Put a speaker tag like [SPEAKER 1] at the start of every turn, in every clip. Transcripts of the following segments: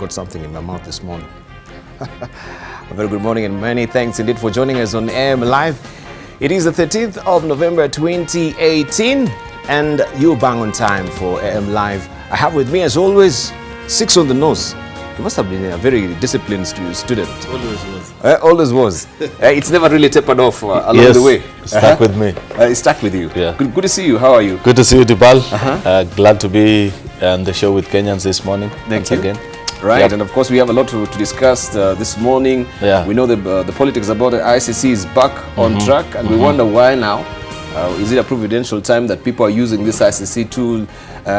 [SPEAKER 1] got something in my mouth this morning. A very good morning and many thanks indeed for joining us on AM Live. It is the 13th of November 2018 and you bang on time for AM Live. I have with me as always, 6 on the nose. You must have been a very disciplined student.
[SPEAKER 2] Always was.
[SPEAKER 1] Always was. It's never really tapered off along the way.
[SPEAKER 2] Stuck with me.
[SPEAKER 1] It's stuck with you.
[SPEAKER 2] Yeah.
[SPEAKER 1] Good to see you. How are you?
[SPEAKER 2] Good to see you, Debarl. Glad to be on the show with Kenyans this morning.
[SPEAKER 1] Thank
[SPEAKER 2] once
[SPEAKER 1] you.
[SPEAKER 2] again.
[SPEAKER 1] Right,
[SPEAKER 2] Yep.
[SPEAKER 1] and of course we have a lot to discuss this morning.
[SPEAKER 2] Yeah.
[SPEAKER 1] We know the politics about the ICC is back on track, and we wonder why now. Is it a providential time that people are using this ICC tool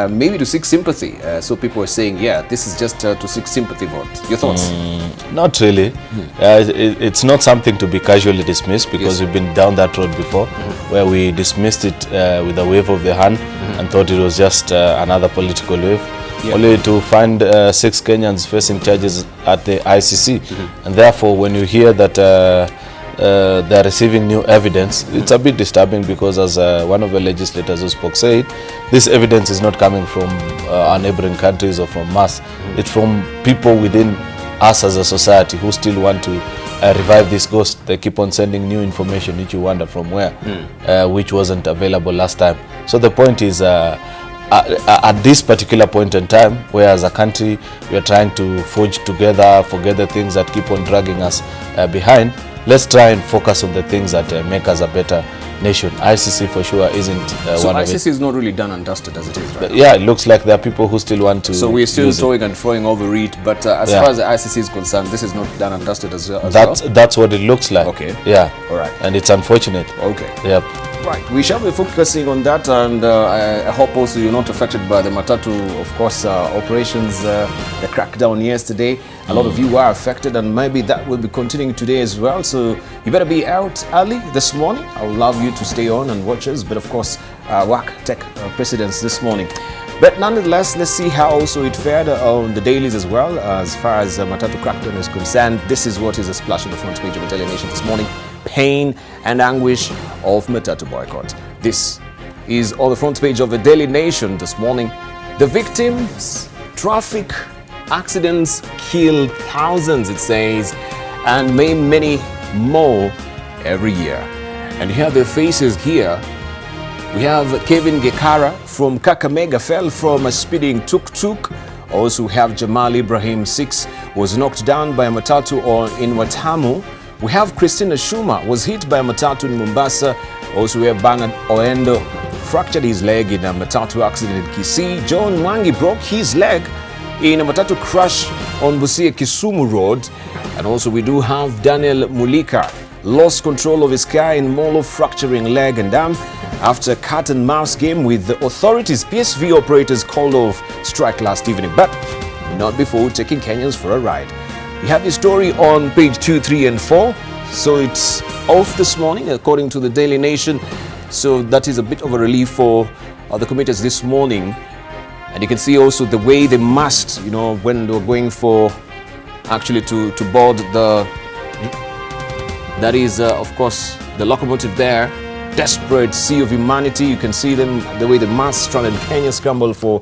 [SPEAKER 1] maybe to seek sympathy? So people are saying, yeah, this is just to seek sympathy vote. Your thoughts?
[SPEAKER 2] Not really. It's not something to be casually dismissed because we've been down that road before where we dismissed it with a wave of the hand and thought it was just another political wave. Yeah. Only to find 6 Kenyans facing charges at the ICC. And therefore, when you hear that they're receiving new evidence, it's a bit disturbing because as one of the legislators who spoke said, this evidence is not coming from our neighboring countries or from us. It's from people within us as a society who still want to revive this ghost. They keep on sending new information which you wonder from where, which wasn't available last time. So the point is, at this particular point in time, where as a country we are trying to forge together, forget the things that keep on dragging us behind, let's try and focus on the things that make us a better nation. ICC for sure isn't
[SPEAKER 1] so
[SPEAKER 2] one
[SPEAKER 1] ICC
[SPEAKER 2] of it.
[SPEAKER 1] is not really done and dusted as it is, right?
[SPEAKER 2] Yeah, it looks like there are people who still want to.
[SPEAKER 1] So we're still
[SPEAKER 2] use it.
[SPEAKER 1] towing and throwing over it, but as far as the ICC is concerned, this is not done and dusted as well.
[SPEAKER 2] That's what it looks like.
[SPEAKER 1] Okay.
[SPEAKER 2] Yeah.
[SPEAKER 1] All right.
[SPEAKER 2] And it's unfortunate.
[SPEAKER 1] Okay.
[SPEAKER 2] Yep.
[SPEAKER 1] Right, we shall be focusing on that, and I hope also you're not affected by the Matatu, of course, operations, the crackdown yesterday. A lot of you are affected, and maybe that will be continuing today as well. So you better be out early this morning. I would love you to stay on and watch us, but of course, work take precedence this morning. But nonetheless, let's see how also it fared on the dailies as well. As far as Matatu crackdown is concerned, this is what is a splash on the front page of the Daily Nation this morning. Pain and anguish of Matatu boycott. This is on the front page of the Daily Nation this morning. The victims, traffic accidents kill thousands, it says, and many more every year. And you have their faces here. We have Kevin Gekara from Kakamega fell from a speeding tuk-tuk. Also we have Jamal Ibrahim 6 was knocked down by a matatu in Watamu. We have Christina Shuma was hit by a matatu in Mombasa. Also we have Bernard Oendo fractured his leg in a matatu accident in Kisii. John Mwangi broke his leg in a matatu crash on Busia Kisumu Road. And also we do have Daniel Mulika lost control of his car in Molo, fracturing leg and arm after a cat and mouse game with the authorities. PSV operators called off strike last evening, but not before taking Kenyans for a ride. We have the story on page 2, 3 and 4. So it's off this morning according to the Daily Nation. So that is a bit of a relief for the commuters this morning. And you can see also the way they must, you know, when they were going for actually to board the, that is of course the locomotive there. Desperate sea of humanity. You can see them, the way the mass stranded Kenya scrambled for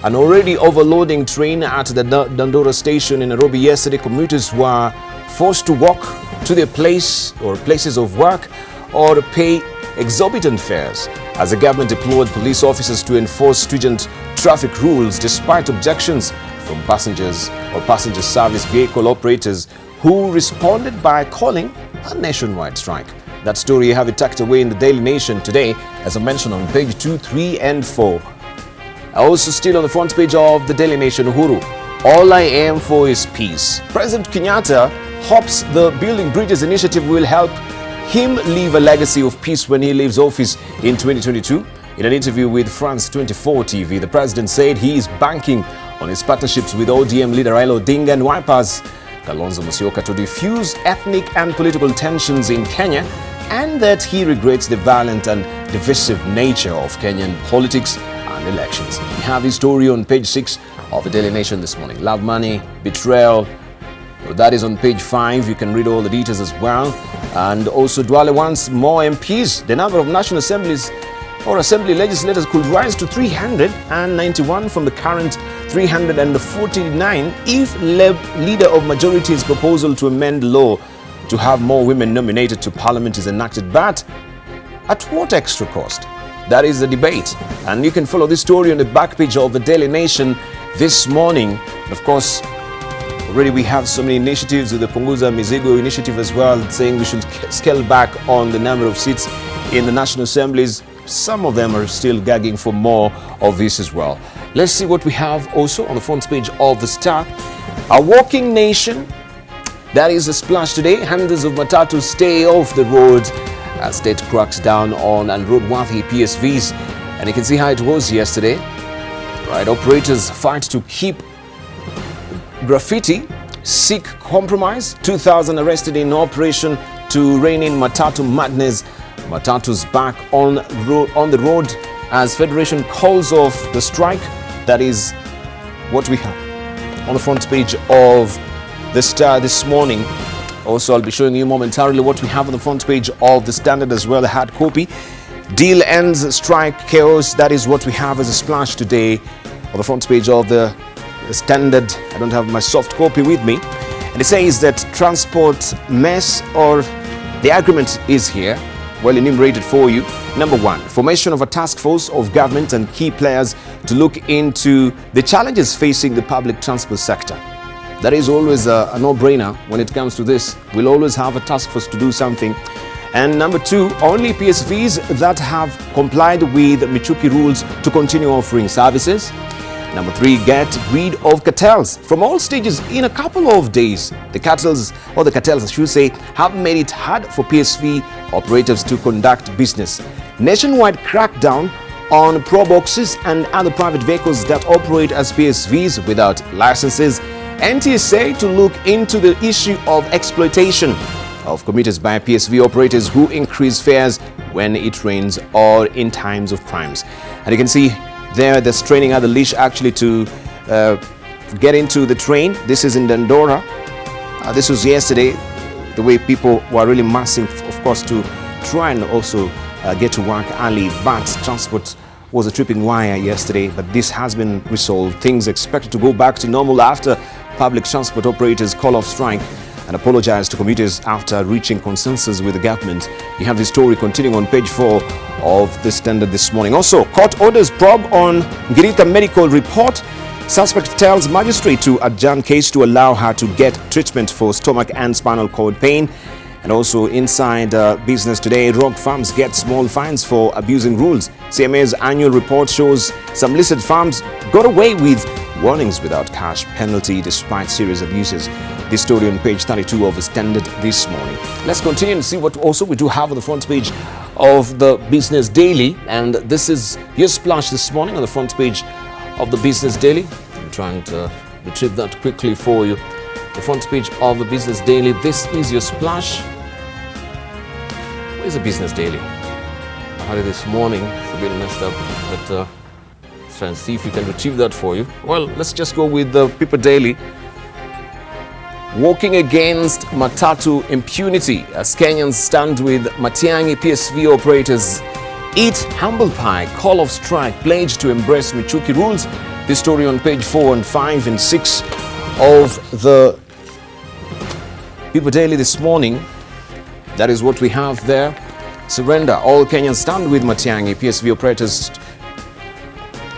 [SPEAKER 1] an already overloading train at the Dandora station in Nairobi yesterday. Commuters were forced to walk to their place or places of work or pay exorbitant fares as the government deployed police officers to enforce stringent traffic rules despite objections from passengers or passenger service vehicle operators who responded by calling a nationwide strike. That story you have it tucked away in the Daily Nation today, as I mentioned on page 2, 3 and 4. Also still on the front page of the Daily Nation, Uhuru. All I am for is peace. President Kenyatta hopes the Building Bridges initiative will help him leave a legacy of peace when he leaves office in 2022. In an interview with France 24 TV, the president said he is banking on his partnerships with ODM leader Raila Odinga and Wiper's Kalonzo Musyoka to diffuse ethnic and political tensions in Kenya, and that he regrets the violent and divisive nature of Kenyan politics and elections. We have his story on page 6 of the Daily Nation this morning. Love money, betrayal. That is on page 5. You can read all the details as well. And also Duale wants more MPs. The number of national assemblies or Assembly legislators could rise to 391 from the current 349 if Leader of Majority's proposal to amend law to have more women nominated to Parliament is enacted. But at what extra cost? That is the debate. And you can follow this story on the back page of the Daily Nation this morning. Of course, already we have so many initiatives with the Punguza Mizigo initiative as well, saying we should scale back on the number of seats in the national assemblies. Some of them are still gagging for more of this as well. Let's see what we have also on the front page of the Star. A walking nation. That is a splash today. Hundreds of matatus stay off the road as state cracks down on unroadworthy PSVs. And you can see how it was yesterday. Right, operators fight to keep graffiti, seek compromise. 2,000 arrested in operation to rein in matatu madness. Matatus back on the road as Federation calls off the strike. That is what we have on the front page of the Star this morning. Also, I'll be showing you momentarily what we have on the front page of the Standard as well, a hard copy. Deal ends, strike, chaos. That is what we have as a splash today on the front page of the Standard. I don't have my soft copy with me. And it says that transport mess, or the agreement is here. Well enumerated for you. Number one, formation of a task force of government and key players to look into the challenges facing the public transport sector. That is always a no-brainer when it comes to this. We'll always have a task force to do something. And number two, only PSVs that have complied with Michuki rules to continue offering services. Number three, get rid of cartels from all stages in a couple of days. The cartels I should say, have made it hard for PSV operators to conduct business. Nationwide crackdown on pro boxes and other private vehicles that operate as PSVs without licenses. NTSA to look into the issue of exploitation of commuters by PSV operators who increase fares when it rains or in times of crimes. And you can see there, they're straining out the leash actually to get into the train. This is in Dandora. This was yesterday, the way people were really massing, of course, to try and also get to work early. But transport was a tripping wire yesterday, but this has been resolved. Things expected to go back to normal after public transport operators call off strike and apologize to commuters after reaching consensus with the government. You have this story continuing on page 4 of the Standard this morning. Also, court orders probe on Girita medical report. Suspect tells magistrate to adjourn case to allow her to get treatment for stomach and spinal cord pain. And also inside business today, rock farms get small fines for abusing rules. CMA's annual report shows some listed farms got away with warnings without cash penalty despite serious abuses. This story on page 32 of the Standard this morning. Let's continue and see what also we do have on the front page of the Business Daily. And this is your splash this morning on the front page of the Business Daily. I'm trying to retrieve that quickly for you. The front page of the Business Daily. This is your splash. Where's the Business Daily? I had it this morning. It's a bit messed up, but let's try and see if we can retrieve that for you. Well, let's just go with the People Daily. Walking against matatu impunity as Kenyans stand with Matiang'i PSV operators. Eat humble pie, call off strike, pledge to embrace Michuki rules. This story on page 4 and 5 and 6 of the People Daily this morning. That is what we have there. Surrender. All Kenyans stand with Matiang'i PSV operators.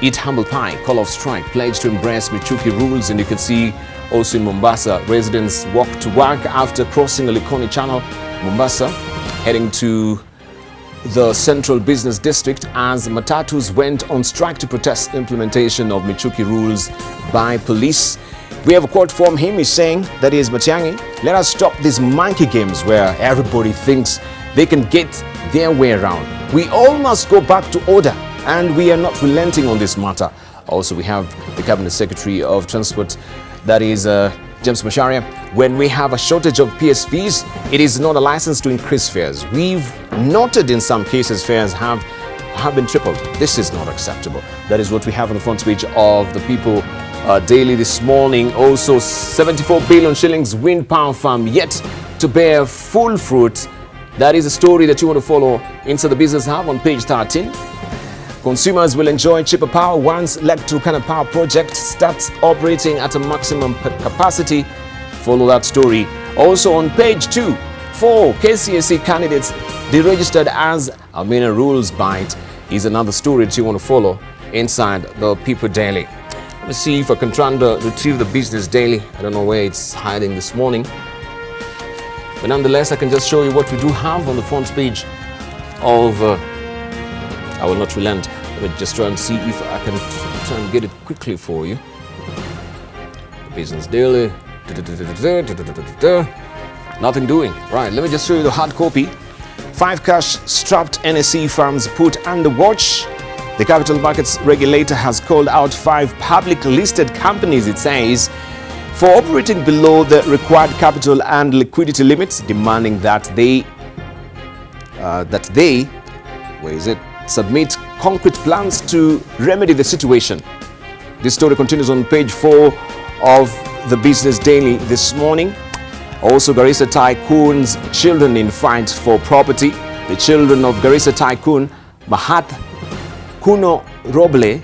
[SPEAKER 1] Eat humble pie, call off strike, pledge to embrace Michuki rules. And you can see also in Mombasa, residents walk to work after crossing the Likoni Channel. Mombasa heading to the Central Business District as matatus went on strike to protest implementation of Michuki rules by police. We have a quote from him. He's saying, that is Matiang'i, let us stop these monkey games where everybody thinks they can get their way around. We all must go back to order and we are not relenting on this matter. Also, we have the Cabinet Secretary of Transport, that is James Macharia. When we have a shortage of PSVs, it is not a license to increase fares. We've noted in some cases fares have been tripled. This is not acceptable. That is what we have on the front page of the People Daily this morning. Also, 74 billion shillings wind power farm yet to bear full fruit. That is a story that you want to follow inside the Business Hub on page 13. Consumers will enjoy cheaper power once Lake Turkana Power Project starts operating at a maximum capacity. Follow that story. Also on page 2, 4 KCSE candidates deregistered as Amina rules bite is another story that you want to follow inside the People Daily. Let me see if I can try and retrieve the Business Daily. I don't know where it's hiding this morning. But nonetheless, I can just show you what we do have on the front page of... I will not relent. Let me just try and see if I can try and get it quickly for you. Business Daily. Nothing doing. Right, let me just show you the hard copy. 5 cash-strapped NSE firms put under watch. The capital markets regulator has called out 5 public listed companies, it says, for operating below the required capital and liquidity limits, demanding that they submit concrete plans to remedy the situation. This story continues on page 4 of the Business Daily this morning. Also, Garissa tycoon's children in fight for property. The children of Garissa tycoon Mahat Kuno Roble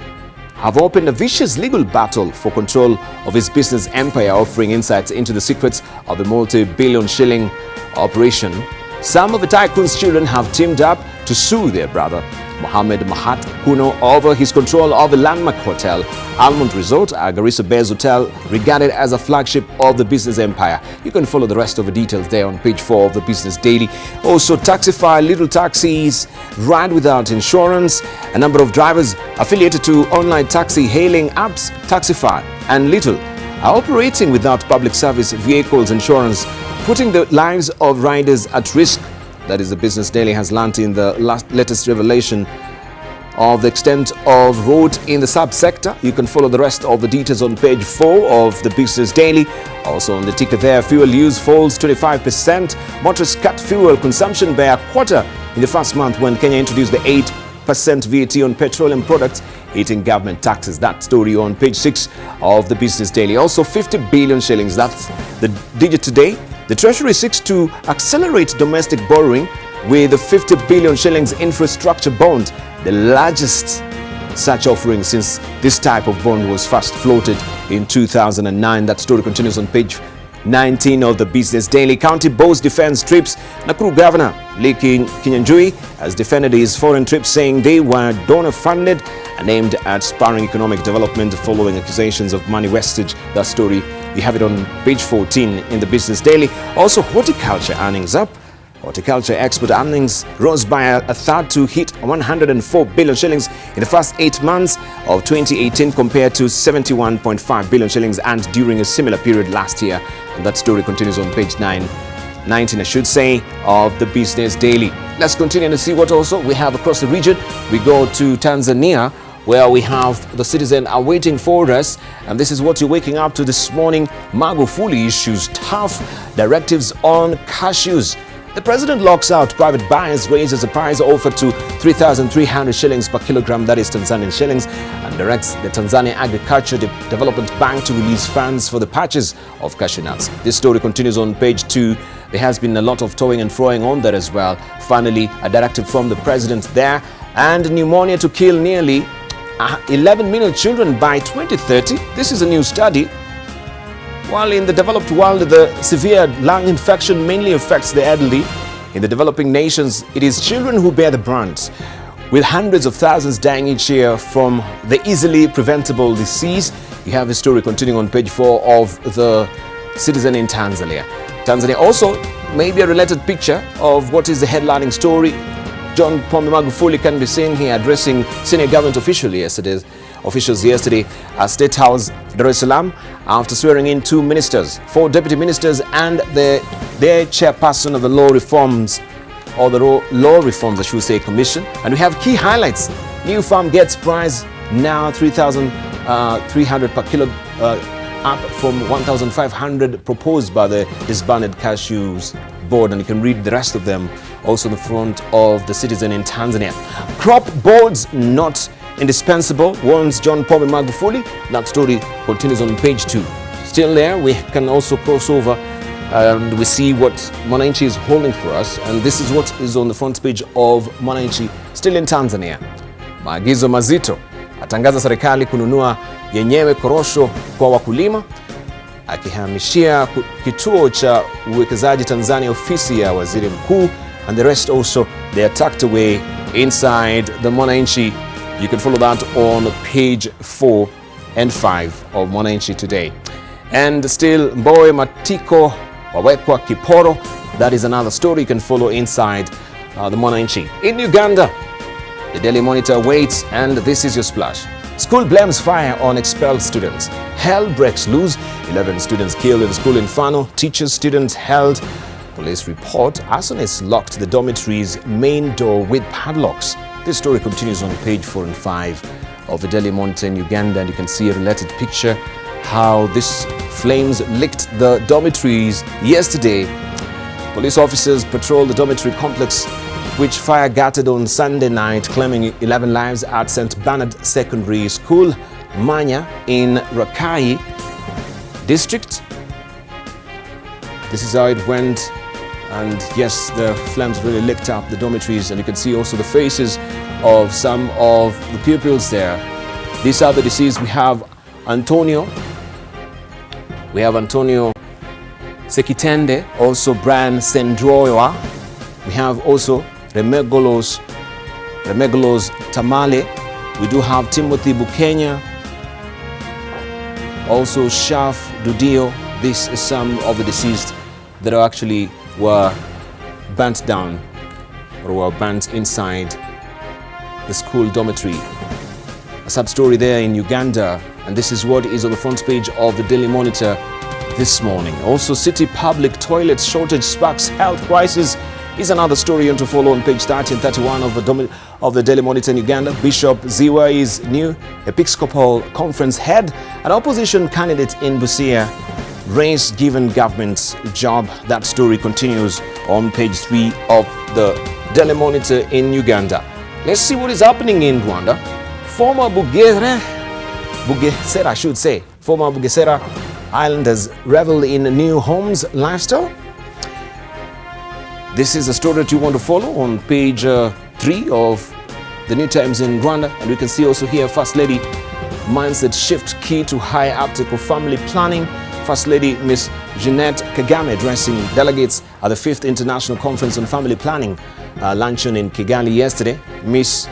[SPEAKER 1] have opened a vicious legal battle for control of his business empire, offering insights into the secrets of the multi-billion shilling operation. Some of the tycoon's children have teamed up to sue their brother, Mohammed Mahat Kuno, over his control of the landmark hotel, Almond Resort, a Garissa Bays hotel, regarded as a flagship of the business empire. You can follow the rest of the details there on page 4 of the Business Daily. Also, Taxify little taxis ride without insurance. A number of drivers affiliated to online taxi hailing apps, Taxify and Little, are operating without public service vehicles insurance, putting the lives of riders at risk. That is, the Business Daily has learnt in the latest revelation of the extent of road in the subsector. You can follow the rest of the details on page 4 of the Business Daily. Also on the ticker there, fuel use falls 25%. Motorists cut fuel consumption by a quarter in the first month when Kenya introduced the 8% VAT on petroleum products, eating government taxes. That story on page 6 of the Business Daily. Also 50 billion shillings. That's the digit today. The Treasury seeks to accelerate domestic borrowing with the 50 billion shillings infrastructure bond, the largest such offering since this type of bond was first floated in 2009. That story continues on page 19 of the Business Daily. County boss defends trips. Nakuru Governor Lee Kinyanjui has defended his foreign trips, saying they were donor-funded and aimed at spurring economic development following accusations of money wastage. That story, we have it on page 14 in the Business Daily. Also, horticulture earnings up. Horticulture export earnings rose by a third to hit 104 billion shillings in the first 8 months of 2018 compared to 71.5 billion shillings and during a similar period last year. And that story continues on page 19, I should say, of the Business Daily. Let's continue to see what also we have across the region. We go to Tanzania, where we have the citizen are waiting for us, and this is what you're waking up to this morning. Magufuli issues tough directives on cashews. The president locks out private buyers, raises the price offered to 3,300 shillings per kilogram, that is Tanzanian shillings, and directs the Tanzania Agriculture Development Bank to release funds for the purchase of cashew nuts. This story continues on page 2. There has been a lot of toing and froing on there as well. Finally, a directive from the president there, and pneumonia to kill nearly 11 million children by 2030. This is a new study. While in the developed world, the severe lung infection mainly affects the elderly, in the developing nations, it is children who bear the brunt, with hundreds of thousands dying each year from the easily preventable disease. You have the story continuing on page 4 of the Citizen in Tanzania. Tanzania also may be a related picture of what is the headlining story. John Pombe Magufuli can be seen here addressing senior government officials yesterday at State House, Dar es Salaam, after swearing in 2 ministers, 4 deputy ministers, and their chairperson of the law reforms, or the law reforms, I should say, commission. And we have key highlights. New farm gets price now 3,300 per kilo, up from 1,500 proposed by the disbanded cashews board, and you can read the rest of them also on the front of the Citizen in Tanzania. Crop boards not indispensable, warns John Pombe Magufuli. That story continues on page 2. Still there, we can also cross over and we see what Mwananchi is holding for us, and this is what is on the front page of Mwananchi, still in Tanzania. Maagizo mazito. Atangaza serikali kununua yenyewe korosho kwa wakulima. Akihamishia kituo cha uwekezaji Tanzania ofisi ya waziri mkuu. And the rest also, they are tucked away inside the Mwananchi. You can follow that on page 4 and 5 of Mwananchi today. And still, Mbowe Matiko wawekwa kiporo. That is another story you can follow inside the Mwananchi. In Uganda, the Daily Monitor waits, and this is your splash. School blames fire on expelled students. Hell breaks loose. 11 students killed in school inferno. Teachers, students held. Police report arsonists locked the dormitory's main door with padlocks. This story continues on page 4 and 5 of the Daily Monitor in Uganda, and you can see a related picture how this flames licked the dormitories yesterday. Police officers patrolled the dormitory complex, which fire gutted on Sunday night, claiming 11 lives at St. Bernard Secondary School, Manya, in Rakai district. This is how it went. And yes, the flames really licked up the dormitories, and you can see also the faces of some of the pupils there. These are the deceased. We have Antonio Sekitende, also Brian Sendroya. We have also Remegolos Tamale. We do have Timothy Bukenya, also Shaf Dudio. This is some of the deceased that are actually were burnt down or were burnt inside the school dormitory. A sad story there in Uganda, and this is what is on the front page of the Daily Monitor this morning. Also, city public toilet shortage sparks health crisis is another story you want to follow on page 30 and 31 of the Daily Monitor in Uganda. Bishop Ziwa is new Episcopal Conference head. An opposition candidate in Busia race given government's job. That story continues on page 3 of the Daily Monitor in Uganda. Let's see what is happening in Rwanda. Former Bugesera Islanders revel in new homes lifestyle. This is a story that you want to follow on page 3 of the New Times in Rwanda. And we can see also here First Lady mindset shift key to high uptake of family planning. First Lady Miss Jeanette Kagame addressing delegates at the 5th International Conference on Family Planning luncheon in Kigali yesterday. Mrs.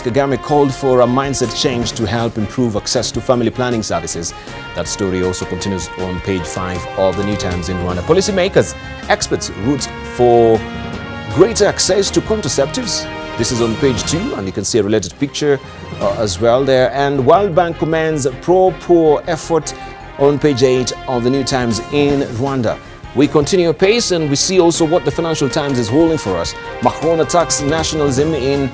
[SPEAKER 1] Kagame called for a mindset change to help improve access to family planning services. That story also continues on page 5 of the New Times in Rwanda. Policymakers, experts root for greater access to contraceptives. This is on page 2, and you can see a related picture as well there. And World Bank commends pro-poor effort on page 8 of the New Times in Rwanda. We continue apace, and we see also what the Financial Times is holding for us. Macron attacks nationalism in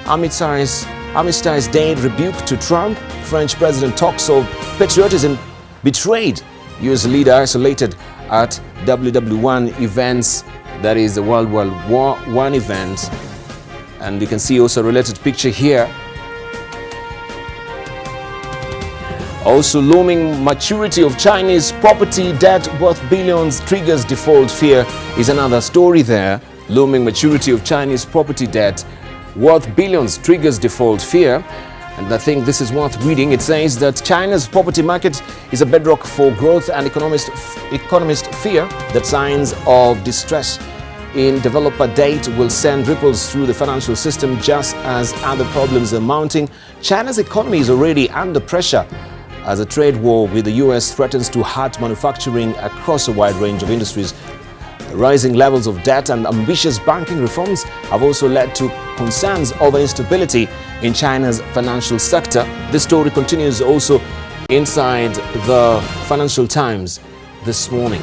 [SPEAKER 1] Armistice Day rebuke to Trump. French president talks of patriotism betrayed. US leader isolated at WW1 events. That is the World War I event. And you can see also a related picture here. Also, looming maturity of Chinese property debt worth billions triggers default fear is another story there. Looming maturity of Chinese property debt worth billions triggers default fear. And I think this is worth reading. It says that China's property market is a bedrock for growth, and economists fear that signs of distress in developer debt will send ripples through the financial system just as other problems are mounting. China's economy is already under pressure as a trade war with the US threatens to hurt manufacturing across a wide range of industries. Rising levels of debt and ambitious banking reforms have also led to concerns over instability in China's financial sector. This story continues also inside the Financial Times this morning.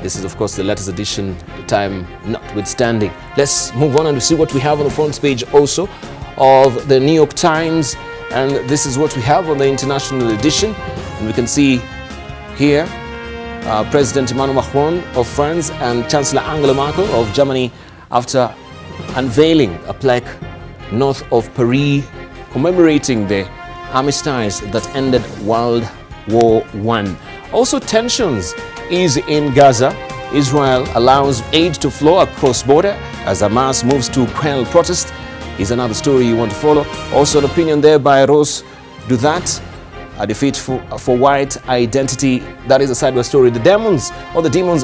[SPEAKER 1] This is, of course, the latest edition, time notwithstanding. Let's move on and see what we have on the front page also of the New York Times. And this is what we have on the international edition. And we can see here President Emmanuel Macron of France and Chancellor Angela Merkel of Germany after unveiling a plaque north of Paris commemorating the armistice that ended World War I. Also, tensions ease in Gaza. Israel allows aid to flow across border as Hamas moves to quell protest. is another story you want to follow. Also an opinion there by Rose Duthat. A defeat for white identity. That is a sideways story. The demons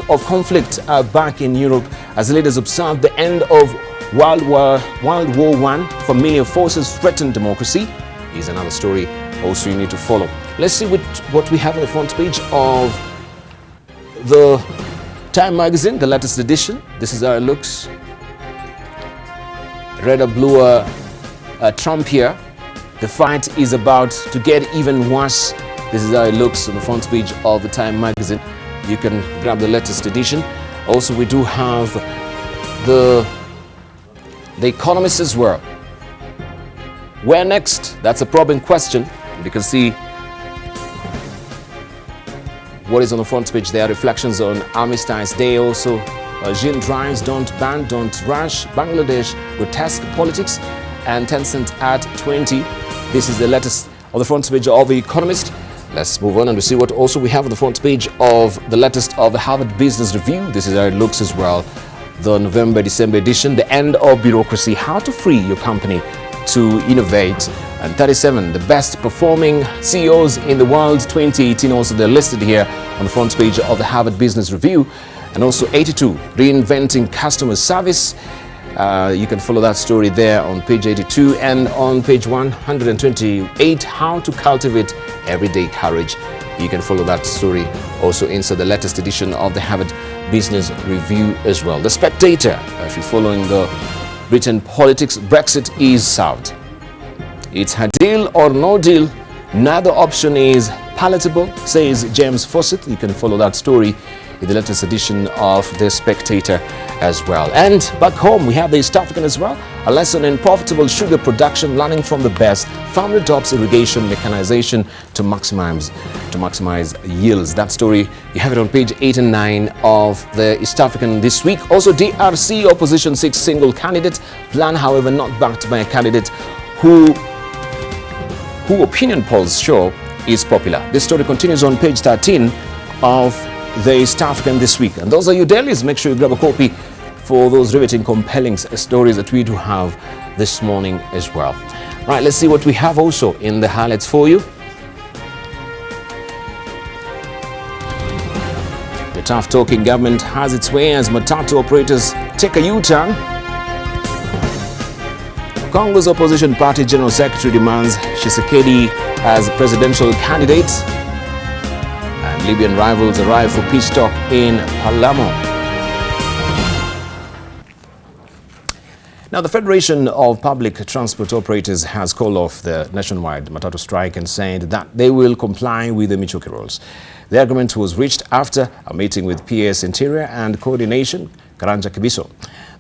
[SPEAKER 1] of conflict are back in Europe as leaders observe the end of World War I. Familiar forces threaten democracy is another story also you need to follow. Let's see what we have on the front page of the Time magazine, the latest edition. This is how it looks. Red or bluer Trump here. The fight is about to get even worse. This is how it looks on the front page of the Time magazine. You can grab the latest edition. Also, we do have the Economist as well. Where next? That's a probing question. You can see what is on the front page there. Reflections on Armistice Day. Also, Jin drives, don't ban, don't rush. Bangladesh grotesque politics. And Tencent at 20. This is the latest on the front page of The Economist. Let's move on and we see what also we have on the front page of the latest of the Harvard Business Review. This is how it looks as well. The November-December edition, the end of bureaucracy, how to free your company to innovate. And 37, the best performing CEOs in the world 2018. Also, they're listed here on the front page of the Harvard Business Review. And also 82, reinventing customer service. You can follow that story there on page 82 and on page 128, how to cultivate everyday courage. You can follow that story also inside the latest edition of the Harvard Business Review as well. The Spectator, if you're following the Britain politics, Brexit is solved. It's a deal or no deal. Neither option is palatable, says James Fawcett. You can follow that story in the latest edition of The Spectator as well. And back home, we have the East African as well. A lesson in profitable sugar production, learning from the best. Farmer adopts irrigation mechanization to maximize yields. That story, you have it on page 8 and 9 of the East African this week. Also, DRC opposition seeks single candidate. Plan, however, not backed by a candidate who opinion polls show is popular. This story continues on page 13 of the East African this week. And those are your dailies. Make sure you grab a copy for those riveting, compelling stories that we do have this morning as well. Right, let's see what we have also in the highlights for you. The tough-talking government has its way as matatu operators take a U-turn. Congo's opposition party General Secretary demands Tshisekedi as presidential candidate. And Libyan rivals arrive for peace talk in Palermo. Now, the Federation of Public Transport Operators has called off the nationwide matatu strike and said that they will comply with the Michoke rules. The agreement was reached after a meeting with PS Interior and Coordination, Karanja Kibiso.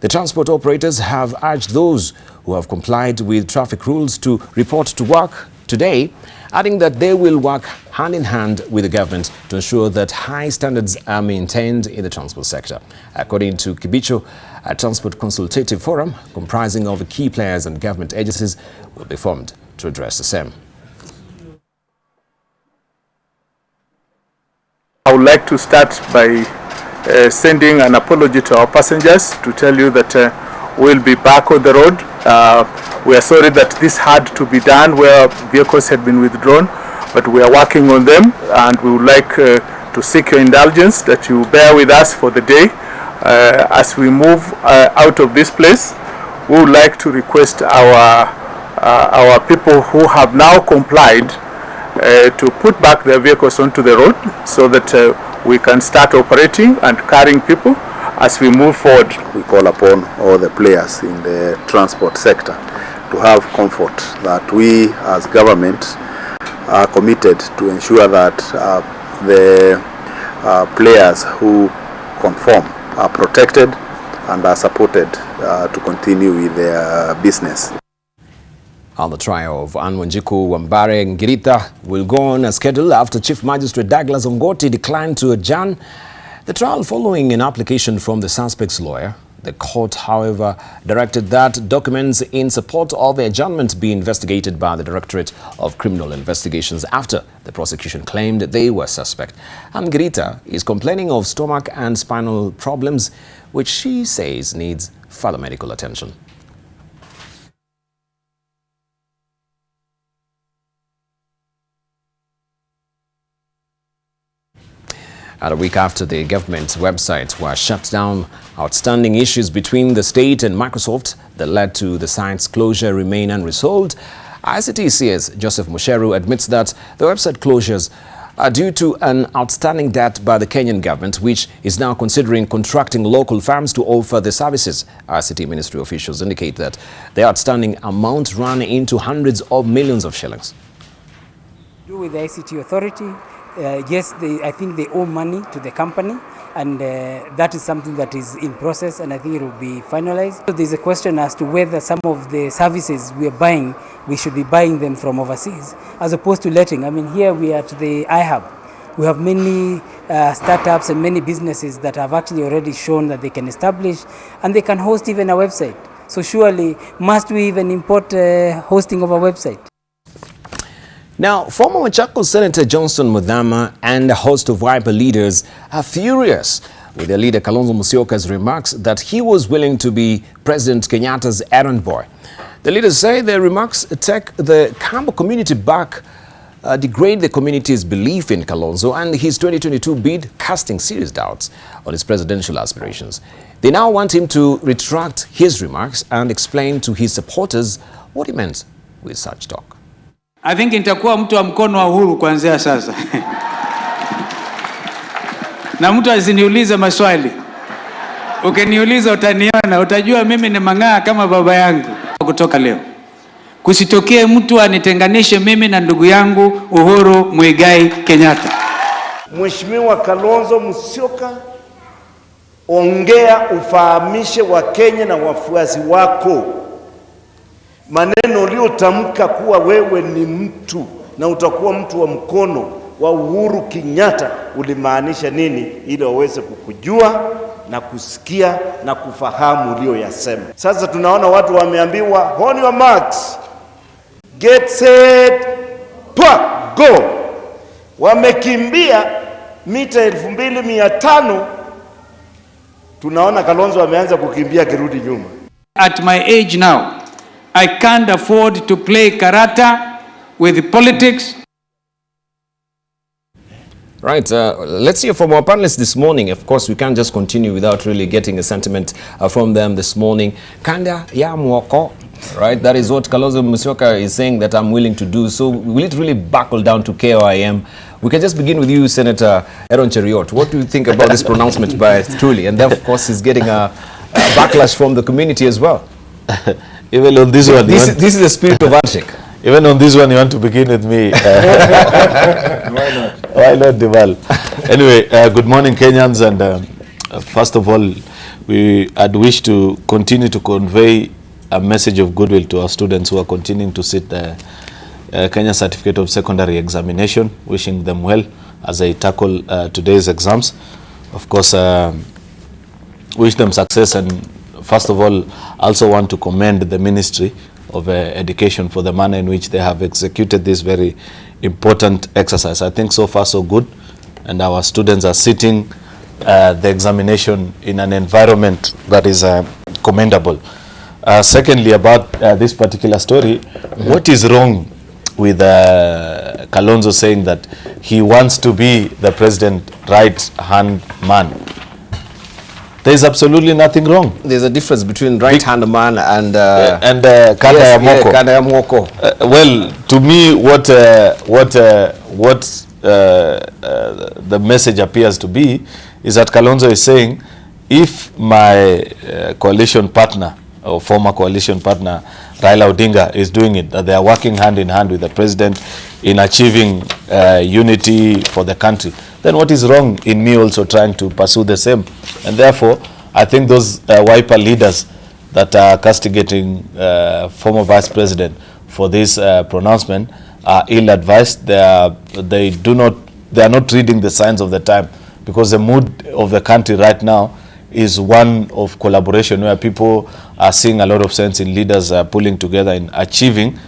[SPEAKER 1] The transport operators have urged those who have complied with traffic rules to report to work today, adding that they will work hand in hand with the government to ensure that high standards are maintained in the transport sector. According to Kibicho, a transport consultative forum comprising of key players and government agencies will be formed to address the same.
[SPEAKER 3] I would like to start by sending an apology to our passengers to tell you that we'll be back on the road. We are sorry that this had to be done where vehicles had been withdrawn, but we are working on them, and we would like to seek your indulgence that you bear with us for the day. As we move out of this place, we would like to request our people who have now complied to put back their vehicles onto the road so that we can start operating and carrying people as we move forward.
[SPEAKER 4] We call upon all the players in the transport sector to have comfort that we as government are committed to ensure that the players who conform are protected and are supported to continue with their business.
[SPEAKER 1] On the trial of Anwanjiku Wambare Ngirita will go on as scheduled after Chief Magistrate Douglas Ongoti declined to adjourn the trial following an application from the suspect's lawyer. The court, however, directed that documents in support of the adjournment be investigated by the Directorate of Criminal Investigations after the prosecution claimed they were suspect. Ngirita is complaining of stomach and spinal problems, which she says needs further medical attention. And a week after the government's websites were shut down, outstanding issues between the state and Microsoft that led to the site's closure remain unresolved. ICT CS Joseph Musheru admits that the website closures are due to an outstanding debt by the Kenyan government, which is now considering contracting local firms to offer the services. ICT ministry officials indicate that the outstanding amount run into hundreds of millions of shillings.
[SPEAKER 5] With the ICT authority, yes, I think they owe money to the company, and that is something that is in process, and I think it will be finalized. So there's a question as to whether some of the services we are buying, we should be buying them from overseas, as opposed to letting. I mean, here we are at the iHub. We have many startups and many businesses that have actually already shown that they can establish, and they can host even a website. So surely, must we even import hosting of a website?
[SPEAKER 1] Now, former Machakos Senator Johnson Muthama and a host of Wiper leaders are furious with their leader Kalonzo Musyoka's remarks that he was willing to be President Kenyatta's errand boy. The leaders say their remarks take the Kambo community back, degrade the community's belief in Kalonzo and his 2022 bid, casting serious doubts on his presidential aspirations. They now want him to retract his remarks and explain to his supporters what he meant with such talk.
[SPEAKER 6] I think nitakuwa mtu wa mkono wa uhuru kuanzia sasa. Na mtu asiniulize maswali. Ukiniuliza utaniona, utajua mimi ni mang'aa kama baba yangu. Kutoka leo, kusitokee mtu anitenganishe mimi na ndugu yangu Uhuru Muigai Kenyatta.
[SPEAKER 7] Mheshimiwa Kalonzo Musyoka, ongea ufahamishe wa Kenya na wafuasi wako maneno uliotamka kuwa wewe ni mtu na utakuwa mtu wa mkono wa Uhuru Kenyatta ulimaanisha nini, ili waweze kukujua na kusikia na kufahamu ulioyasema. Sasa tunaona watu wameambiwa on your marks, get set, go. Wamekimbia mita 2500. Tunaona Kalonzo ameanza kukimbia kirudi nyuma.
[SPEAKER 6] At my age now, I can't afford to play karata with politics.
[SPEAKER 1] Right, let's hear from our panelists this morning. Of course, we can't just continue without really getting a sentiment from them this morning. Kanda ya mwoko, right? That is what Kalonzo Musyoka is saying that I'm willing to do. So will it really buckle down to KOIM? We can just begin with you, Senator Aaron Cheriot. What do you think about this pronouncement by Truly? And then, of course, he's getting a backlash from the community as well.
[SPEAKER 2] Even on this one,
[SPEAKER 1] this is the spirit of handshake.
[SPEAKER 2] Even on this one, you want to begin with me?
[SPEAKER 7] Why not?
[SPEAKER 2] Why not, Debarl? Anyway, good morning, Kenyans, and first of all, I'd wish to continue to convey a message of goodwill to our students who are continuing to sit the Kenya Certificate of Secondary Examination, wishing them well as they tackle today's exams. Of course, wish them success, and first of all, also want to commend the Ministry of Education for the manner in which they have executed this very important exercise. I think so far so good, and our students are sitting the examination in an environment that is commendable. Secondly, about this particular story, what is wrong with Kalonzo saying that he wants to be the president right-hand man? There is absolutely nothing wrong.
[SPEAKER 1] There's a difference between right-hand man and
[SPEAKER 2] Kanda ya mwoko.
[SPEAKER 1] Kanda ya mwoko.
[SPEAKER 2] Well, to me, what the message appears to be is that Kalonzo is saying, if my coalition partner or former coalition partner Raila Odinga is doing it, that they are working hand in hand with the president in achieving unity for the country, then what is wrong in me also trying to pursue the same? And therefore, I think those Wiper leaders that are castigating former vice president for this pronouncement are ill-advised. They are not reading the signs of the time, because the mood of the country right now is one of collaboration, where people are seeing a lot of sense in leaders pulling together in achieving.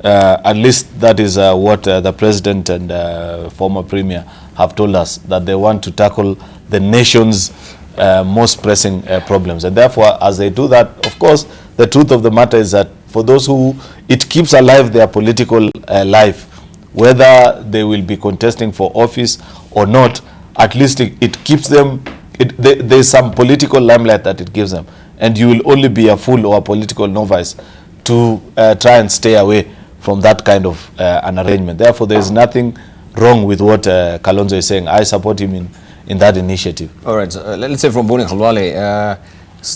[SPEAKER 2] At least that is what the president and former premier have told us, that they want to tackle the nation's most pressing problems. And therefore, as they do that, of course, the truth of the matter is that for those who it keeps alive their political life, whether they will be contesting for office or not, at least it keeps them, there's some political limelight that it gives them. And you will only be a fool or a political novice to try and stay away from that kind of an arrangement. Therefore, there is nothing wrong with what Kalonzo is saying. I support him in that initiative.
[SPEAKER 1] All right, let's say from Boni Khalwale,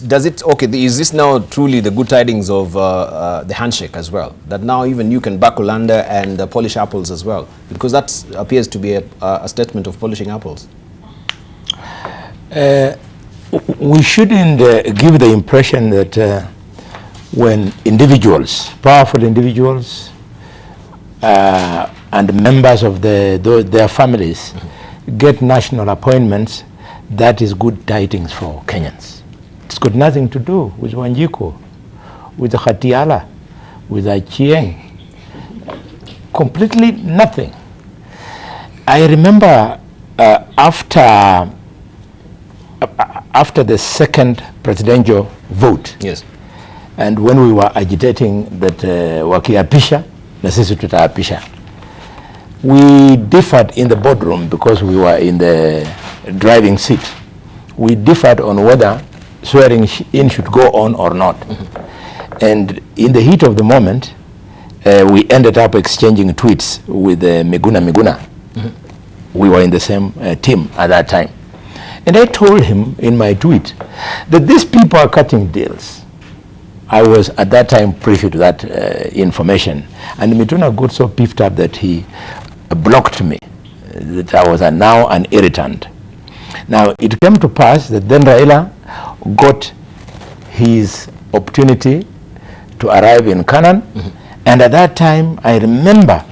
[SPEAKER 1] does it, okay, is this now truly the good tidings of the handshake as well? That now even you can back Olanda and polish apples as well? Because that appears to be a statement of polishing apples.
[SPEAKER 8] We shouldn't give the impression that when individuals, powerful individuals, and members of their families get national appointments, that is good tidings for Kenyans. It's got nothing to do with Wanjiku, with the Khatiala, with Achieng. Completely nothing. I remember after the second presidential vote,
[SPEAKER 1] yes,
[SPEAKER 8] and when we were agitating that wakiapisha na sisi tutaapisha, we differed in the boardroom because we were in the driving seat. We differed on whether swearing in should go on or not. And in the heat of the moment, we ended up exchanging tweets with Miguna. We were in the same team at that time. And I told him in my tweet that these people are cutting deals. I was at that time privy to that information. And Mituna got so piffed up that he blocked me, that I was now an irritant. Now, it came to pass that then Raila got his opportunity to arrive in Canaan. And at that time, I remember,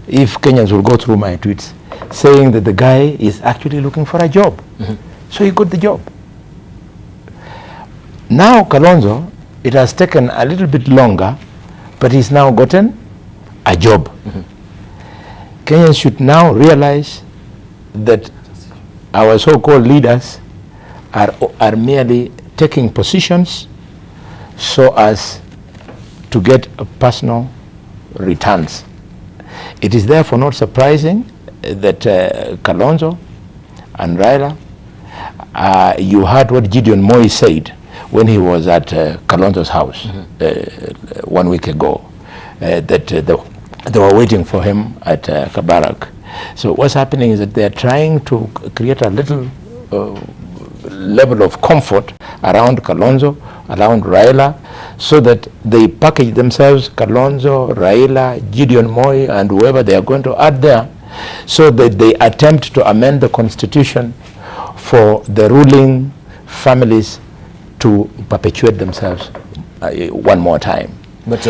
[SPEAKER 8] if Kenyans will go through my tweets, saying that the guy is actually looking for a job. So he got the job. Now, Kalonzo, it has taken a little bit longer, but he's now gotten a job. Kenyans should now realize that our so-called leaders are merely taking positions so as to get personal returns. It is therefore not surprising that Kalonzo and Raila, you heard what Gideon Moi said when he was at Kalonzo's house 1 week ago, that they were waiting for him at Kabarak. So what's happening is that they're trying to create a little level of comfort around Kalonzo, around Raila, so that they package themselves, Kalonzo, Raila, Gideon Moi, and whoever they are going to add there, so that they attempt to amend the constitution for the ruling families to perpetuate themselves one more time.
[SPEAKER 1] But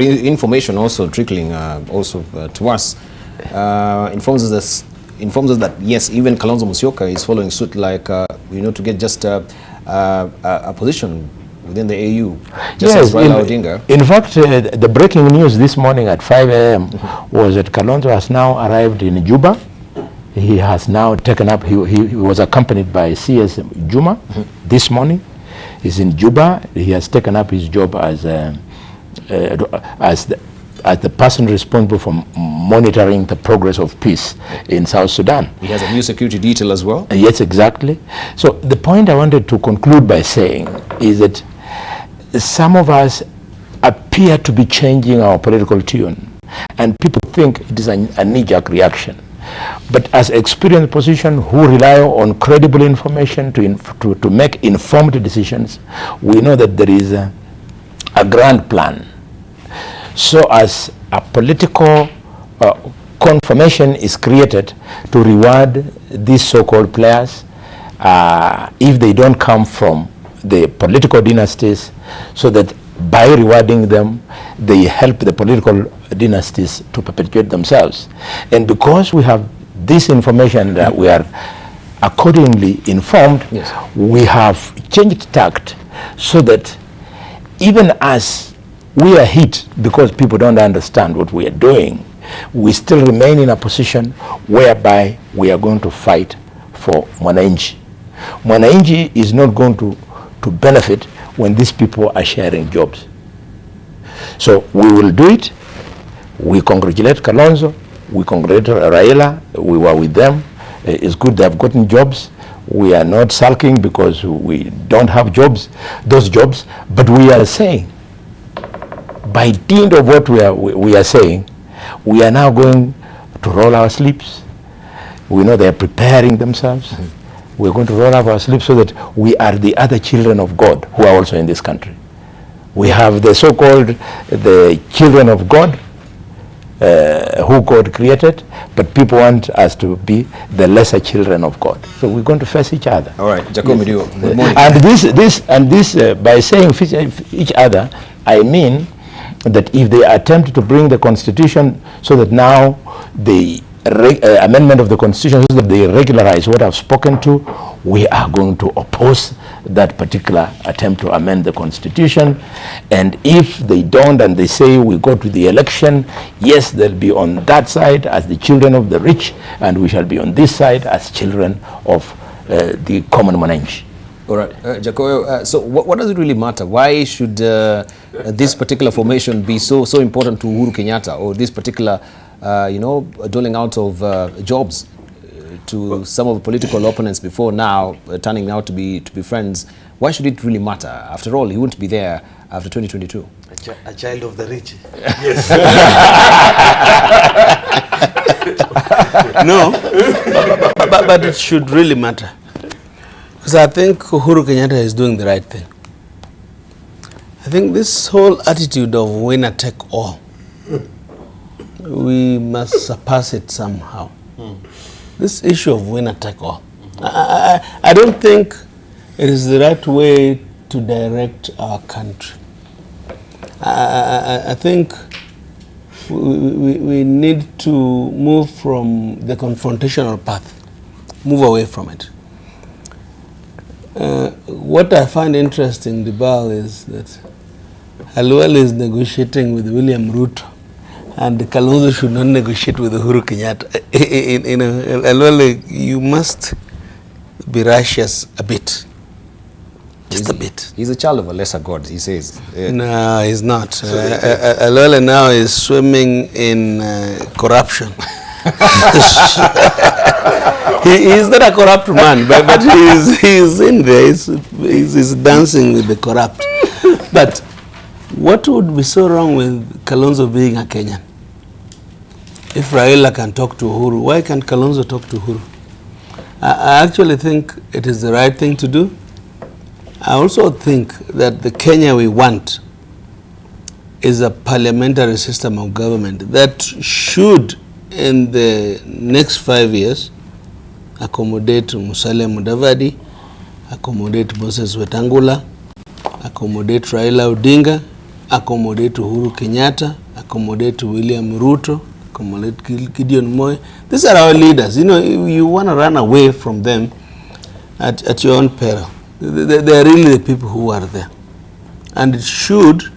[SPEAKER 1] information also trickling to us informs us that yes, even Kalonzo Musyoka is following suit, like to get just a position within the AU, just as Raila Odinga.
[SPEAKER 8] In fact, the breaking news this morning at 5 a.m. was that Kalonzo has now arrived in Juba. He has now taken up, he was accompanied by CS Juma this morning. He's in Juba. He has taken up his job as the person responsible for monitoring the progress of peace in South Sudan.
[SPEAKER 1] He has a new security detail as well?
[SPEAKER 8] Yes, exactly. So the point I wanted to conclude by saying is that some of us appear to be changing our political tune, and people think it is a knee-jerk reaction. But as experienced position who rely on credible information to make informed decisions, we know that there is a grand plan. So as a political confirmation is created to reward these so-called players if they don't come from the political dynasties, so that by rewarding them, they help the political dynasties to perpetuate themselves. And because we have this information that we are accordingly informed,
[SPEAKER 1] yes,
[SPEAKER 8] we have changed tact so that even as we are hit because people don't understand what we are doing, we still remain in a position whereby we are going to fight for Mwananchi. Mwananchi is not going to benefit when these people are sharing jobs. So we will do it. We congratulate Kalonzo, we congratulate Raila, we were with them It's good they have gotten jobs. We are not sulking because we don't have jobs, those jobs, but we are saying, by dint of what we are saying, we are now going to roll our sleeves. We know they are preparing themselves. We're going to roll up our sleeves so that we are the other children of God who are also in this country. We have the so-called the children of God, who God created, but people want us to be the lesser children of God. So we're going to face each other.
[SPEAKER 1] All right, Jacob, good morning.
[SPEAKER 8] And this, by saying face each other, I mean that if they attempt to bring the Constitution so that now the amendment of the Constitution so that they regularize what I've spoken to, we are going to oppose that particular attempt to amend the Constitution. And if they don't and they say we go to the election, yes, they'll be on that side as the children of the rich, and we shall be on this side as children of the common manage.
[SPEAKER 1] All right, Jacob, so what does it really matter? Why should this particular formation be so important to Uhuru Kenyatta, or this particular doling out of jobs to some of the political opponents before now turning out to be friends? Why should it really matter? After all, he won't be there after 2022.
[SPEAKER 9] A child of the rich. Yes. No, but it should really matter. Because I think Uhuru Kenyatta is doing the right thing. I think this whole attitude of winner take all, we must surpass it somehow. This issue of winner take all, I don't think it is the right way to direct our country. I think we need to move from the confrontational path, move away from it. What I find interesting, Debarl, is that Halwale is negotiating with William Ruto, and Kalonzo should not negotiate with Uhuru Kenyatta. Halwale, you must be righteous a bit. Just a bit.
[SPEAKER 1] He's a child of a lesser god, he says.
[SPEAKER 9] No, he's not. Halwale now is swimming in corruption. He is not a corrupt man, but he's in there. He's dancing with the corrupt. But what would be so wrong with Kalonzo being a Kenyan? If Raila can talk to Uhuru, why can't Kalonzo talk to Uhuru? I actually think it is the right thing to do. I also think that the Kenya we want is a parliamentary system of government that should, in the next 5 years, accommodate Musalia Mudavadi, accommodate Moses Wetangula, accommodate Raila Odinga, accommodate Uhuru Kenyatta, accommodate William Ruto, accommodate Gideon Moi. These are our leaders. You know, you want to run away from them at your own peril. They are really the people who are there. And it should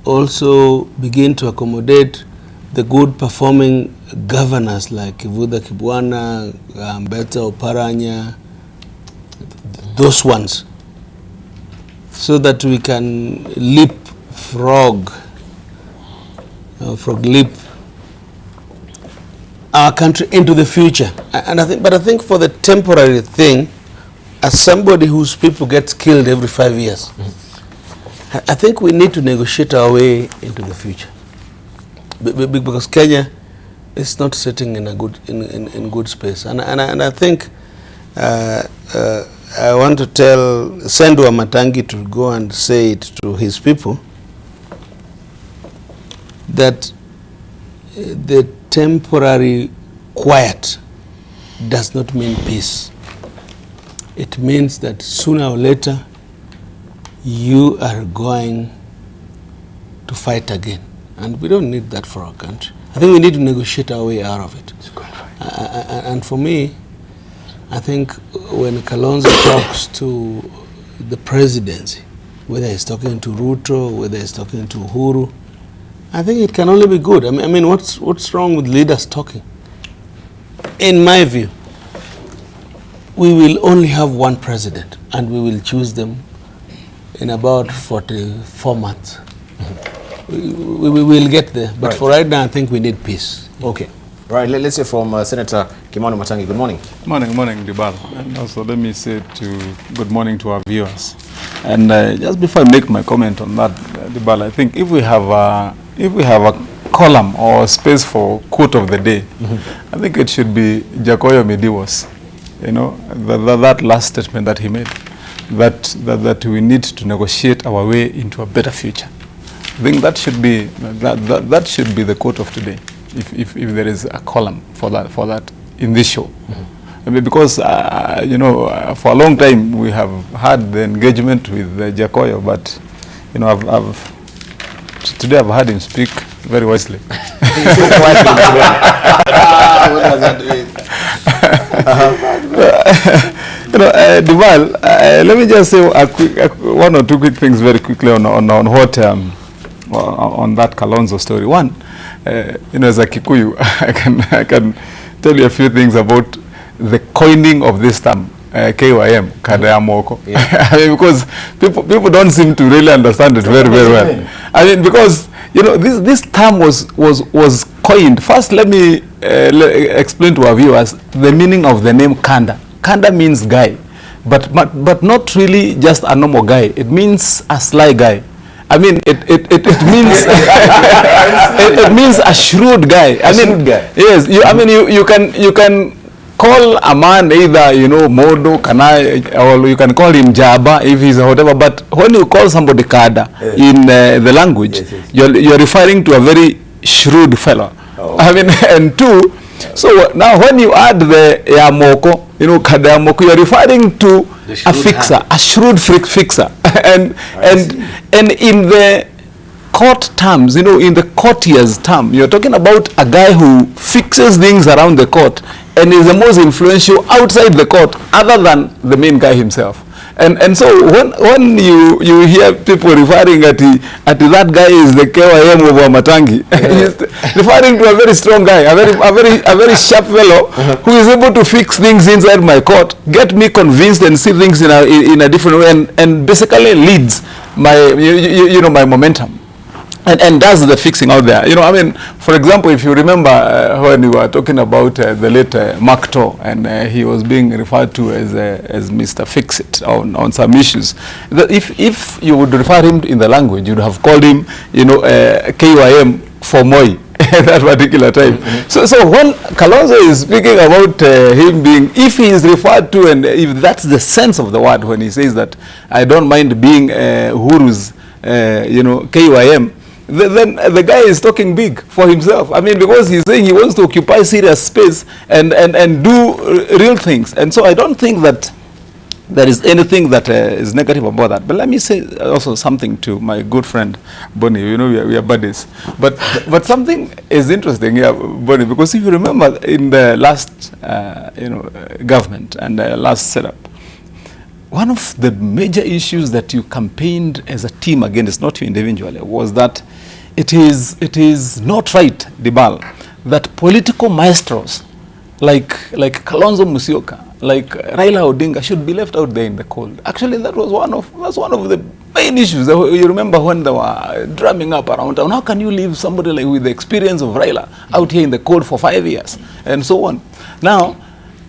[SPEAKER 9] also begin to accommodate the good performing governors like Kivuda Kibwana, Mbeta Oparanya, those ones, so that we can leap our country into the future. And I think for the temporary thing, as somebody whose people gets killed every 5 years, I think we need to negotiate our way into the future, because Kenya is not sitting in a good space. And I think I want to send Wamatangi to go and say it to his people that the temporary quiet does not mean peace. It means that sooner or later you are going to fight again. And we don't need that for our country. I think we need to negotiate our way out of it. And for me, I think when Kalonzo talks to the presidency, whether he's talking to Ruto, whether he's talking to Uhuru, I think it can only be good. I mean, what's wrong with leaders talking? In my view, we will only have one president, and we will choose them in about 44 months. We will get there, but for right now, I think we need peace.
[SPEAKER 1] Okay. Right, let's hear from Senator Kimani Matangi. Good morning.
[SPEAKER 10] Morning, Debarl. And also let me say good morning to our viewers. And just before I make my comment on that, Debarl, I think if we have a column or space for quote of the day, I think it should be Jakoyo Midiwas. You know, that last statement that he made, that we need to negotiate our way into a better future. I think that should be the quote of today. If there is a column for that in this show, I mean, because you know, for a long time we have had the engagement with Jakoyo, but you know, today I've heard him speak very wisely. You know, Debarl, let me just say one or two quick things very quickly on what on that Kalonzo story. One, you know, as a Kikuyu, I can tell you a few things about the coining of this term, KYM, Kadayamoko. Yeah. I mean, because people don't seem to really understand it very well. I mean, because you know, this term was coined. First, let me explain to our viewers the meaning of the name Kanda. Kanda means guy, but not really just a normal guy. It means a sly guy. I mean, it means it means a shrewd guy. Yes. You can call a man either, you know, Modo, Kanai, or you can call him Jaba if he's a whatever. But when you call somebody Kada in the language, you're referring to a very shrewd fellow. Oh. I mean, and two. So now when you add the Yamoko, you know, Kada Yamoko, you're referring to a fixer, a shrewd fixer. and in the court terms, you know, in the courtier's term, you're talking about a guy who fixes things around the court and is the most influential outside the court other than the main guy himself. And so when you hear people referring at that guy is the KYM of Matangi, he's referring to a very strong guy, a very sharp fellow who is able to fix things inside my court, get me convinced and see things in a different way, and basically leads my you know, my momentum. And does the fixing out there. You know, I mean, for example, if you remember when we were talking about the late Mark Too, and he was being referred to as Mr. Fix-It on some issues. That if you would refer him in the language, you'd have called him, you know, KYM for Moi at that particular time. So when Kalonzo is speaking about him being, if he is referred to, and if that's the sense of the word when he says that, I don't mind being Uhuru's, you know, KYM, then the guy is talking big for himself. I mean, because he's saying he wants to occupy serious space and do real things. And so I don't think that there is anything that is negative about that. But let me say also something to my good friend Bonnie. You know, we are buddies. But something is interesting here, Bonnie, because if you remember in the last you know, government and last setup, one of the major issues that you campaigned as a team against, not you individually, was that it is not right, Debarl, that political maestros like Kalonzo Musyoka, like Raila Odinga should be left out there in the cold. Actually, that's one of the main issues. You remember when they were drumming up around town, how can you leave somebody like with the experience of Raila out here in the cold for 5 years and so on? Now,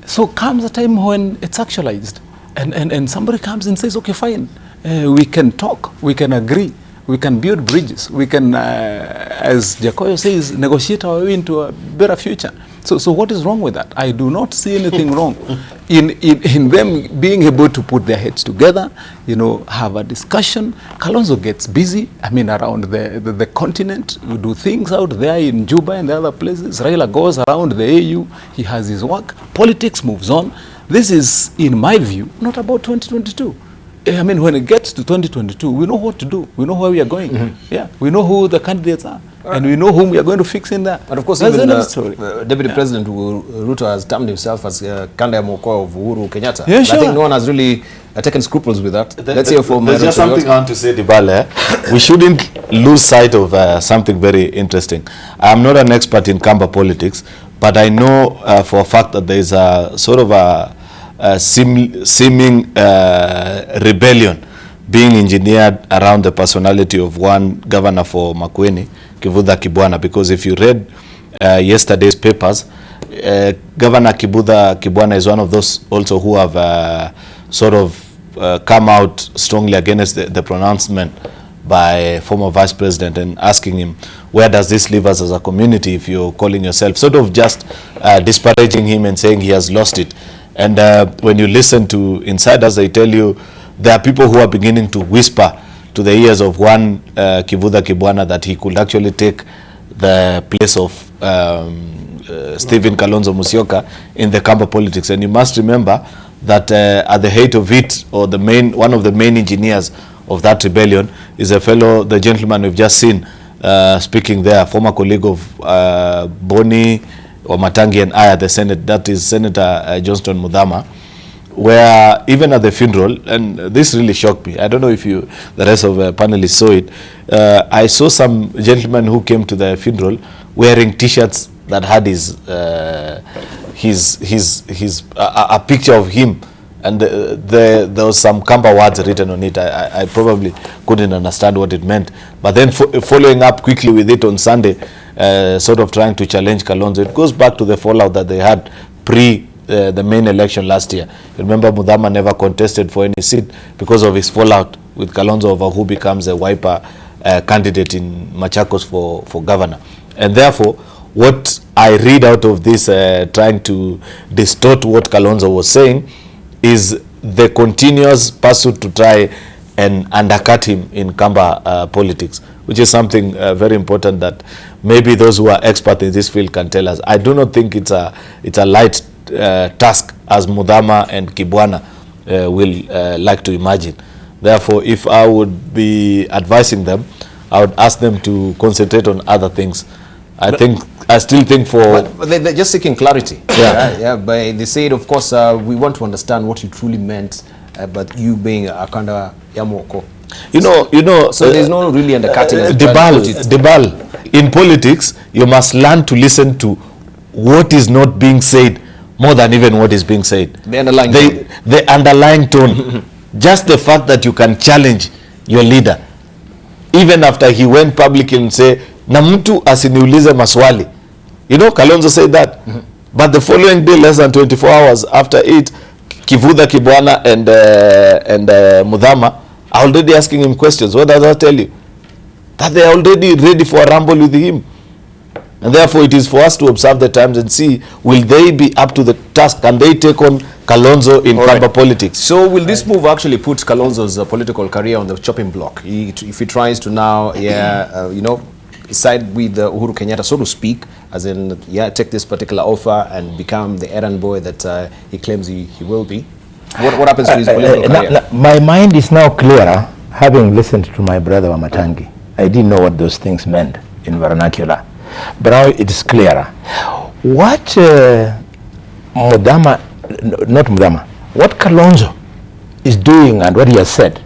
[SPEAKER 10] so comes a time when it's actualized. And somebody comes and says, okay, fine, we can talk, we can agree, we can build bridges, we can, as Jakoyo says, negotiate our way into a better future. So what is wrong with that? I do not see anything wrong in them being able to put their heads together, you know, have a discussion. Kalonzo gets busy, I mean, around the continent. We do things out there in Juba and the other places. Raila goes around the AU, he has his work. Politics moves on. This is, in my view, not about 2022. I mean, when it gets to 2022, we know what to do. We know where we are going. Yeah, we know who the candidates are. And we know whom we are going to fix in there.
[SPEAKER 1] And of course,
[SPEAKER 10] that's
[SPEAKER 1] even
[SPEAKER 10] story.
[SPEAKER 1] Deputy President Ruto has termed himself as Kanda Moko of Uhuru Kenyatta.
[SPEAKER 10] Yeah, sure.
[SPEAKER 1] I think no one has really taken scruples with that. Let's hear from
[SPEAKER 2] There's just something I want to say, Debarl. We shouldn't lose sight of something very interesting. I'm not an expert in Kamba politics, but I know for a fact that there is a sort of a seeming rebellion being engineered around the personality of one governor for Makueni, Kivutha Kibwana, because if you read yesterday's papers, Governor Kibwana is one of those also who have sort of come out strongly against the pronouncement by former Vice President and asking him, where does this leave us as a community if you're calling yourself, sort of just disparaging him and saying he has lost it. And when you listen to insiders, they tell you there are people who are beginning to whisper to the ears of one Kibwana that he could actually take the place of Stephen Kalonzo Musyoka in the Kamba politics. And you must remember that at the height of it, or one of the main engineers of that rebellion is the gentleman we've just seen speaking there, former colleague of Boni or Matangi and I at the Senate, that is Senator Johnston Muthama, where even at the funeral, and this really shocked me, I don't know if the rest of the panelists saw it, I saw some gentlemen who came to the funeral wearing t-shirts that had a picture of him, and there was some Kamba words written on it. I probably couldn't understand what it meant, but then following up quickly with it on Sunday, sort of trying to challenge Kalonzo. It goes back to the fallout that they had pre the main election last year. You remember Muthama never contested for any seat because of his fallout with Kalonzo over who becomes a Wiper candidate in Machakos for governor. And therefore, what I read out of this, trying to distort what Kalonzo was saying, is the continuous pursuit to try and undercut him in Kamba politics, which is something very important that maybe those who are experts in this field can tell us. I do not think it's a light task as Muthama and Kibwana will like to imagine. Therefore, if I would be advising them, I would ask them to concentrate on other things. I still think
[SPEAKER 1] but they're just seeking clarity. But they said, of course, we want to understand what you truly meant, but you being a kind of Yamoko.
[SPEAKER 2] You know.
[SPEAKER 1] So there's no really undercutting.
[SPEAKER 2] Debarl, in politics, you must learn to listen to what is not being said more than even what is being said. The underlying tone. Just the fact that you can challenge your leader, even after he went public and say, na mtu asiniulize maswali. You know, Kalonzo said that. But the following day, less than 24 hours after it, Kibwana and Muthama are already asking him questions. What does that tell you? That they are already ready for a rumble with him. And therefore, it is for us to observe the times and see, will they be up to the task? Can they take on Kalonzo in Kamba politics?
[SPEAKER 1] So will this move actually put Kalonzo's political career on the chopping block? If he tries to now, side with Uhuru Kenyatta, so to speak, as in, take this particular offer and become the errand boy that he claims he will be? What happens to his political career?
[SPEAKER 8] My mind is now clearer, having listened to my brother Wamatangi. I didn't know what those things meant in vernacular. But now it is clearer. What what Kalonzo is doing and what he has said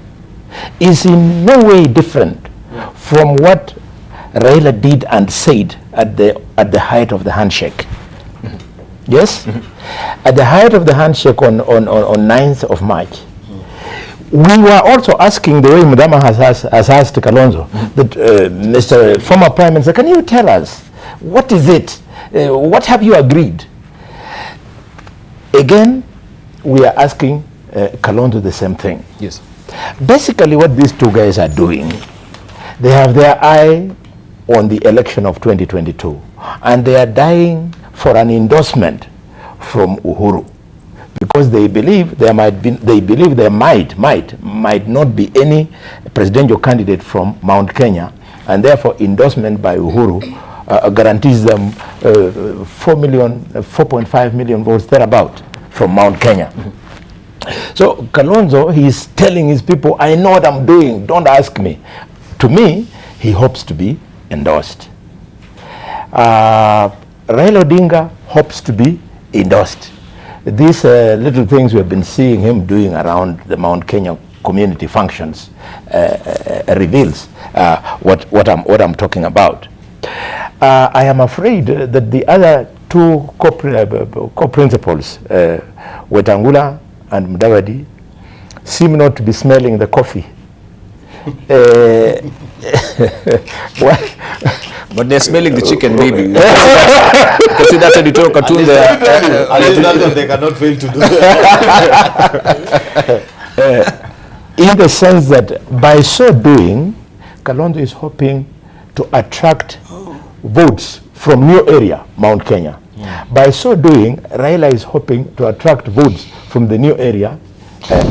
[SPEAKER 8] is in no way different from what Raila did and said at the height of the handshake. Yes? At the height of the handshake on 9th of March, we were also asking, the way Muthama has asked Kalonzo, that Mr. Former Prime Minister, can you tell us, what is it? What have you agreed? Again, we are asking Kalonzo the same thing.
[SPEAKER 1] Yes.
[SPEAKER 8] Basically, what these two guys are doing, they have their eye on the election of 2022, and they are dying for an endorsement from Uhuru, because they believe there might not be any presidential candidate from Mount Kenya, and therefore endorsement by Uhuru guarantees them 4.5 million votes thereabout from Mount Kenya. So Kalonzo, he's telling his people, I know what I'm doing, don't ask me. To me, he hopes to be endorsed. Raila Odinga hopes to be endorsed. These little things we have been seeing him doing around the Mount Kenya community functions reveals what I'm talking about. I am afraid that the other two co-principals, Wetangula and Mudavadi, seem not to be smelling the coffee.
[SPEAKER 1] But they're smelling the chicken, maybe. Because see that editorial cartoon there.
[SPEAKER 2] They cannot fail to do
[SPEAKER 8] In the sense that by so doing, Kalonzo is hoping to attract votes from new area, Mount Kenya. By so doing, Raila is hoping to attract votes from the new area,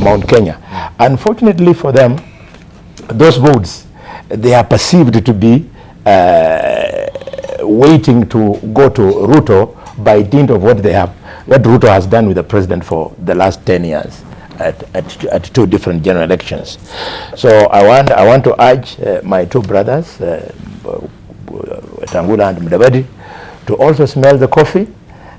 [SPEAKER 8] Mount Kenya. Unfortunately for them, those votes, they are perceived to be waiting to go to Ruto by dint of what Ruto has done with the president for the last 10 years at two different general elections. So I want to urge my two brothers, Tangula and Mudavadi, to also smell the coffee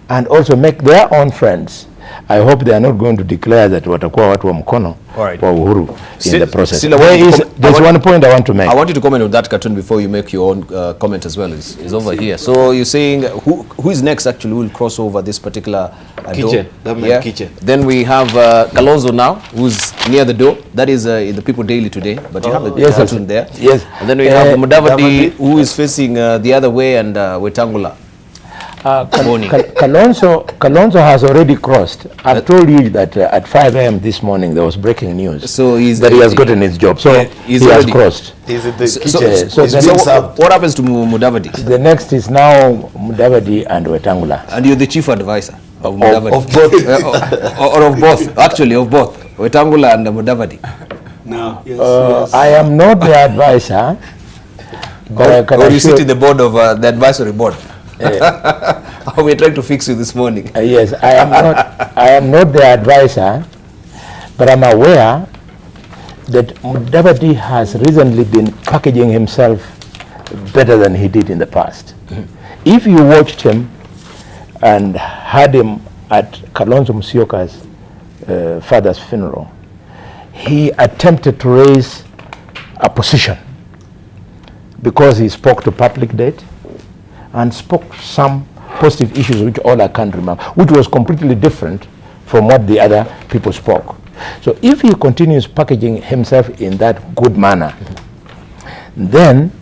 [SPEAKER 8] and also make their own friends. I hope they are not going to declare that watakuwa watu wa mkono wa Uhuru in the process. There's one point I want to make.
[SPEAKER 1] I want you to comment on that cartoon before you make your own comment as well. Is over here. So you're saying who is next actually will cross over this particular door? Yeah. Then we have Kalonzo now, who's near the door. That is in the People Daily today. But you have the cartoon there.
[SPEAKER 8] Yes.
[SPEAKER 1] And then we have Mudavadi, who is facing the other way, and Wetangula.
[SPEAKER 8] Kalonzo has already crossed. I've told you that at 5 a.m. this morning there was breaking news
[SPEAKER 1] so
[SPEAKER 8] that he has gotten his job. So he has crossed.
[SPEAKER 2] He's in the
[SPEAKER 1] what happens to Mudavadi?
[SPEAKER 8] The next is now Mudavadi and Wetangula.
[SPEAKER 1] And you're the chief advisor of Mudavadi?
[SPEAKER 2] Of both.
[SPEAKER 1] or of both. Actually, of both. Wetangula and Mudavadi.
[SPEAKER 9] No.
[SPEAKER 8] I am not the advisor.
[SPEAKER 1] Or you sit in the board of the advisory board? We're trying to fix you this morning.
[SPEAKER 8] Yes, I am not the advisor, but I'm aware that Mudavadi has recently been packaging himself better than he did in the past. If you watched him and had him at Kalonzo Musyoka's father's funeral, he attempted to raise a position because he spoke to public debt and spoke some positive issues which all I can't remember, which was completely different from what the other people spoke. So if he continues packaging himself in that good manner, then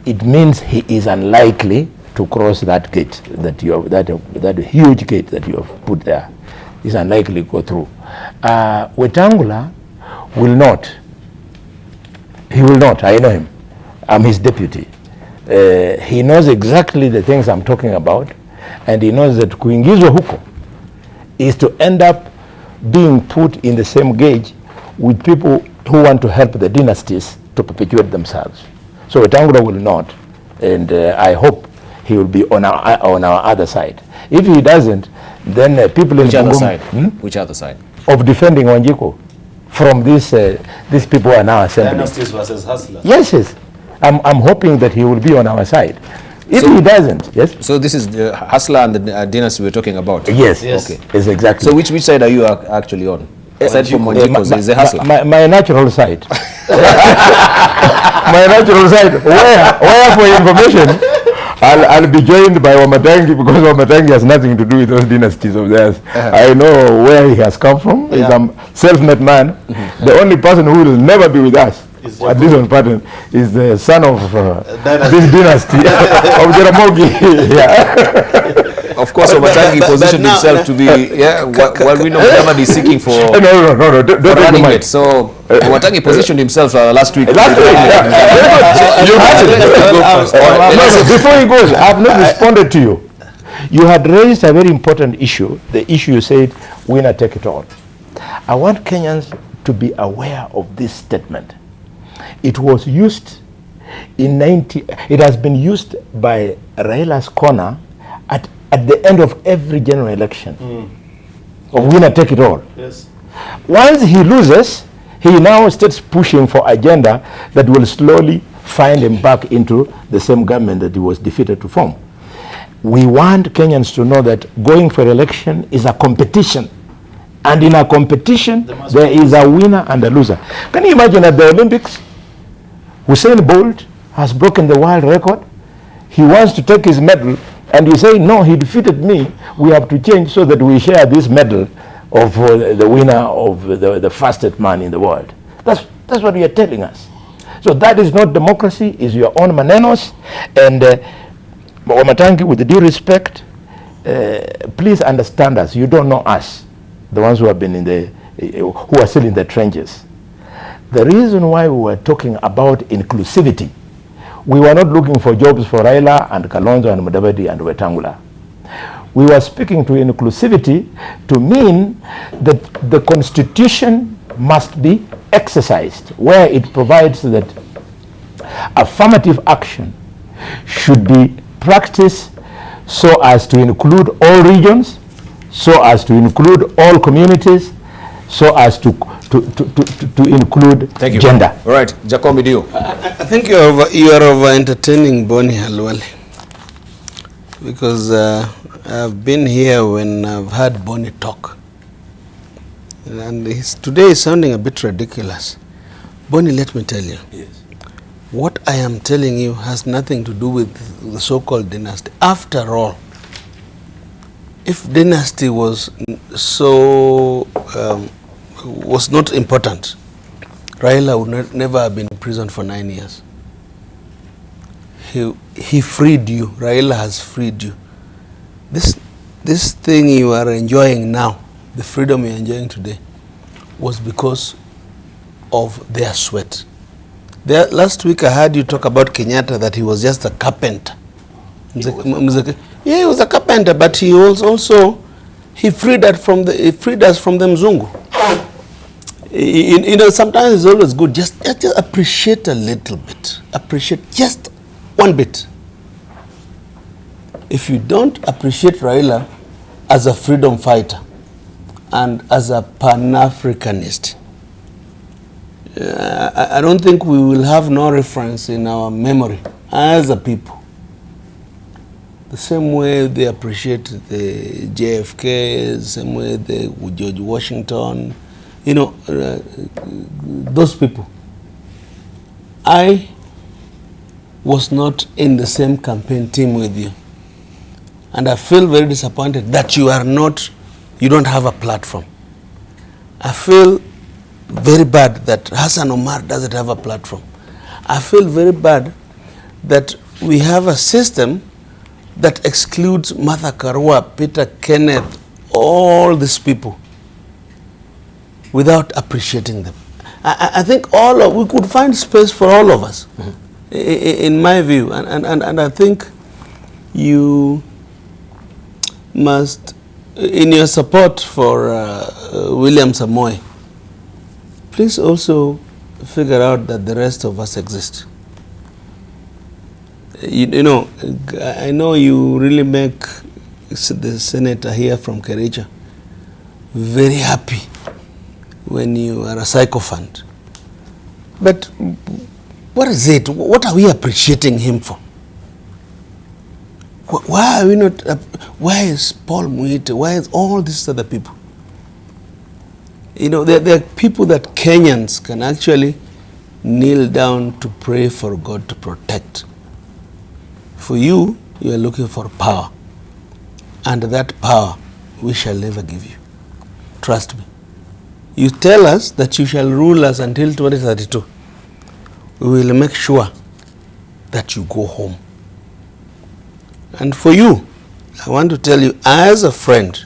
[SPEAKER 8] it means he is unlikely to cross that gate that you have, that huge gate that you have put there. Is unlikely to go through. Wetangula will not. He will not. I know him. I'm his deputy. He knows exactly the things I'm talking about, and he knows that kuingizwa huko is to end up being put in the same gauge with people who want to help the dynasties to perpetuate themselves. So Wetangula will not, and I hope he will be on our other side. If he doesn't, then people in
[SPEAKER 1] Which other side? Which other side?
[SPEAKER 8] Of defending Wanjiku from these people are now assembling.
[SPEAKER 2] Dynasties versus hustlers.
[SPEAKER 8] Yes. I'm hoping that he will be on our side. If he doesn't, yes.
[SPEAKER 1] So this is the hustler and the dynasty we're talking about.
[SPEAKER 8] Yes.
[SPEAKER 1] Okay.
[SPEAKER 8] Yes, exactly.
[SPEAKER 1] So which side are you actually on? Aside from Wanjiku, is the hustler.
[SPEAKER 8] My natural side. My natural side. Where for information, I'll be joined by Wamatangi, because Wamatangi has nothing to do with those dynasties of theirs. I know where he has come from. He's a self-made man. The only person who will never be with us at this one pattern is the son of this dynasty of Jaramogi.
[SPEAKER 1] Of course, Wamatangi positioned himself to be, while we know Mudavadi is seeking for
[SPEAKER 8] no, don't
[SPEAKER 1] running it. So Wamatangi positioned himself last week.
[SPEAKER 8] Before he goes, I have not responded to you. You had raised a very important issue, the issue you said, winner take it all. I want Kenyans to be aware of this statement. It was used it has been used by Raila's corner at the end of every general election. Of winner take it all.
[SPEAKER 2] Yes.
[SPEAKER 8] Once he loses, he now starts pushing for agenda that will slowly find him back into the same government that he was defeated to form. We want Kenyans to know that going for election is a competition. And in a competition, there is a winner and a loser. Can you imagine at the Olympics, Usain Bolt has broken the world record. He wants to take his medal, and you say, no, he defeated me. We have to change so that we share this medal of the winner of the fastest man in the world. That's what you are telling us. So that is not democracy, is your own manenos. And Wamatangi, with due respect, please understand us. You don't know us, the ones who have been in the, who are still in the trenches. The reason why we were talking about inclusivity, we were not looking for jobs for Raila and Kalonzo and Mudavadi and Wetangula. We were speaking to inclusivity to mean that the constitution must be exercised, where it provides that affirmative action should be practiced so as to include all regions, so as to include all communities, so as to include gender.
[SPEAKER 1] All right, Jacobi Dio.
[SPEAKER 9] I think you are over entertaining Boni Halwale, because I've been here when I've heard Boni talk, and today is sounding a bit ridiculous. Boni, let me tell you, yes, what I am telling you has nothing to do with the so-called dynasty. After all, if dynasty was so was not important, Raila would never have been in prison for 9 years. He freed you. Raila has freed you. This thing you are enjoying now, the freedom you're enjoying today, was because of their sweat. Last week I heard you talk about Kenyatta, that he was just a carpenter. Yeah, he was a carpenter, but he was also, he freed us from the Mzungu. You know, sometimes it's always good, just appreciate a little bit. Appreciate just one bit. If you don't appreciate Raila as a freedom fighter and as a Pan-Africanist, I don't think we will have no reference in our memory as a people. The same way they appreciate the JFK, the same way the George Washington, you know, those people. I was not in the same campaign team with you, and I feel very disappointed that you don't have a platform. I feel very bad that Hassan Omar doesn't have a platform. I feel very bad that we have a system that excludes Martha Karua, Peter Kenneth, all these people, without appreciating them. I think we could find space for all of us, in my view, and I think you must, in your support for William Samoei, please also figure out that the rest of us exist. You know, I know you really make the senator here from Kericha very happy when you are a sycophant. But what is it? What are we appreciating him for? Why are we not? Why is Paul Muite? Why is all these other people? You know, there are people that Kenyans can actually kneel down to pray for God to protect. For you, you are looking for power. And that power we shall never give you. Trust me. You tell us that you shall rule us until 2032. We will make sure that you go home. And for you, I want to tell you as a friend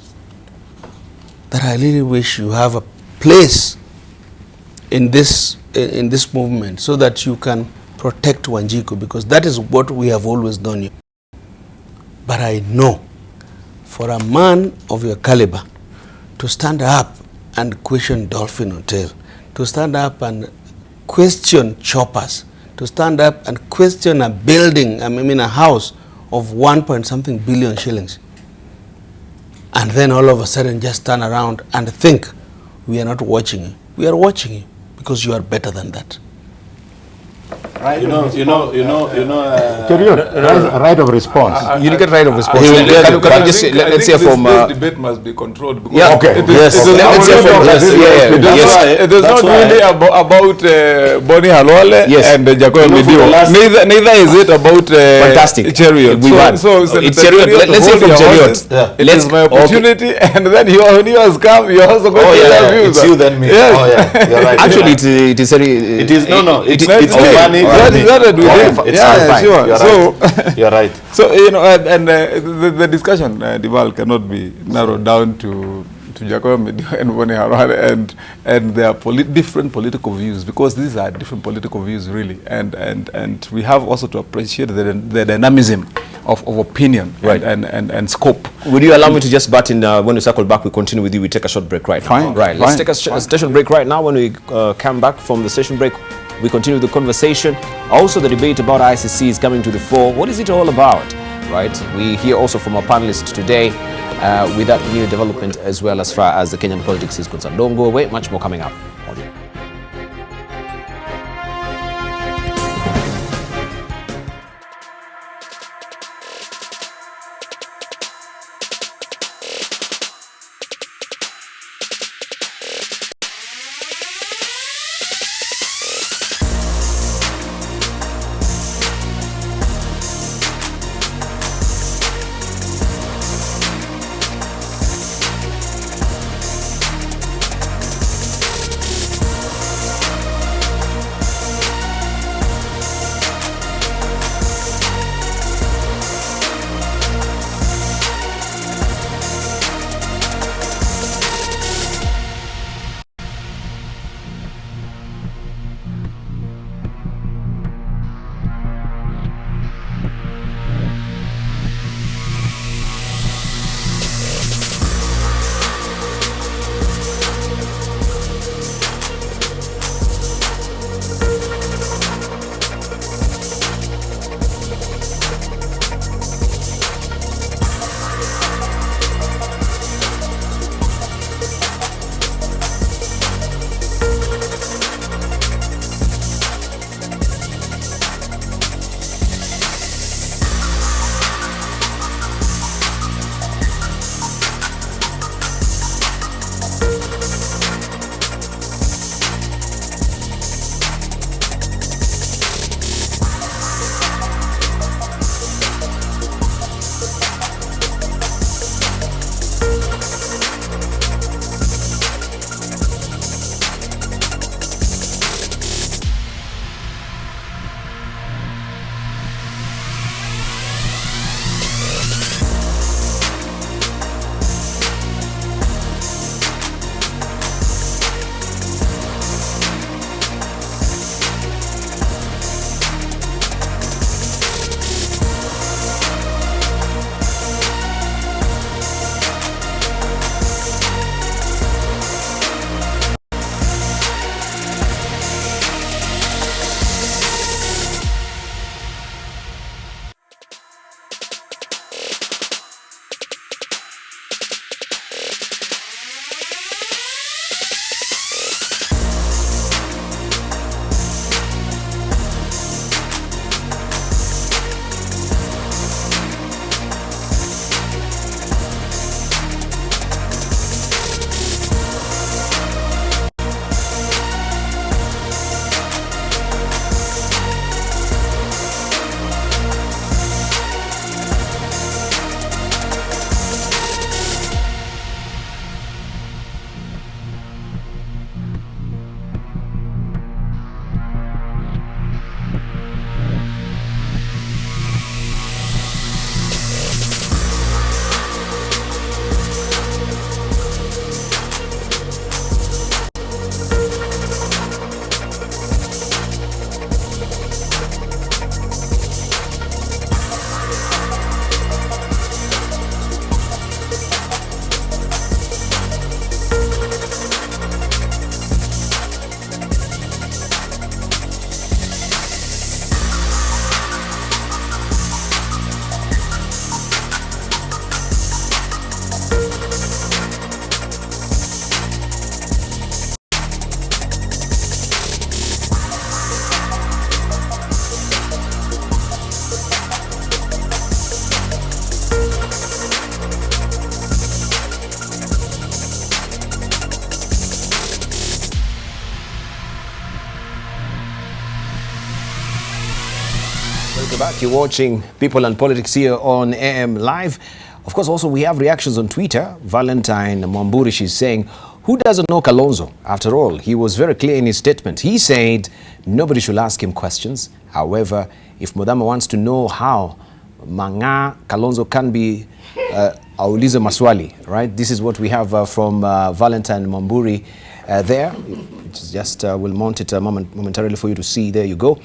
[SPEAKER 9] that I really wish you have a place in this movement so that you can protect Wanjiku, because that is what we have always done you. But I know for a man of your caliber to stand up and question Dolphin Hotel, to stand up and question choppers, to stand up and question a building, I mean a house of 1-point-something billion shillings, and then all of a sudden just turn around and think we are not watching you. We are watching you because you are better than that.
[SPEAKER 2] You know.
[SPEAKER 8] Right of response.
[SPEAKER 1] You get right of response.
[SPEAKER 2] He will get it.
[SPEAKER 1] Let's hear from.
[SPEAKER 10] This debate must be controlled. Because
[SPEAKER 1] Yeah,
[SPEAKER 8] okay.
[SPEAKER 1] Yes. Let's hear from.
[SPEAKER 10] It is not really about Boni Halwale
[SPEAKER 1] Yes.
[SPEAKER 10] and Jacob Midio. Neither is it about
[SPEAKER 1] Fantastic.
[SPEAKER 10] Chariot.
[SPEAKER 1] We won.
[SPEAKER 10] It's
[SPEAKER 1] Chariot. Let's hear from Chariot.
[SPEAKER 10] It is my opportunity, and then when you has come, you also got to have views.
[SPEAKER 2] It's you then me.
[SPEAKER 10] Yes.
[SPEAKER 2] Oh yeah, you're right.
[SPEAKER 1] Actually, it is very.
[SPEAKER 2] it is no. It's
[SPEAKER 10] It's
[SPEAKER 2] money.
[SPEAKER 10] it's
[SPEAKER 2] fine.
[SPEAKER 10] sure.
[SPEAKER 2] You're
[SPEAKER 10] So,
[SPEAKER 2] right. You're right.
[SPEAKER 10] so the discussion, Debarl, cannot be narrowed down to Jacob Midio and Boni Halwale and their different political views, because these are different political views really, and we have also to appreciate the dynamism of opinion,
[SPEAKER 1] Right.
[SPEAKER 10] and scope.
[SPEAKER 1] Would you allow me to just butt in when we circle back? We continue with you. We take a short break right now.
[SPEAKER 10] Fine,
[SPEAKER 1] Right. Let's
[SPEAKER 10] fine.
[SPEAKER 1] take a station break right now. When we come back from the station break, we continue the conversation. Also, the debate about ICC is coming to the fore. What is it all about? Right. We hear also from our panelists today with that new development, as well as far as the Kenyan politics is concerned. Don't go away. Much more coming up. Welcome back. You're watching People and Politics here on AM Live. Of course, also we have reactions on Twitter. Valentine Mwamburi, is saying, who doesn't know Kalonzo? After all, he was very clear in his statement. He said nobody should ask him questions. However, if Modama wants to know how Manga Kalonzo can be aulize maswali, right? This is what we have from Valentine Mwamburi there. Just we'll mount it momentarily for you to see. There you go.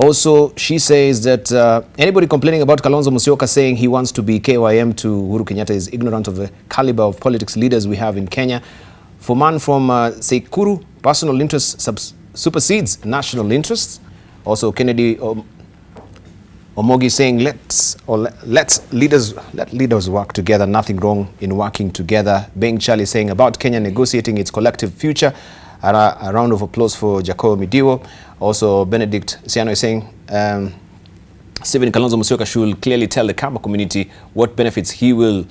[SPEAKER 1] Also, she says that anybody complaining about Kalonzo Musyoka saying he wants to be KYM to Uhuru Kenyatta is ignorant of the caliber of politics leaders we have in Kenya. For man from Sekuru, personal interest supersedes national interests. Also, Kennedy Omogi saying let leaders work together. Nothing wrong in working together. Beng Charlie saying about Kenya negotiating its collective future. A round of applause for Jacob Midiwo. Also, Benedict Siano is saying Stephen Kalonzo Musyoka should clearly tell the Kamba community what benefits will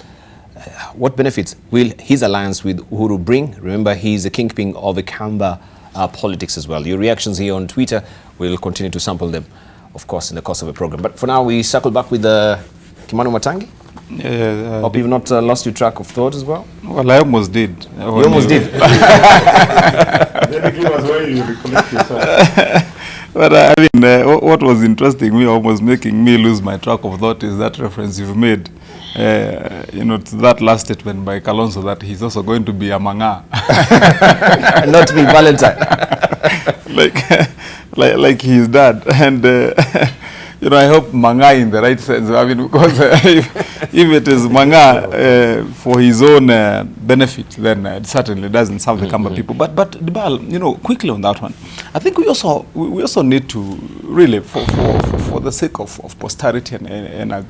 [SPEAKER 1] his alliance with Uhuru bring. Remember, he's the kingpin of the Kamba politics as well. Your reactions here on Twitter, we'll continue to sample them, of course, in the course of the program. But for now, we circle back with Kimano Matangi. Hope you've not lost your track of thought as well.
[SPEAKER 10] Well, I almost did.
[SPEAKER 1] You almost did.
[SPEAKER 10] But I mean, what was interesting, almost making me lose my track of thought is that reference you've made, to that last statement by Kalonzo that he's also going to be a manga.
[SPEAKER 1] Not be Valentine.
[SPEAKER 10] like his dad. And I hope manga in the right sense. I mean, because if it is manga for his own benefit, then it certainly doesn't serve the Kamba people. But Debarl, quickly on that one, I think we also need to really, for the sake of posterity and a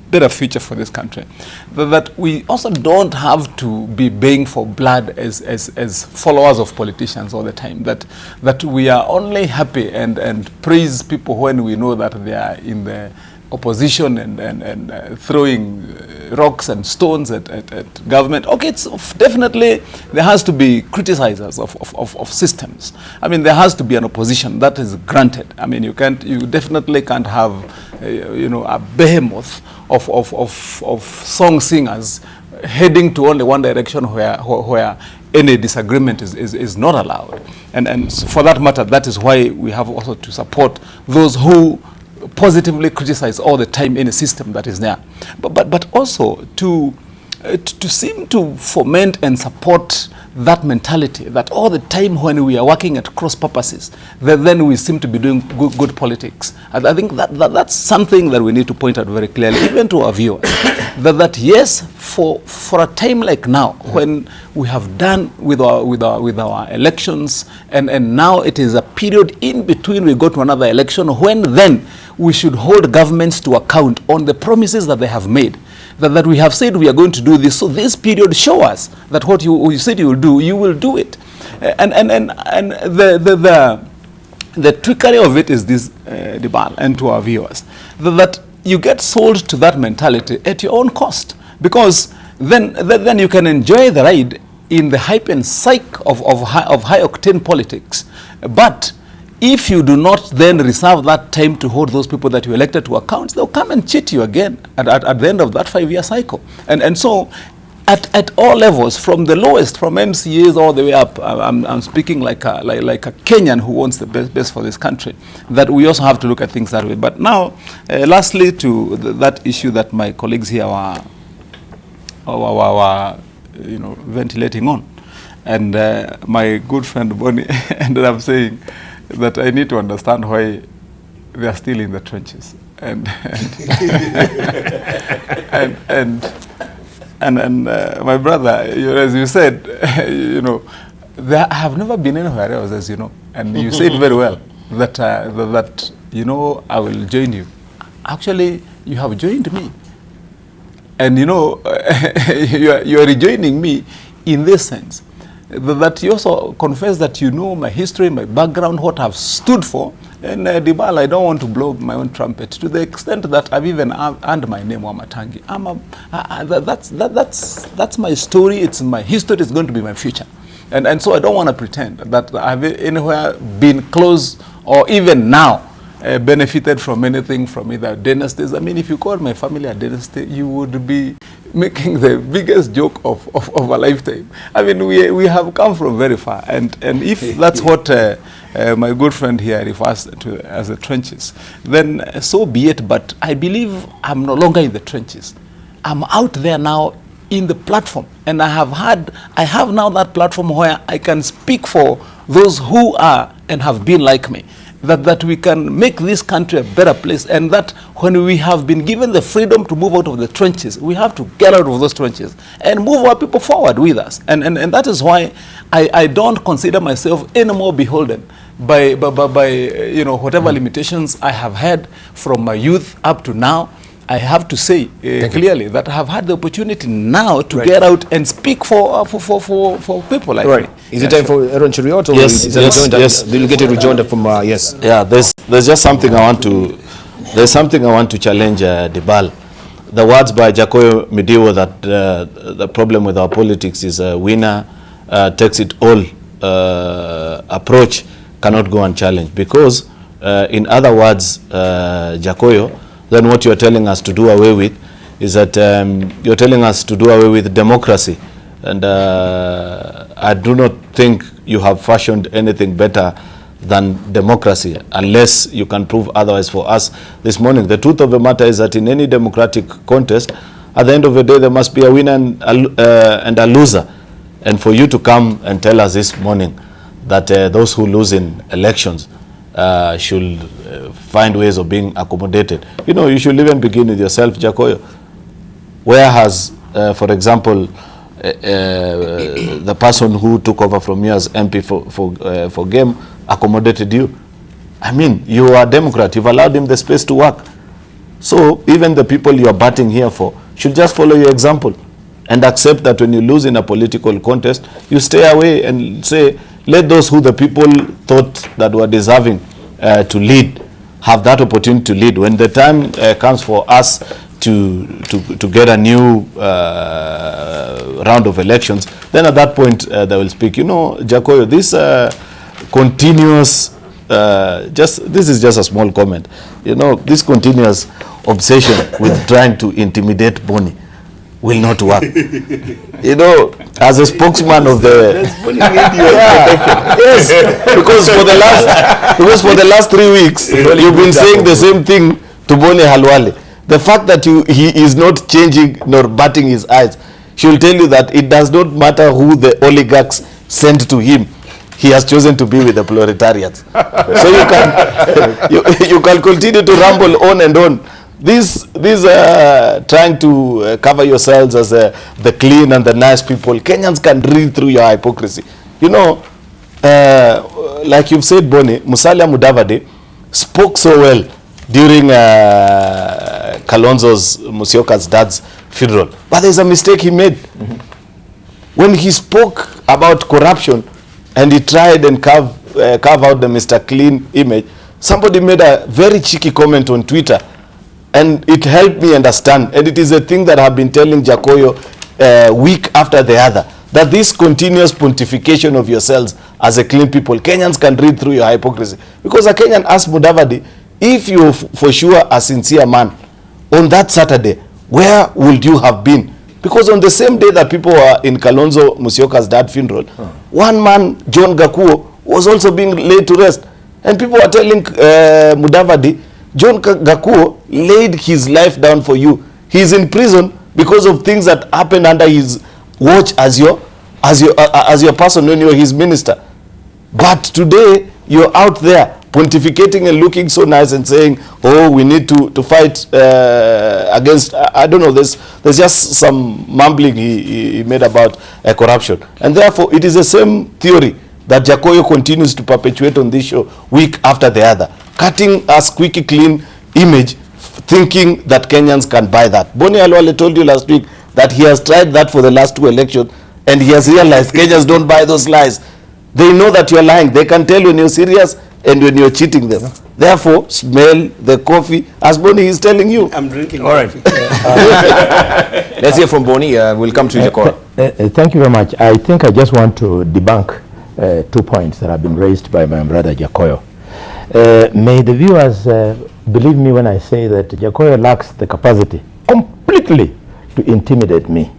[SPEAKER 10] better future for this country, that we also don't have to be baying for blood as followers of politicians all the time. That we are only happy and praise people when we know that they are in the opposition and throwing rocks and stones at government. Okay, it's definitely there has to be criticizers of systems. I mean, there has to be an opposition, that is granted. I mean, you definitely can't have a behemoth of song singers heading to only one direction where any disagreement is not allowed. And for that matter, that is why we have also to support those who positively criticize all the time any system that is there. But also to seem to foment and support that mentality that all the time when we are working at cross purposes, then we seem to be doing good politics. I think that's something that we need to point out very clearly, even to our viewers, that yes, for a time like now, when we have done with our elections, and now it is a period in between we go to another election, when then we should hold governments to account on the promises that they have made. That we have said we are going to do this, so this period show us that what you said you will do it, and the trickery of it is this, Debarl, and to our viewers, that you get sold to that mentality at your own cost, because then you can enjoy the ride in the hype and psych of high octane politics, but if you do not then reserve that time to hold those people that you elected to account, they'll come and cheat you again at the end of that 5-year cycle. And so at all levels, from the lowest, from MCAs all the way up, I'm speaking like a Kenyan who wants the best for this country, that we also have to look at things that way. But now, lastly, to that issue that my colleagues here were ventilating on, and my good friend Bonnie ended up saying that I need to understand why they are still in the trenches, and my brother, as you said, they have never been anywhere else, as you know, and you said very well that I will join you. Actually, you have joined me, and you are rejoining me in this sense, that you also confess that you know my history, my background, what I've stood for. And Debarl, I don't want to blow my own trumpet to the extent that I've even earned my name, Wamatangi. That's my story, it's my history, it's going to be my future. And so I don't want to pretend that I've anywhere been close or even now benefited from anything from either dynasties. I mean, if you call my family a dynasty, you would be making the biggest joke of a lifetime. I mean, we have come from very far, and if that's what my good friend here refers to as the trenches, then so be it. But I believe I'm no longer in the trenches. I'm out there now in the platform, and I have now that platform where I can speak for those who are and have been like me, that we can make this country a better place, and that when we have been given the freedom to move out of the trenches, we have to get out of those trenches and move our people forward with us. And that is why I don't consider myself any more beholden by you know, whatever limitations I have had from my youth up to now. I have to say clearly that I have had the opportunity now to get out and speak for people like me.
[SPEAKER 1] Is it time for Aaron Cheriot? Or
[SPEAKER 2] Yes.
[SPEAKER 1] Will you get a rejoinder from yes?
[SPEAKER 2] Yeah, there's just something I want to challenge Debarl. The words by Jacoyo Midiwo that the problem with our politics is a winner takes it all approach cannot go unchallenged, because in other words, Jacoyo, then what you're telling us to do away with is that you're telling us to do away with democracy. And I do not think you have fashioned anything better than democracy, unless you can prove otherwise for us this morning. The truth of the matter is that in any democratic contest, at the end of the day, there must be a winner and a loser. And for you to come and tell us this morning that those who lose in elections should find ways of being accommodated. You know, you should even begin with yourself, Jacoyo. Where has, for example, the person who took over from you as MP for Game accommodated you? I mean, you are a Democrat. You've allowed him the space to work. So even the people you are batting here for should just follow your example and accept that when you lose in a political contest, you stay away and say, let those who the people thought that were deserving to lead have that opportunity to lead. When the time comes for us to get a new round of elections, then at that point they will speak. You know, Jacoyo, this continuous, this is just a small comment. You know, this continuous obsession with trying to intimidate Boni will not work. You know, as a spokesman of the yes, because for the last 3 weeks you've been saying the same thing to Boni Halwale. The fact that he is not changing nor batting his eyes, she'll tell you that it does not matter who the oligarchs sent to him. He has chosen to be with the proletariats. So you can continue to ramble on and on. These trying to cover yourselves as the clean and the nice people. Kenyans can read through your hypocrisy. You know, like you've said, Boni, Musalia Mudavadi spoke so well during Kalonzo Musyoka's dad's funeral. But there's a mistake he made. When he spoke about corruption and he tried and carve out the Mr. Clean image, somebody made a very cheeky comment on Twitter. And it helped me understand, and it is a thing that I've been telling Jacoyo week after the other, that this continuous pontification of yourselves as a clean people, Kenyans can read through your hypocrisy. Because a Kenyan asked Mudavadi, if you're for sure a sincere man, on that Saturday, where would you have been? Because on the same day that people were in Kalonzo Musyoka's dad's funeral, one man, John Gakuo, was also being laid to rest. And people were telling Mudavadi, John Gakuo laid his life down for you. He's in prison because of things that happened under his watch as your person when you were his minister. But today you're out there pontificating and looking so nice and saying, oh, we need to fight against, I don't know, there's just some mumbling he made about corruption. And therefore it is the same theory that Jacoyo continues to perpetuate on this show week after the other, cutting a squeaky clean image, thinking that Kenyans can buy that. Boni Halwale told you last week that he has tried that for the last 2 elections, and he has realized Kenyans don't buy those lies. They know that you're lying. They can tell when you're serious and when you're cheating them. Therefore, smell the coffee, as Boni is telling you.
[SPEAKER 9] I'm drinking.
[SPEAKER 1] All right. Let's hear from Boni. We'll come to Jacoyo.
[SPEAKER 8] Thank you very much. I think I just want to debunk 2 points that have been raised by my brother Jacoyo. May the viewers believe me when I say that Jakoya lacks the capacity completely to intimidate me.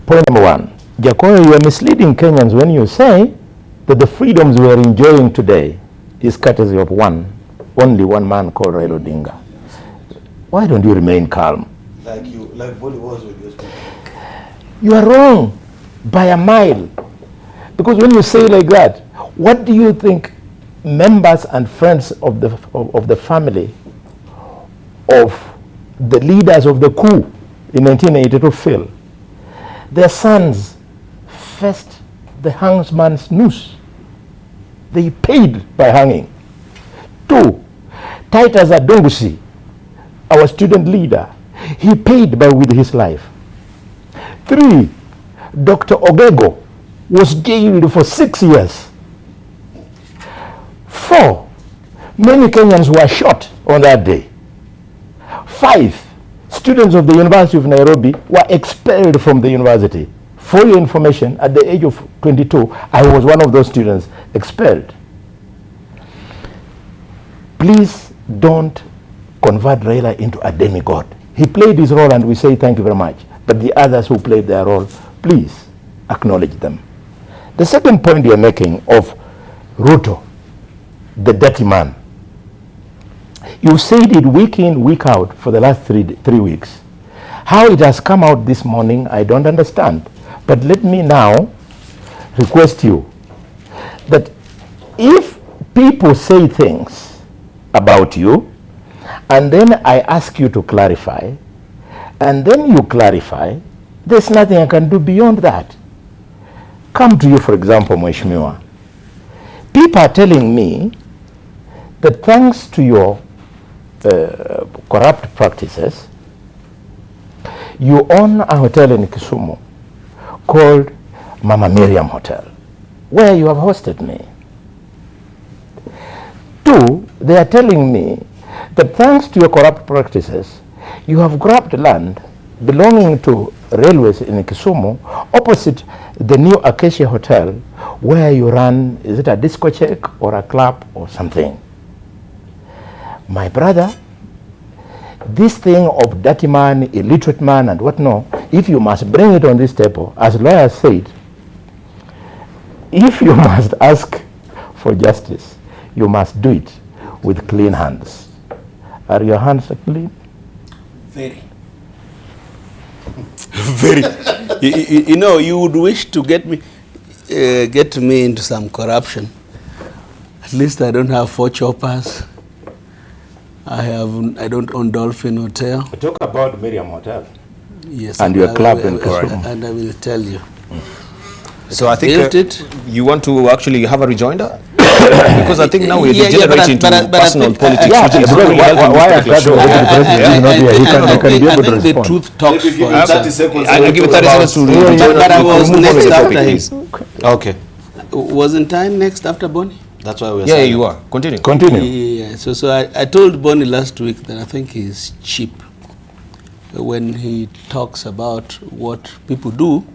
[SPEAKER 8] Point number one, Jakoya, you are misleading Kenyans when you say that the freedoms we are enjoying today is courtesy of only one man called Raila Odinga. Why don't you remain calm?
[SPEAKER 9] Like Boni was with your speech.
[SPEAKER 8] You are wrong by a mile. Because when you say like that, what do you think members and friends of the family of the leaders of the coup in 1982 feel? Their sons faced the hangman's noose. They paid by hanging. 2, Titus Adongusi, our student leader, he paid with his life. 3, Dr. Ogego was jailed for 6 years. 4, many Kenyans were shot on that day. 5, students of the University of Nairobi were expelled from the university. For your information, at the age of 22, I was one of those students expelled. Please don't convert Raila into a demigod. He played his role and we say thank you very much. But the others who played their role, please acknowledge them. The second point you're making of Ruto, the dirty man. You said it week in, week out for the last three weeks. How it has come out this morning, I don't understand. But let me now request you that if people say things about you, and then I ask you to clarify, and then you clarify, there's nothing I can do beyond that. Come to you, for example, Mheshimiwa. People are telling me that thanks to your corrupt practices, you own a hotel in Kisumu called Mama Miriam Hotel, where you have hosted me. 2, they are telling me that thanks to your corrupt practices, you have grabbed land belonging to railways in Kisumu opposite the new Acacia Hotel, where you run, is it a discotheque or a club or something? My brother, this thing of dirty man, illiterate man and whatnot, if you must bring it on this table, as lawyers said, if you must ask for justice, you must do it with clean hands. Are your hands clean?
[SPEAKER 9] Very. Very. You know, you would wish to get me into some corruption. At least I don't have 4 choppers. I don't own Dolphin Hotel.
[SPEAKER 8] Talk about Miriam Hotel.
[SPEAKER 9] Yes.
[SPEAKER 8] And your club in Kisumu.
[SPEAKER 9] And I will tell you.
[SPEAKER 1] So I think you want to actually have a rejoinder? Because I think now we're degenerating into personal politics.
[SPEAKER 8] Yeah, because why I tried to go to the president, not here. He can be able to respond.
[SPEAKER 9] The truth talks for itself.
[SPEAKER 2] 30 seconds.
[SPEAKER 1] I'll give you 30 seconds to rejoin.
[SPEAKER 9] But I was next after him.
[SPEAKER 2] Okay.
[SPEAKER 9] Wasn't I next after Bonnie?
[SPEAKER 2] That's why we're
[SPEAKER 1] Yeah,
[SPEAKER 2] saying.
[SPEAKER 1] you are. Continue.
[SPEAKER 8] Continue.
[SPEAKER 9] Yeah. So I told Bonnie last week that I think he's cheap when he talks about what people do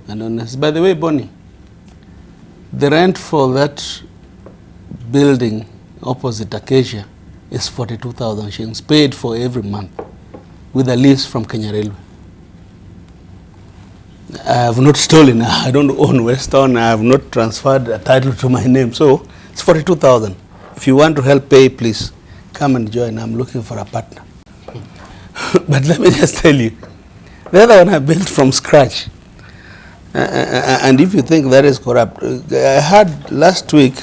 [SPEAKER 9] and honest. By the way, Bonnie, the rent for that building opposite Acacia is 42,000 shillings paid for every month with a lease from Kenya Railway. I have not stolen. I don't own Western. I have not transferred a title to my name. So it's 42,000. If you want to help pay, please come and join. I'm looking for a partner. But let me just tell you, the other one I built from scratch. And if you think that is corrupt, I heard last week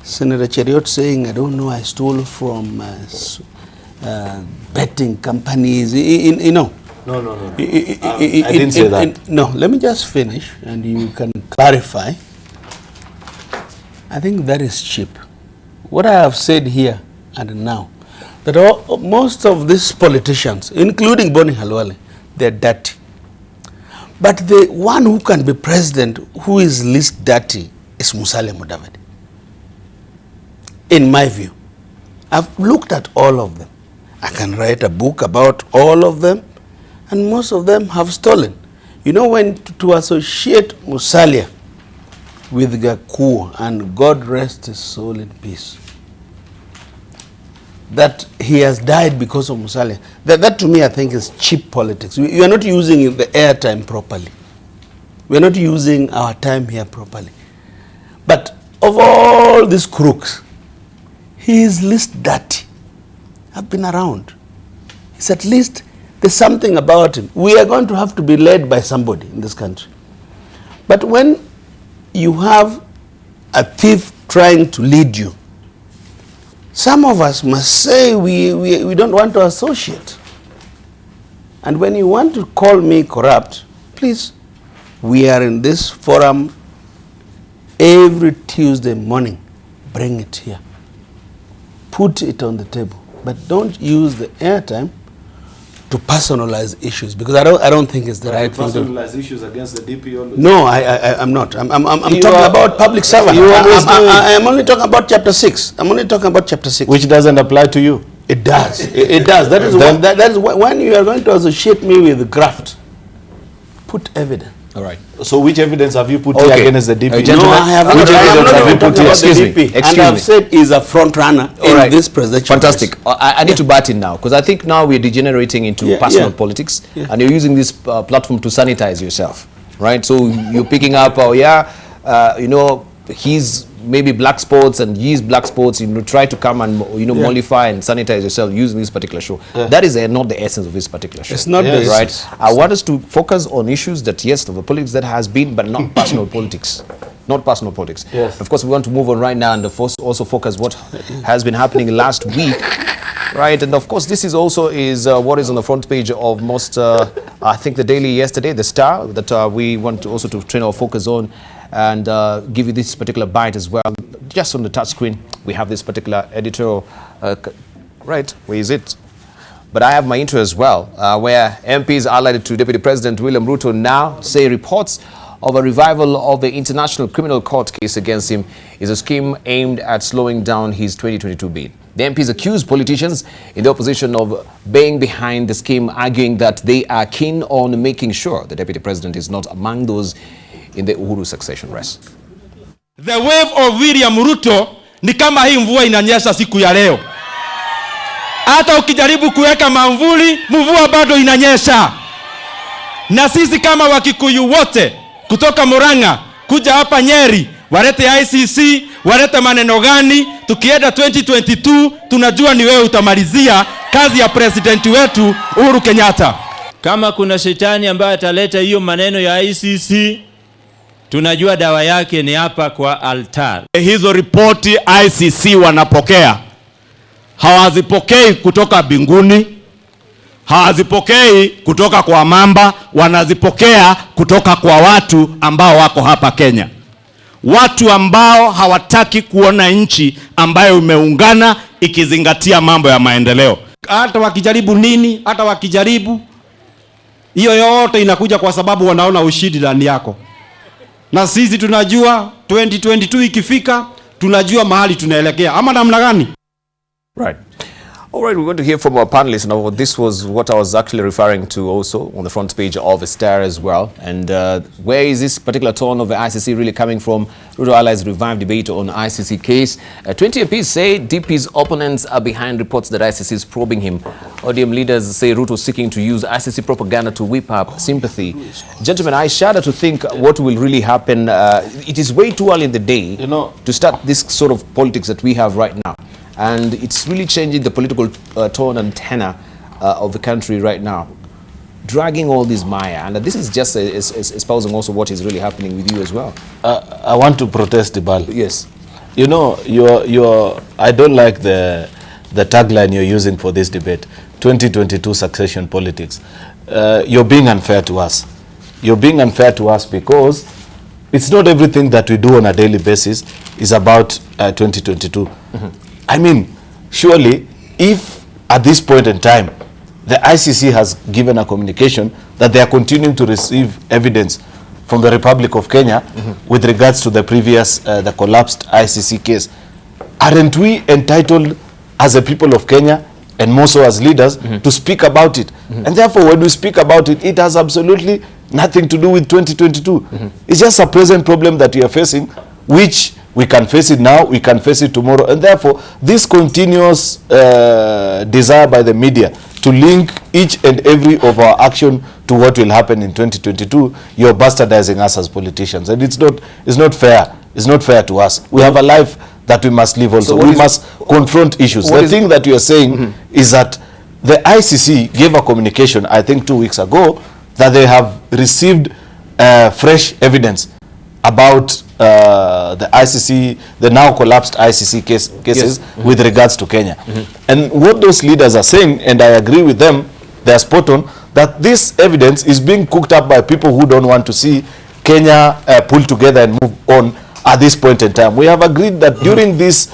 [SPEAKER 9] Senator Cheriot saying, I don't know, I stole from betting companies. You know.
[SPEAKER 2] No. I
[SPEAKER 9] didn't
[SPEAKER 2] say that.
[SPEAKER 9] No, let me just finish and you can clarify. I think that is cheap. What I have said here and now, that most of these politicians, including Bonnie Halwale, they're dirty. But the one who can be president who is least dirty is Musalia Mudavadi. In my view, I've looked at all of them. I can write a book about all of them, and most of them have stolen. You know, when to associate Musalia with Gakuo, and God rest his soul in peace, that he has died because of Musalia. That to me, I think, is cheap politics. We are not using the airtime properly. We are not using our time here properly. But of all these crooks, he is least dirty. I've been around. It's at least, there's something about him. We are going to have to be led by somebody in this country. But when you have a thief trying to lead you, some of us must say we don't want to associate. And when you want to call me corrupt, please, we are in this forum every Tuesday morning. Bring it here. Put it on the table. But don't use the airtime to personalize issues, because I don't think it's the right thing to
[SPEAKER 2] personalize issues against the DP always.
[SPEAKER 9] No, I'm not. I'm talking about public servant. I'm only talking about chapter 6. I'm only talking about chapter 6.
[SPEAKER 2] Which doesn't apply to you.
[SPEAKER 9] It does. It does. That is when you are going to associate me with graft. Put evidence.
[SPEAKER 1] All right.
[SPEAKER 2] So which evidence have you put here against the DP?
[SPEAKER 9] No, I have
[SPEAKER 2] Which evidence have you put here?
[SPEAKER 1] Excuse me.
[SPEAKER 9] And I've said is a front runner in this presidential
[SPEAKER 1] Fantastic. I need to butt in now, because I think now we're degenerating into personal politics, and you're using this platform to sanitize yourself, right? So you're picking up, you know, he's maybe black spots and he's black spots, you know, try to come and, you know, mollify and sanitize yourself using this particular show. That is not the essence of this particular show.
[SPEAKER 9] It's not the
[SPEAKER 1] right.
[SPEAKER 9] essence.
[SPEAKER 1] I want us to focus on issues that, yes, of the politics that has been, but not personal politics. Not personal politics.
[SPEAKER 2] Yes.
[SPEAKER 1] Of course, we want to move on right now and also focus what has been happening last week. Right, and of course, this is also what is on the front page of most, I think, the Daily yesterday, the Star, that we want to also to train our focus on and give you this particular bite as well. Just on the touch screen, we have this particular editorial. Right, where is it? But I have my intro as well, where MPs allied to Deputy President William Ruto now say reports of a revival of the International Criminal Court case against him is a scheme aimed at slowing down his 2022 bid. The MPs accuse politicians in the opposition of being behind the scheme, arguing that they are keen on making sure the Deputy President is not among those in the Uhuru succession race.
[SPEAKER 11] The wave of William Ruto ni kama hii mvua inanyesha siku ya leo. Hata ukijaribu kuweka mamvuli, mvua bado inanyesha. Na sisi kama Wakikuyu wote kutoka Murang'a kuja hapa Nyeri, walete ICC, walete maneno gani, tukienda 2022 tunajua ni wewe utamalizia kazi ya president wetu Uhuru Kenyatta.
[SPEAKER 12] Kama kuna shetani ambaye ataleta hiyo maneno ya ICC, tunajua dawa yake ni hapa kwa altar.
[SPEAKER 11] Hizo ripoti ICC wanapokea, hawazipokei kutoka binguni, hawazipokei kutoka kwa mamba, wanazipokea kutoka kwa watu ambao wako hapa Kenya. Watu ambao hawataki kuona nchi ambayo imeungana ikizingatia mambo ya maendeleo. Hata wakijaribu nini, hata wakijaribu, hiyo yote inakuja kwa sababu wanaona ushindi ndani yako. Na sisi tunajua 2022 ikifika, tunajua mahali tunaelekea. Ama namna gani?
[SPEAKER 1] Right. All right, we're going to hear from our panelists. Now, this was what I was actually referring to also on the front page of the Star as well. And where is this particular tone of the ICC really coming from? Ruto allies revived debate on ICC case. 20 MPs say DP's opponents are behind reports that ICC is probing him. ODM leaders say Ruto seeking to use ICC propaganda to whip up sympathy. Gentlemen, I shudder to think what will really happen. It is way too early in the day, you know, to start this sort of politics that we have right now. And it's really changing the political tone and tenor of the country right now. Dragging all this mire. And this is just espousing also what is really happening with you as well.
[SPEAKER 2] I want to protest, Debarl.
[SPEAKER 1] Yes.
[SPEAKER 2] You know, I don't like the tagline you're using for this debate, 2022 succession politics. You're being unfair to us. You're being unfair to us because it's not everything that we do on a daily basis is about 2022. Mm-hmm. I mean, surely, if at this point in time, the ICC has given a communication that they are continuing to receive evidence from the Republic of Kenya with regards to the previous, the collapsed ICC case, aren't we entitled as a people of Kenya, and more so as leaders, to speak about it? And therefore, when we speak about it, it has absolutely nothing to do with 2022. It's just a present problem that we are facing, which we can face it now, we can face it tomorrow, and therefore this continuous desire by the media to link each and every of our action to what will happen in 2022, you're bastardizing us as politicians, and it's not fair. It's not fair to us. We have a life that we must live also. So we must confront issues. The thing that you are saying is that the ICC gave a communication, I think 2 weeks ago, that they have received fresh evidence about the ICC, the now collapsed ICC cases with regards to Kenya. And what those leaders are saying, and I agree with them, they are spot on, that this evidence is being cooked up by people who don't want to see Kenya pull together and move on at this point in time. We have agreed that during this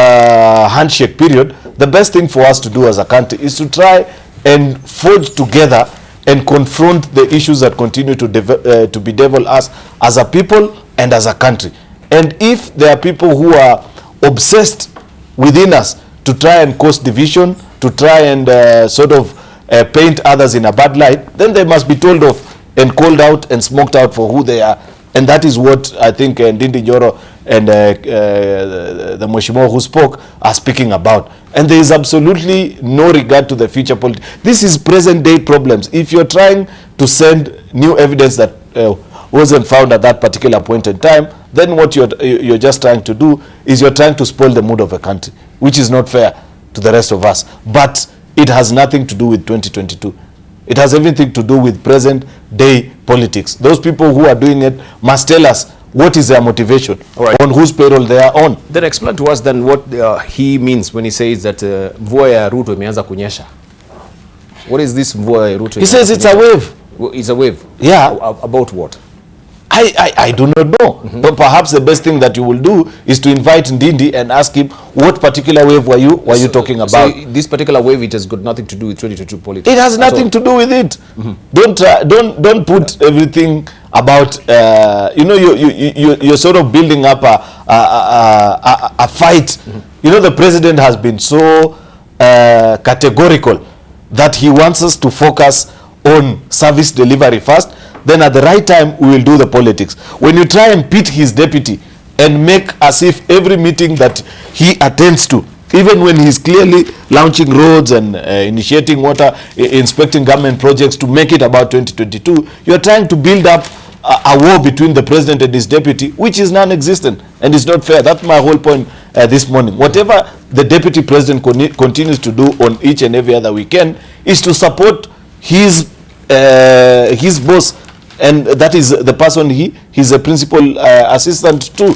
[SPEAKER 2] handshake period, the best thing for us to do as a country is to try and forge together and confront the issues that continue to bedevil us as a people and as a country. And if there are people who are obsessed within us to try and cause division, to try and sort of paint others in a bad light, then they must be told off and called out and smoked out for who they are. And that is what I think Ndindi Nyoro and the Mheshimiwa who spoke are speaking about. And there is absolutely no regard to the future politics. This is present day problems. If you're trying to send new evidence that wasn't found at that particular point in time, then what you're just trying to do is you're trying to spoil the mood of a country, which is not fair to the rest of us. But it has nothing to do with 2022. It has everything to do with present day politics. Those people who are doing it must tell us what is their motivation, on whose payroll they are on.
[SPEAKER 1] Then explain to us then what he means when he says that mvua ya Ruto imeanza kunyesha. What is this mvua ya Ruto?
[SPEAKER 2] He says it's a wave.
[SPEAKER 1] It's a wave.
[SPEAKER 2] Yeah.
[SPEAKER 1] About what?
[SPEAKER 2] I do not know. But perhaps the best thing that you will do is to invite Ndindi and ask him what particular wave were you talking about.
[SPEAKER 1] So this particular wave, it has got nothing to do with 2022 politics.
[SPEAKER 2] It has nothing to do with it. Don't put everything about you're sort of building up a fight. You know, the president has been so categorical that he wants us to focus on service delivery first. Then at the right time, we will do the politics. When you try and pit his deputy and make as if every meeting that he attends to, even when he's clearly launching roads and initiating water, inspecting government projects to make it about 2022, you're trying to build up a war between the president and his deputy, which is non-existent and is not fair. That's my whole point this morning. Whatever the deputy president continues to do on each and every other weekend is to support his boss, and that is the person he's a principal assistant to.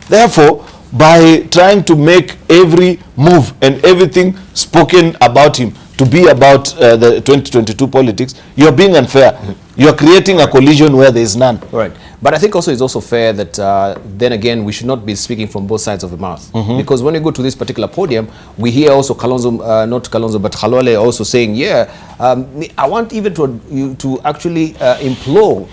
[SPEAKER 2] Therefore, by trying to make every move and everything spoken about him to be about the 2022 politics, you're being unfair. You're creating a collision where there is none.
[SPEAKER 1] Right. But I think also it's also fair that then again, we should not be speaking from both sides of the mouth. Because when you go to this particular podium, we hear also Kalonzo, not Kalonzo, but Khalwale also saying, I want even to actually implore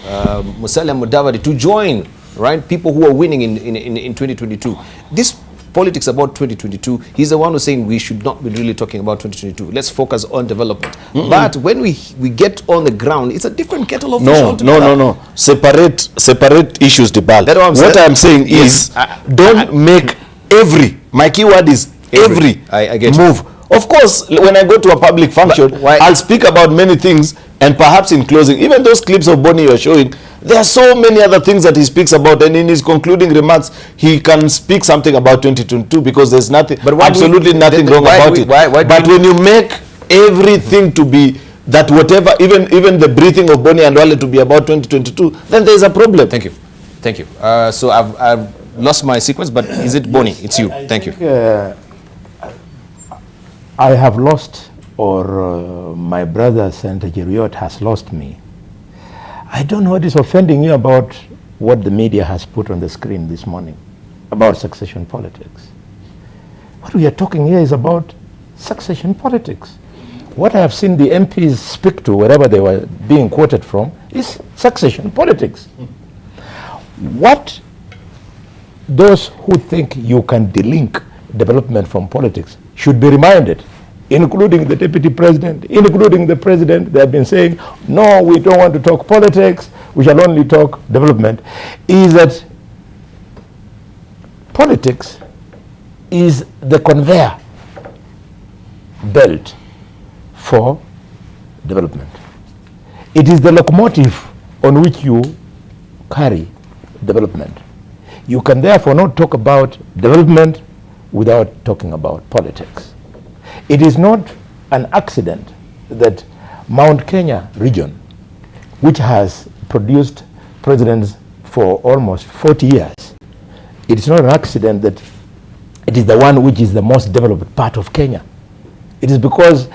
[SPEAKER 1] Musalia Mudavadi to join, right, people who are winning in 2022. This politics about 2022, he's the one who's saying we should not be really talking about 2022. Let's focus on development. But when we get on the ground, it's a different kettle of fish altogether.
[SPEAKER 2] No. Separate issues, Debarl. What I'm saying is, don't make my keyword is every
[SPEAKER 1] I get
[SPEAKER 2] move. Of course, when I go to a public function, I'll speak about many things, and perhaps in closing, even those clips of Bonnie you're showing, there are so many other things that he speaks about, and in his concluding remarks, he can speak something about 2022 because there's nothing, absolutely nothing wrong about it. But when you make everything to be that whatever, even the breathing of Bonnie and Wale to be about 2022, then there's a problem.
[SPEAKER 1] Thank you. So I've lost my sequence, but is it Bonnie? It's you. Thank you.
[SPEAKER 8] I have lost, or my brother Senator Jeriot has lost me. I don't know what is offending you about what the media has put on the screen this morning about succession politics. What we are talking here is about succession politics. What I have seen the MPs speak to, wherever they were being quoted from, is succession politics. What those who think you can delink development from politics should be reminded, including the deputy president, including the president. They have been saying, no, we don't want to talk politics. we shall only talk development, is that politics is the conveyor belt for development. It is the locomotive on which you carry development. You can therefore not talk about development without talking about politics. It is not an accident that Mount Kenya region, which has produced presidents for almost 40 years, it is not an accident that it is the one which is the most developed part of Kenya. It is because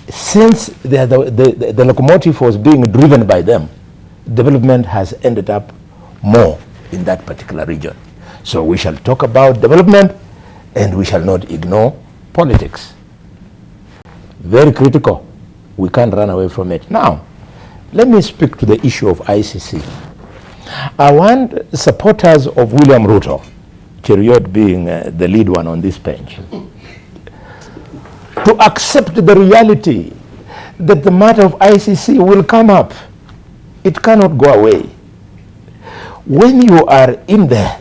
[SPEAKER 8] since the locomotive was being driven by them, development has ended up more in that particular region. So we shall talk about development and we shall not ignore politics. Very critical. We can't run away from it. Now, let me speak to the issue of ICC. I want supporters of William Ruto, Cheruiyot being the lead one on this bench, to accept the reality that the matter of ICC will come up. It cannot go away. When you are in there,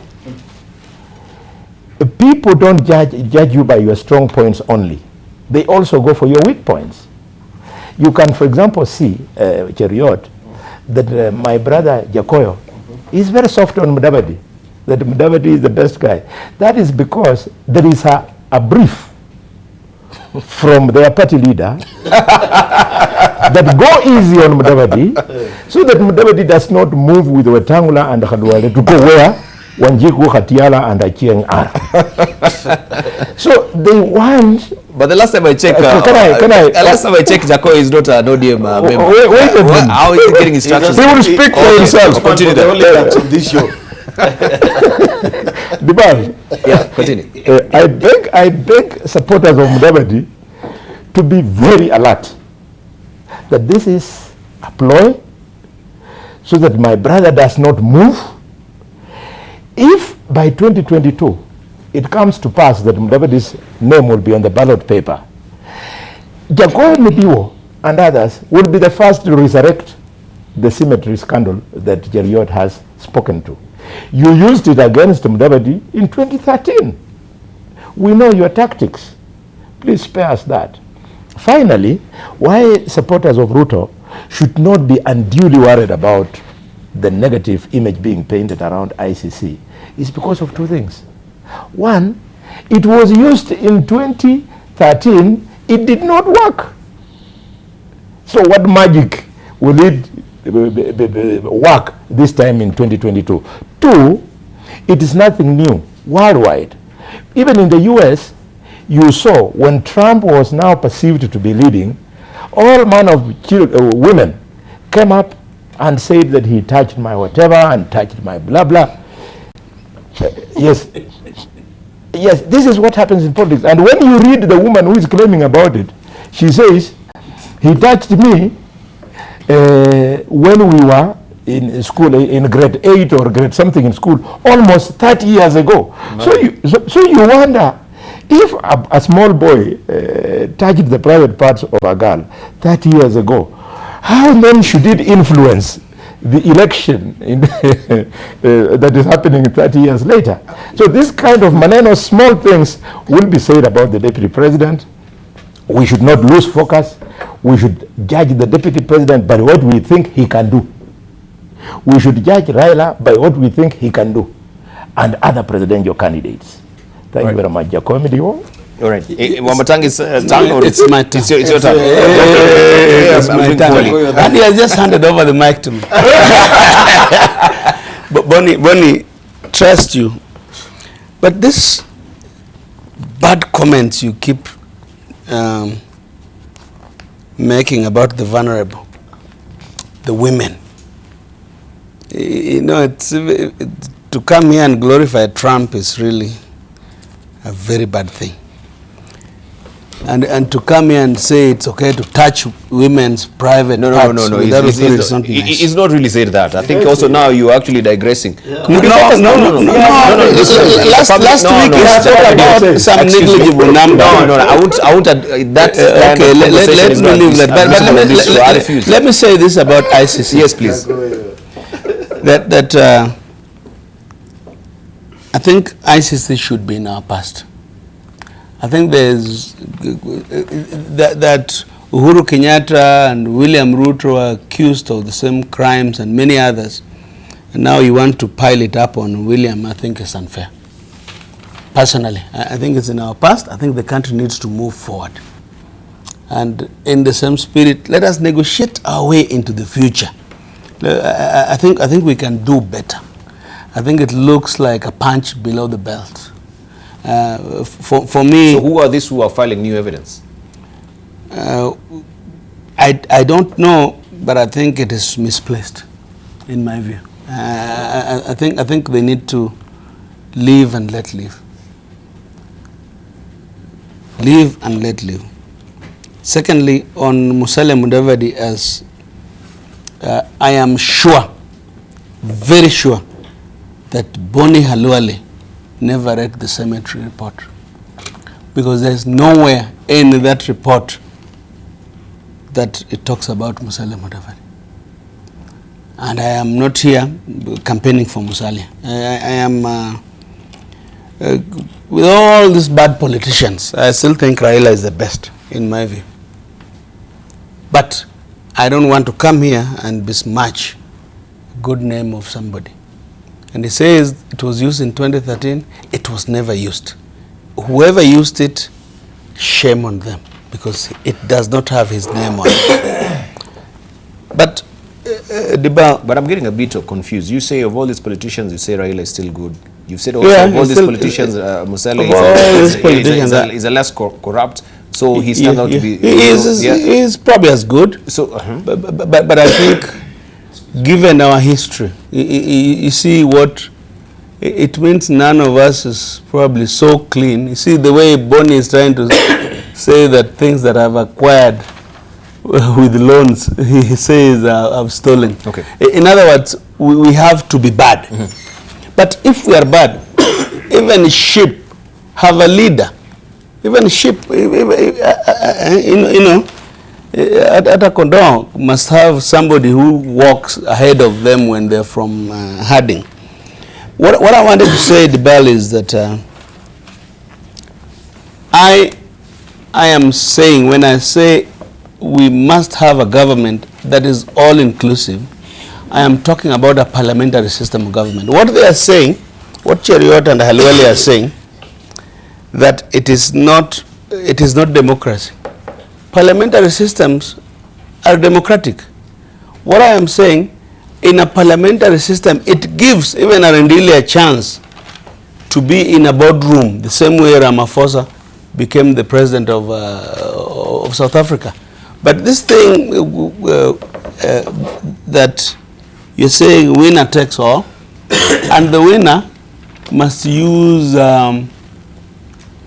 [SPEAKER 8] people don't judge you by your strong points only. They also go for your weak points. You can, for example, see, Cheruiyot, that my brother Jakoyo is very soft on Mudavadi, that Mudavadi is the best guy. That is because there is a brief from their party leader that go easy on Mudavadi, so that Mudavadi does not move with Wetangula and Khalwale to go where Wanjiku, Khatiala and Achieng are. So they want.
[SPEAKER 1] But the last time I checked, last time I checked, Jaco is not an ODM member.
[SPEAKER 8] Wait
[SPEAKER 1] how is he getting instructions?
[SPEAKER 8] They will speak for themselves.
[SPEAKER 1] Continue that. This show.
[SPEAKER 8] Debarl,
[SPEAKER 1] yeah, continue.
[SPEAKER 8] I beg supporters of Mudavadi to be very alert that this is a ploy so that my brother does not move. If by 2022 it comes to pass that Mudavadi's name will be on the ballot paper, Jacob Mudiwo and others will be the first to resurrect the cemetery scandal that Cheruiyot has spoken to. You used it against Mudavadi in 2013. We know your tactics. Please spare us that. Finally, why supporters of Ruto should not be unduly worried about the negative image being painted around ICC is because of two things. One, it was used in 2013, it did not work. So what magic will it work this time in 2022? Two, it is nothing new worldwide. Even in the US, you saw when Trump was now perceived to be leading, all manner of women came up and said that he touched my whatever and touched my blah blah. Yes, this is what happens in politics. And when you read the woman who is claiming about it, she says, he touched me when we were in school, in grade 8 or grade something in school, almost 30 years ago. So you wonder, if a small boy touched the private parts of a girl 30 years ago, how then should it influence the election that is happening 30 years later? So this kind of maneno, small things will be said about the deputy president. We should not lose focus. We should judge the deputy president by what we think he can do. We should judge Raila by what we think he can do, and other presidential candidates. Thank you very much, Jacob Mudiwo.
[SPEAKER 1] All right. Wamatang is turn or
[SPEAKER 9] it's my turn.
[SPEAKER 1] It's your turn.
[SPEAKER 9] It's my turn. And he has just handed over the mic to me. But Bonnie, trust you. But this bad comments you keep making about the vulnerable, the women, you know, to come here and glorify Trump is really a very bad thing. And to come here and say it's okay to touch women's private parts.
[SPEAKER 1] No. It's not really said that. I think also now you're actually digressing.
[SPEAKER 9] No. Last week you talked about some negligible number.
[SPEAKER 1] I won't that.
[SPEAKER 9] Okay, let's leave that. But let me say this about ICC.
[SPEAKER 1] Yes, please.
[SPEAKER 9] I think ICC should be in our past. I think there's that Uhuru Kenyatta and William Ruto are accused of the same crimes and many others. And now you want to pile it up on William. I think it's unfair. Personally, I think it's in our past. I think the country needs to move forward. And in the same spirit, let us negotiate our way into the future. I think we can do better. I think it looks like a punch below the belt. For me...
[SPEAKER 1] So who are these who are filing new evidence?
[SPEAKER 9] I don't know, but I think it is misplaced, in my view. I think they need to live and let live. Live and let live. Secondly, on Musalia Mudavadi, as I am sure, very sure, that Boni Halwale never read the cemetery report, because there's nowhere in that report that it talks about Musalia Mudavadi. And I am not here campaigning for Musalia. I am, with all these bad politicians, I still think Raila is the best, in my view. But I don't want to come here and besmirch a good name of somebody. And he says it was used in 2013. It was never used. Whoever used it, shame on them, because it does not have his name on it. But
[SPEAKER 1] But I'm getting a bit confused. You say of all these politicians, you say Raila is still good. You've said also of all these politicians, Musalia is a less corrupt. So he's turned out to be...
[SPEAKER 9] He is probably as good. So, but I think, given our history, you see what it means. None of us is probably so clean. You see the way Boni is trying to say that things that I've acquired with loans, he says I've stolen.
[SPEAKER 1] Okay.
[SPEAKER 9] In other words, we have to be bad. But if we are bad, even sheep have a leader. Even sheep, at a condom must have somebody who walks ahead of them when they're from herding. What I wanted to say, Debarl, is that I am saying, when I say we must have a government that is all-inclusive, I am talking about a parliamentary system of government. What they are saying, what Cheriot and Halwale are saying, that it is not democracy. Parliamentary systems are democratic. What I am saying, in a parliamentary system, it gives even a Rendile a chance to be in a boardroom, the same way Ramaphosa became the president of South Africa. But this thing that you're saying winner takes all, and the winner must use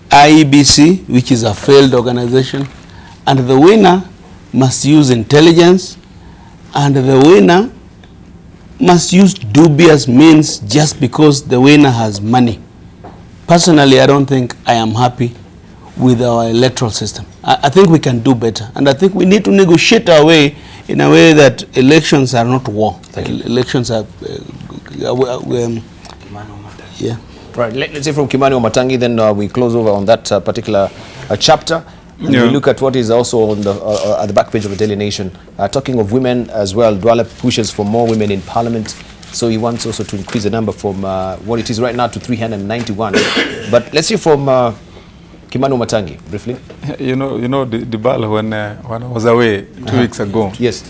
[SPEAKER 9] IEBC, which is a failed organization, and the winner must use intelligence, and the winner must use dubious means just because the winner has money. Personally, I don't think I am happy with our electoral system. I think we can do better, and I think we need to negotiate our way in a way that elections are not war. Elections are yeah.
[SPEAKER 1] Right, let's say from Kimani Wamatangi, then we close over on that particular chapter. And we look at what is also on the at the back page of the Daily Nation. Talking of women as well, Dwala pushes for more women in parliament. So he wants also to increase the number from what it is right now to 391. But let's see from Kimani Wamatangi, briefly.
[SPEAKER 10] You know, Debarl, when I was away 2 weeks ago.
[SPEAKER 1] Yes.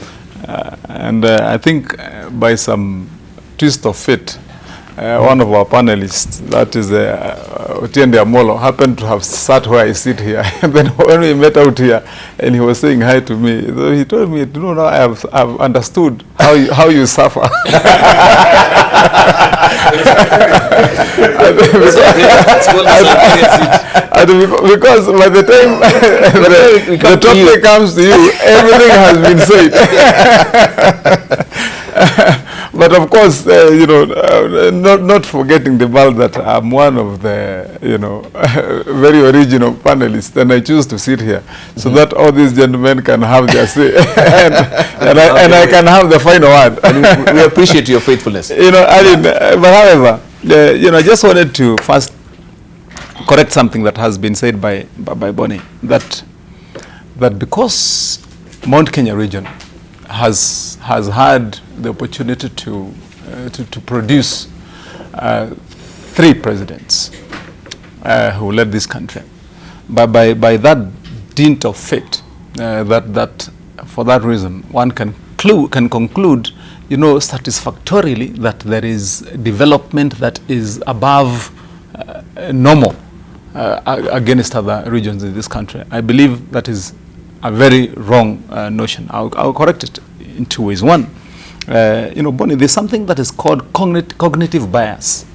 [SPEAKER 10] And I think by some twist of fate, one of our panelists, that is Otiende Amolo, happened to have sat where I sit here. And then when we met out here, and he was saying hi to me, so he told me, "No, now I've understood how you suffer." Because by the time the topic comes to you, everything has been said. but of course, not forgetting Debarl that I'm one of the, very original panelists, and I choose to sit here so that all these gentlemen can have their say, and I can have the final word.
[SPEAKER 1] And we appreciate your faithfulness.
[SPEAKER 10] But however, I just wanted to first correct something that has been said by Bonnie, that because Mount Kenya region has had the opportunity to produce 3 presidents who led this country, by that dint of fate, that for that reason one can conclude, satisfactorily that there is development that is above normal against other regions in this country. I believe that is a very wrong notion. I'll correct it in 2 ways. One, Bonnie, there's something that is called cognitive bias.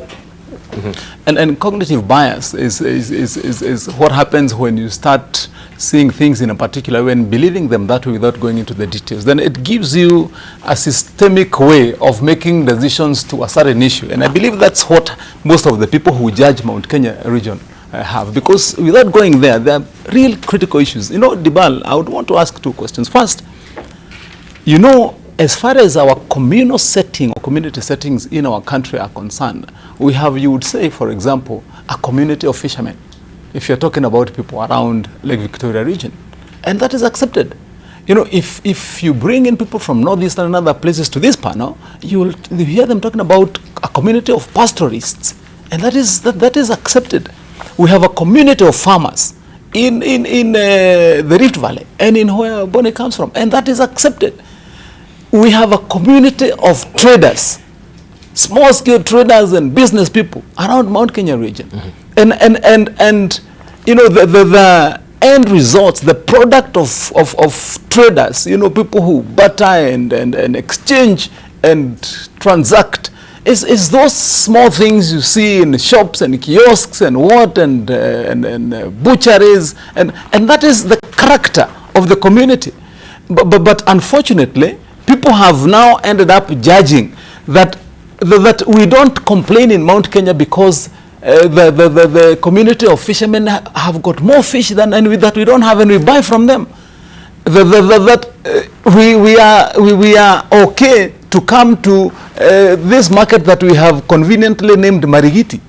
[SPEAKER 10] And cognitive bias is what happens when you start seeing things in a particular way and believing them that way without going into the details. Then it gives you a systemic way of making decisions to a certain issue. And I believe that's what most of the people who judge Mount Kenya region have. Because without going there are real critical issues. Debarl, I would want to ask 2 questions. First, as far as our communal setting or community settings in our country are concerned, we have, you would say, for example, a community of fishermen, if you're talking about people around Lake Victoria region. And that is accepted. If you bring in people from Northeastern and other places to this panel, you hear them talking about a community of pastoralists. And that is accepted. We have a community of farmers in the Rift Valley and in where Bonnie comes from. And that is accepted. We have a community of traders, small-scale traders and business people around Mount Kenya region. And the end results, the product of traders, people who barter and exchange and transact, is those small things you see in shops and kiosks and butcheries, and that is the character of the community. But unfortunately, people have now ended up judging that we don't complain in Mount Kenya because the community of fishermen have got more fish than, and that we don't have and we buy from them. We are okay to come to this market that we have conveniently named Marigiti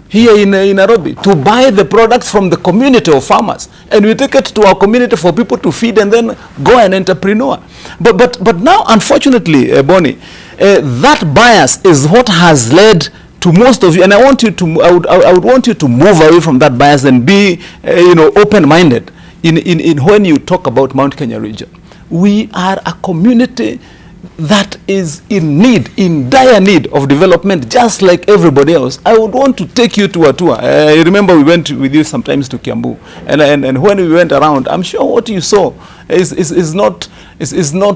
[SPEAKER 10] here in Nairobi to buy the products from the community of farmers, and we take it to our community for people to feed and then go and entrepreneur. But now, unfortunately, Bonnie, that bias is what has led to most of you, and I would want you to move away from that bias and be open-minded in when you talk about Mount Kenya region. We are a community that is in dire need of development, just like everybody else. I would want to take you to a tour. I remember we went with you sometimes to Kiambu, and when we went around, I'm sure what you saw is not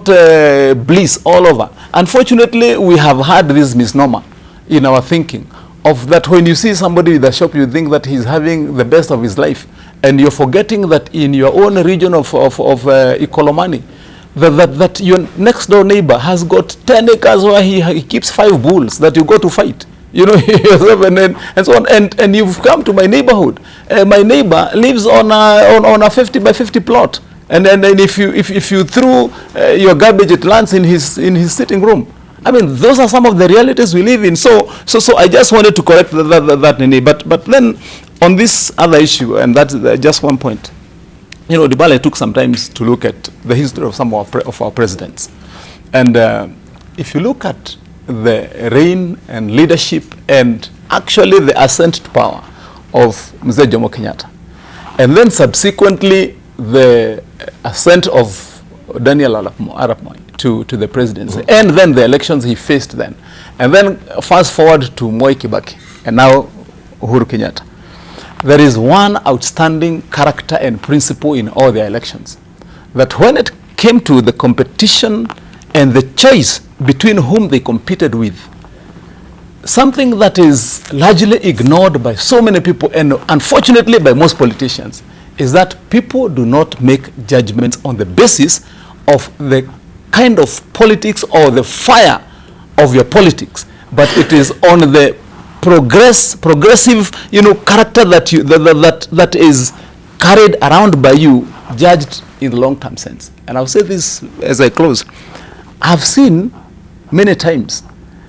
[SPEAKER 10] bliss all over. Unfortunately, we have had this misnomer in our thinking of that when you see somebody with a shop, you think that he's having the best of his life, and you're forgetting that in your own region of Ikolomani, that your next door neighbor has got 10 acres where he keeps 5 bulls that you go to fight, and so on. And you've come to my neighborhood. My neighbor lives on a 50 by 50 plot, and if you threw your garbage, it lands in his sitting room. I mean, those are some of the realities we live in. So I just wanted to correct that, Nene. But then on this other issue, and that's just one point. Debarl took some time to look at the history of some of our presidents. And if you look at the reign and leadership and actually the ascent to power of Mzee Jomo Kenyatta, and then subsequently the ascent of Daniel Arap Moi to the presidency, and then the elections he faced then, and then fast forward to Moi Kibaki, and now Uhuru Kenyatta. There is one outstanding character and principle in all their elections, that when it came to the competition and the choice between whom they competed with, something that is largely ignored by so many people, and unfortunately by most politicians, is that people do not make judgments on the basis of the kind of politics or the fire of your politics, but it is on the progressive, character that is carried around by you, judged in the long-term sense. And I'll say this as I close. I've seen many times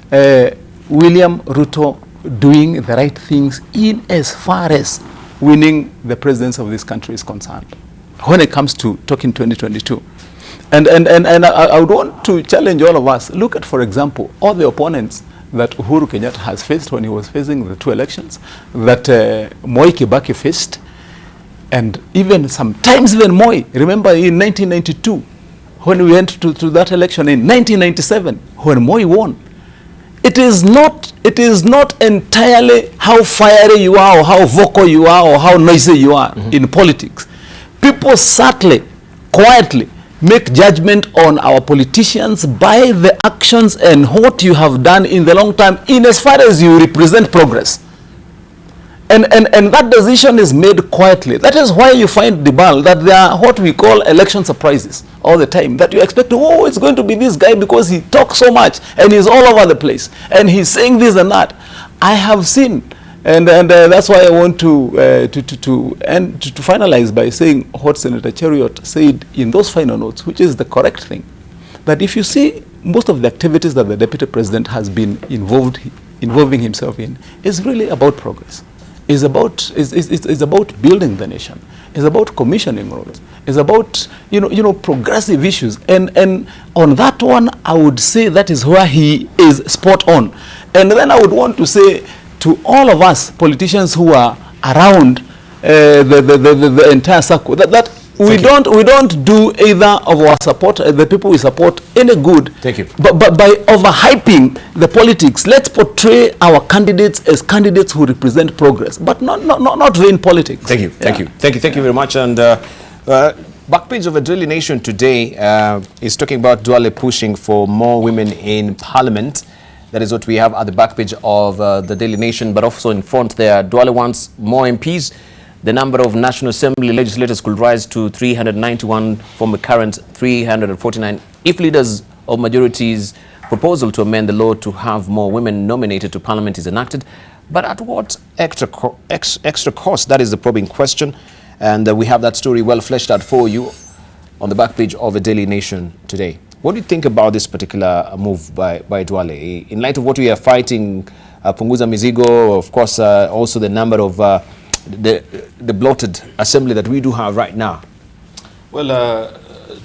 [SPEAKER 10] William Ruto doing the right things in as far as winning the presidency of this country is concerned, when it comes to talking 2022. And I would want to challenge all of us. Look at, for example, all the opponents that Uhuru Kenyatta has faced when he was facing the 2 elections, that Moi Kibaki faced, and even sometimes even Moi. Remember in 1992, when we went to that election, in 1997, when Moi won. It is not entirely how fiery you are, or how vocal you are, or how noisy you are in politics. People subtly, quietly make judgment on our politicians by the actions and what you have done in the long term, in as far as you represent progress. And that decision is made quietly. That is why you find, Debarl, that there are what we call election surprises all the time, that you expect, oh, it's going to be this guy because he talks so much and he's all over the place and he's saying this and that. I have seen, and that's why I want to finalize by saying what Senator Cheriot said in those final notes, which is the correct thing, that if you see most of the activities that the Deputy President has been involving himself in, is really about progress. Is about building the nation. Is about commissioning roads. Is about progressive issues. And on that one, I would say that is where he is spot on. And then I would want to say to all of us politicians who are around the entire circle that we don't do either of our support, the people we support, any good.
[SPEAKER 1] Thank you.
[SPEAKER 10] But by overhyping the politics, let's portray our candidates as candidates who represent progress, but not vain politics.
[SPEAKER 1] Thank you. Thank you. Thank you very much. And back page of the Daily Nation today is talking about Duale pushing for more women in Parliament. That is what we have at the back page of the Daily Nation, but also in front there, Duale wants more MPs. The number of National Assembly legislators could rise to 391 from the current 349 if leaders of majorities' proposal to amend the law to have more women nominated to Parliament is enacted. But at what extra cost? That is the probing question. And we have that story well fleshed out for you on the back page of the Daily Nation today. What do you think about this particular move by Duale? In light of what we are fighting, Punguza Mizigo, of course, also the number of the bloated assembly that we do have right now.
[SPEAKER 2] Well,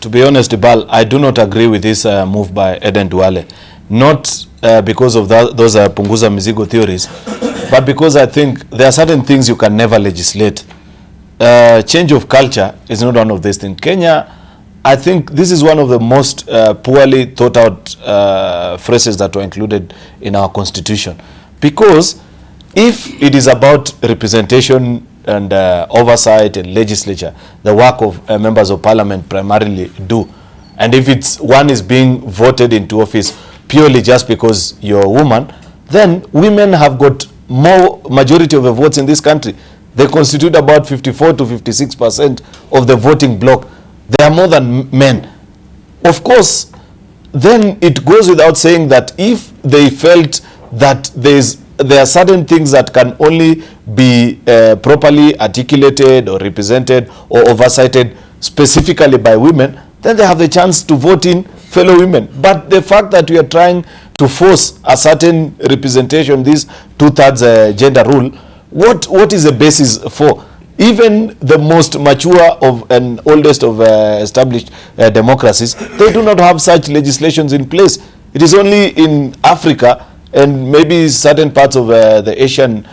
[SPEAKER 2] to be honest, Debarl, I do not agree with this move by Eden Duale. Not because of those Punguza Mizigo theories, but because I think there are certain things you can never legislate. Change of culture is not one of these things. Kenya, I think this is one of the most poorly thought out phrases that were included in our constitution. Because if it is about representation and oversight and legislature, the work of members of parliament primarily do, and if it's one is being voted into office purely just because you're a woman, then women have got more majority of the votes in this country. They constitute about 54 to 56% of the voting bloc. They are more than men. Of course, then it goes without saying that if they felt that there are certain things that can only be properly articulated or represented or oversighted specifically by women, then they have the chance to vote in fellow women. But the fact that we are trying to force a certain representation, this 2/3 gender rule, what is the basis for? Even the most mature of and oldest of established democracies, they do not have such legislations in place. It is only in Africa and maybe certain parts of the Asian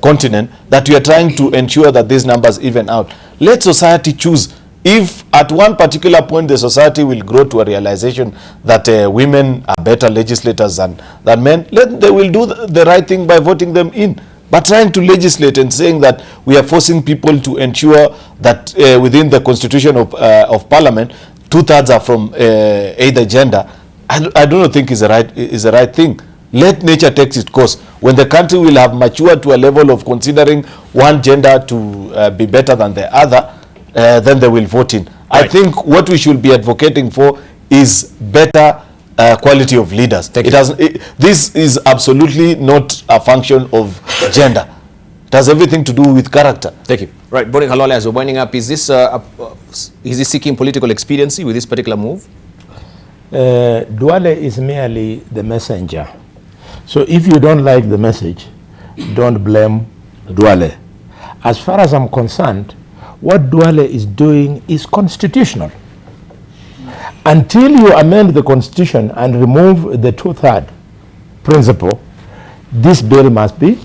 [SPEAKER 2] continent that we are trying to ensure that these numbers even out. Let society choose. If at one particular point the society will grow to a realization that women are better legislators than men, they will do the right thing by voting them in. But trying to legislate and saying that we are forcing people to ensure that within the constitution of parliament, 2/3 are from either gender, I do not think is the right thing. Let nature take its course. When the country will have matured to a level of considering one gender to be better than the other, then they will vote in. Right. I think what we should be advocating for is better quality of leaders. This is absolutely not a function of gender. It has everything to do with character.
[SPEAKER 1] Thank you. Right, Boni Khalwale, as we're winding up, is this is he seeking political expediency with this particular move?
[SPEAKER 8] Duale is merely the messenger. So if you don't like the message, don't blame Duale. As far as I'm concerned, what Duale is doing is constitutional. Until you amend the constitution and remove the 2/3 principle, this bill must be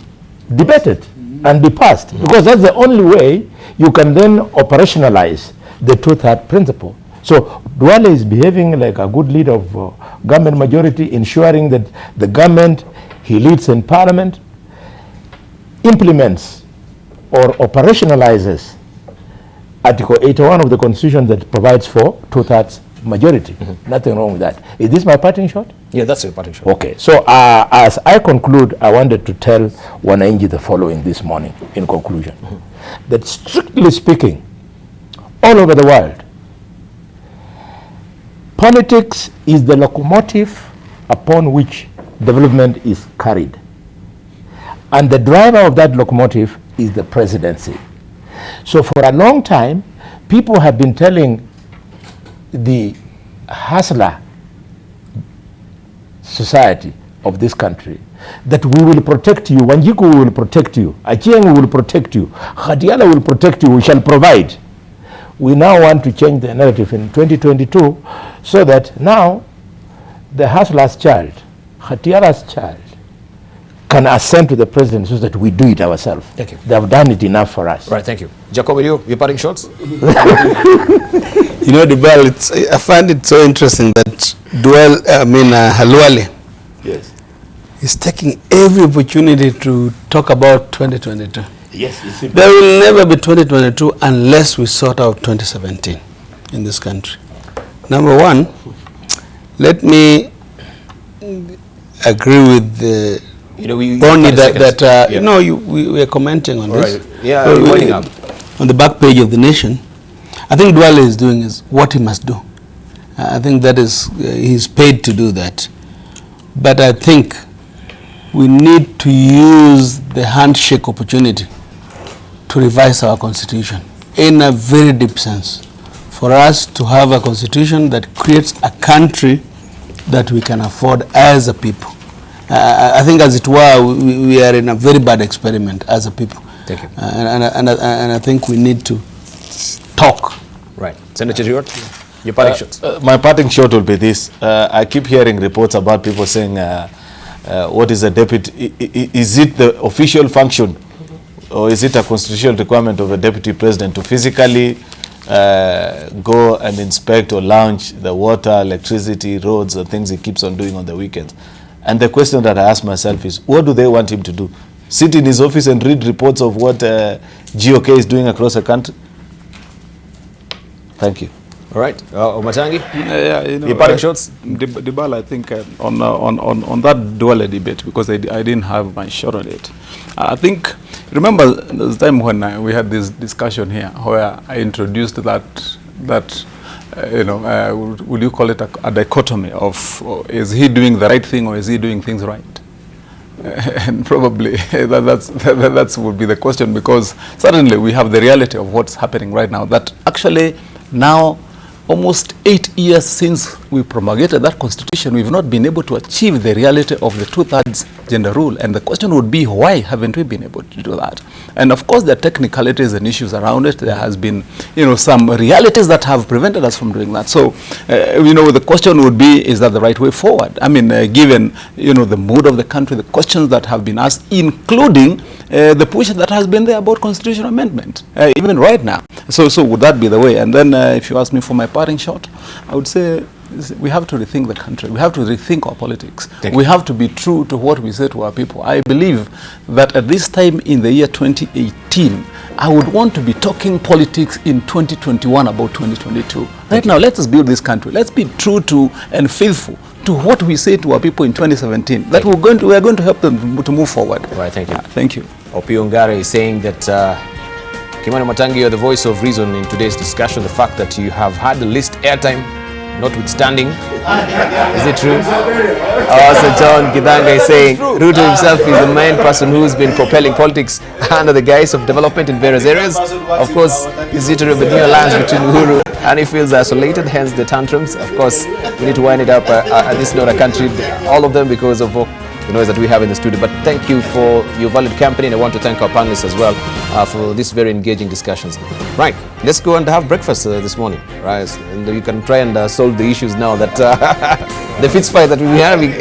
[SPEAKER 8] debated and be passed, because that's the only way you can then operationalize the 2/3 principle. So Duale is behaving like a good leader of government majority, ensuring that the government he leads in parliament implements or operationalizes Article 81 of the Constitution that provides for 2/3 majority. Nothing wrong with that. Is this my parting shot?
[SPEAKER 1] Yeah, that's your parting shot.
[SPEAKER 8] Okay, so as I conclude, I wanted to tell Wananchi the following this morning in conclusion. That strictly speaking, all over the world, politics is the locomotive upon which development is carried. And the driver of that locomotive is the presidency. So for a long time, people have been telling the hustler society of this country that we will protect you, Wanjiku will protect you, Achieng will protect you, Khadiala will protect you, we shall provide. We now want to change the narrative in 2022 so that now the hustler's child, Khadiala's child, can ascend to the president so that we do it ourselves.
[SPEAKER 1] Thank you.
[SPEAKER 8] They have done it enough for us.
[SPEAKER 1] Right, thank you. Jacob, your parting shots?
[SPEAKER 9] You know, Debarl, I find it so interesting that Khalwale is taking every opportunity to talk about 2022.
[SPEAKER 8] Yes,
[SPEAKER 9] there will never be 2022 unless we sort out 2017 in this country. Number one, let me agree with the Bonnie we are commenting on this.
[SPEAKER 1] Right. Yeah, winding up.
[SPEAKER 9] On the back page of the Nation, I think Duale is doing is what he must do. I think that is he's paid to do that. But I think we need to use the handshake opportunity to revise our constitution in a very deep sense, for us to have a constitution that creates a country that we can afford as a people. I think, as it were, we are in a very bad experiment as a people.
[SPEAKER 1] Thank you.
[SPEAKER 9] And I think we need to talk.
[SPEAKER 1] Right. Senator Stewart, your parting shots.
[SPEAKER 2] My parting shot will be this. I keep hearing reports about people saying, what is a deputy? Is it the official function, or is it a constitutional requirement of a deputy president to physically go and inspect or launch the water, electricity, roads, and things he keeps on doing on the weekends? And the question that I ask myself is, what do they want him to do? Sit in his office and read reports of what GOK is doing across the country? Thank you.
[SPEAKER 1] All right, Omatangi,
[SPEAKER 10] your
[SPEAKER 1] parting shots?
[SPEAKER 10] Debarl, I think on that Duale debate, because I didn't have my shot on it. I think, remember the time when we had this discussion here, where I introduced that would you call it a dichotomy of is he doing the right thing or is he doing things right? And probably that would be the question, because certainly we have the reality of what's happening right now, that actually now, almost 8 years since we promulgated that constitution, we've not been able to achieve the reality of the 2/3 gender rule. And the question would be, why haven't we been able to do that? And of course, there are technicalities and issues around it. There has been, some realities that have prevented us from doing that. So, the question would be, is that the right way forward? I mean, given, the mood of the country, the questions that have been asked, including the push that has been there about constitutional amendment, even right now. So would that be the way? And then if you ask me for my parting shot, I would say we have to rethink the country. We have to rethink our politics. We have to be true to what we say to our people. I believe that at this time in the year 2018, I would want to be talking politics in 2021 about 2022. Right now, let us build this country. Let's be true to and faithful to what we say to our people in 2017. That we are going to help them to move forward.
[SPEAKER 1] Right, thank you.
[SPEAKER 9] Thank you.
[SPEAKER 1] Opiongare is saying that Kimani Matangi, you're the voice of reason in today's discussion. The fact that you have had the least airtime notwithstanding. Is it true? Also, John Gidanga is saying Ruto himself is the main person who's been propelling politics under the guise of development in various areas. Of course, is it a new alliance between Uhuru and he feels isolated, hence the tantrums. Of course, we need to wind it up. This is not a country, all of them, because of the noise that we have in the studio. But thank you for your valid company, and I want to thank our panelists as well for these very engaging discussions. Right, let's go and have breakfast this morning, right? And you can try and solve the issues now that the fist fight that we'll be having.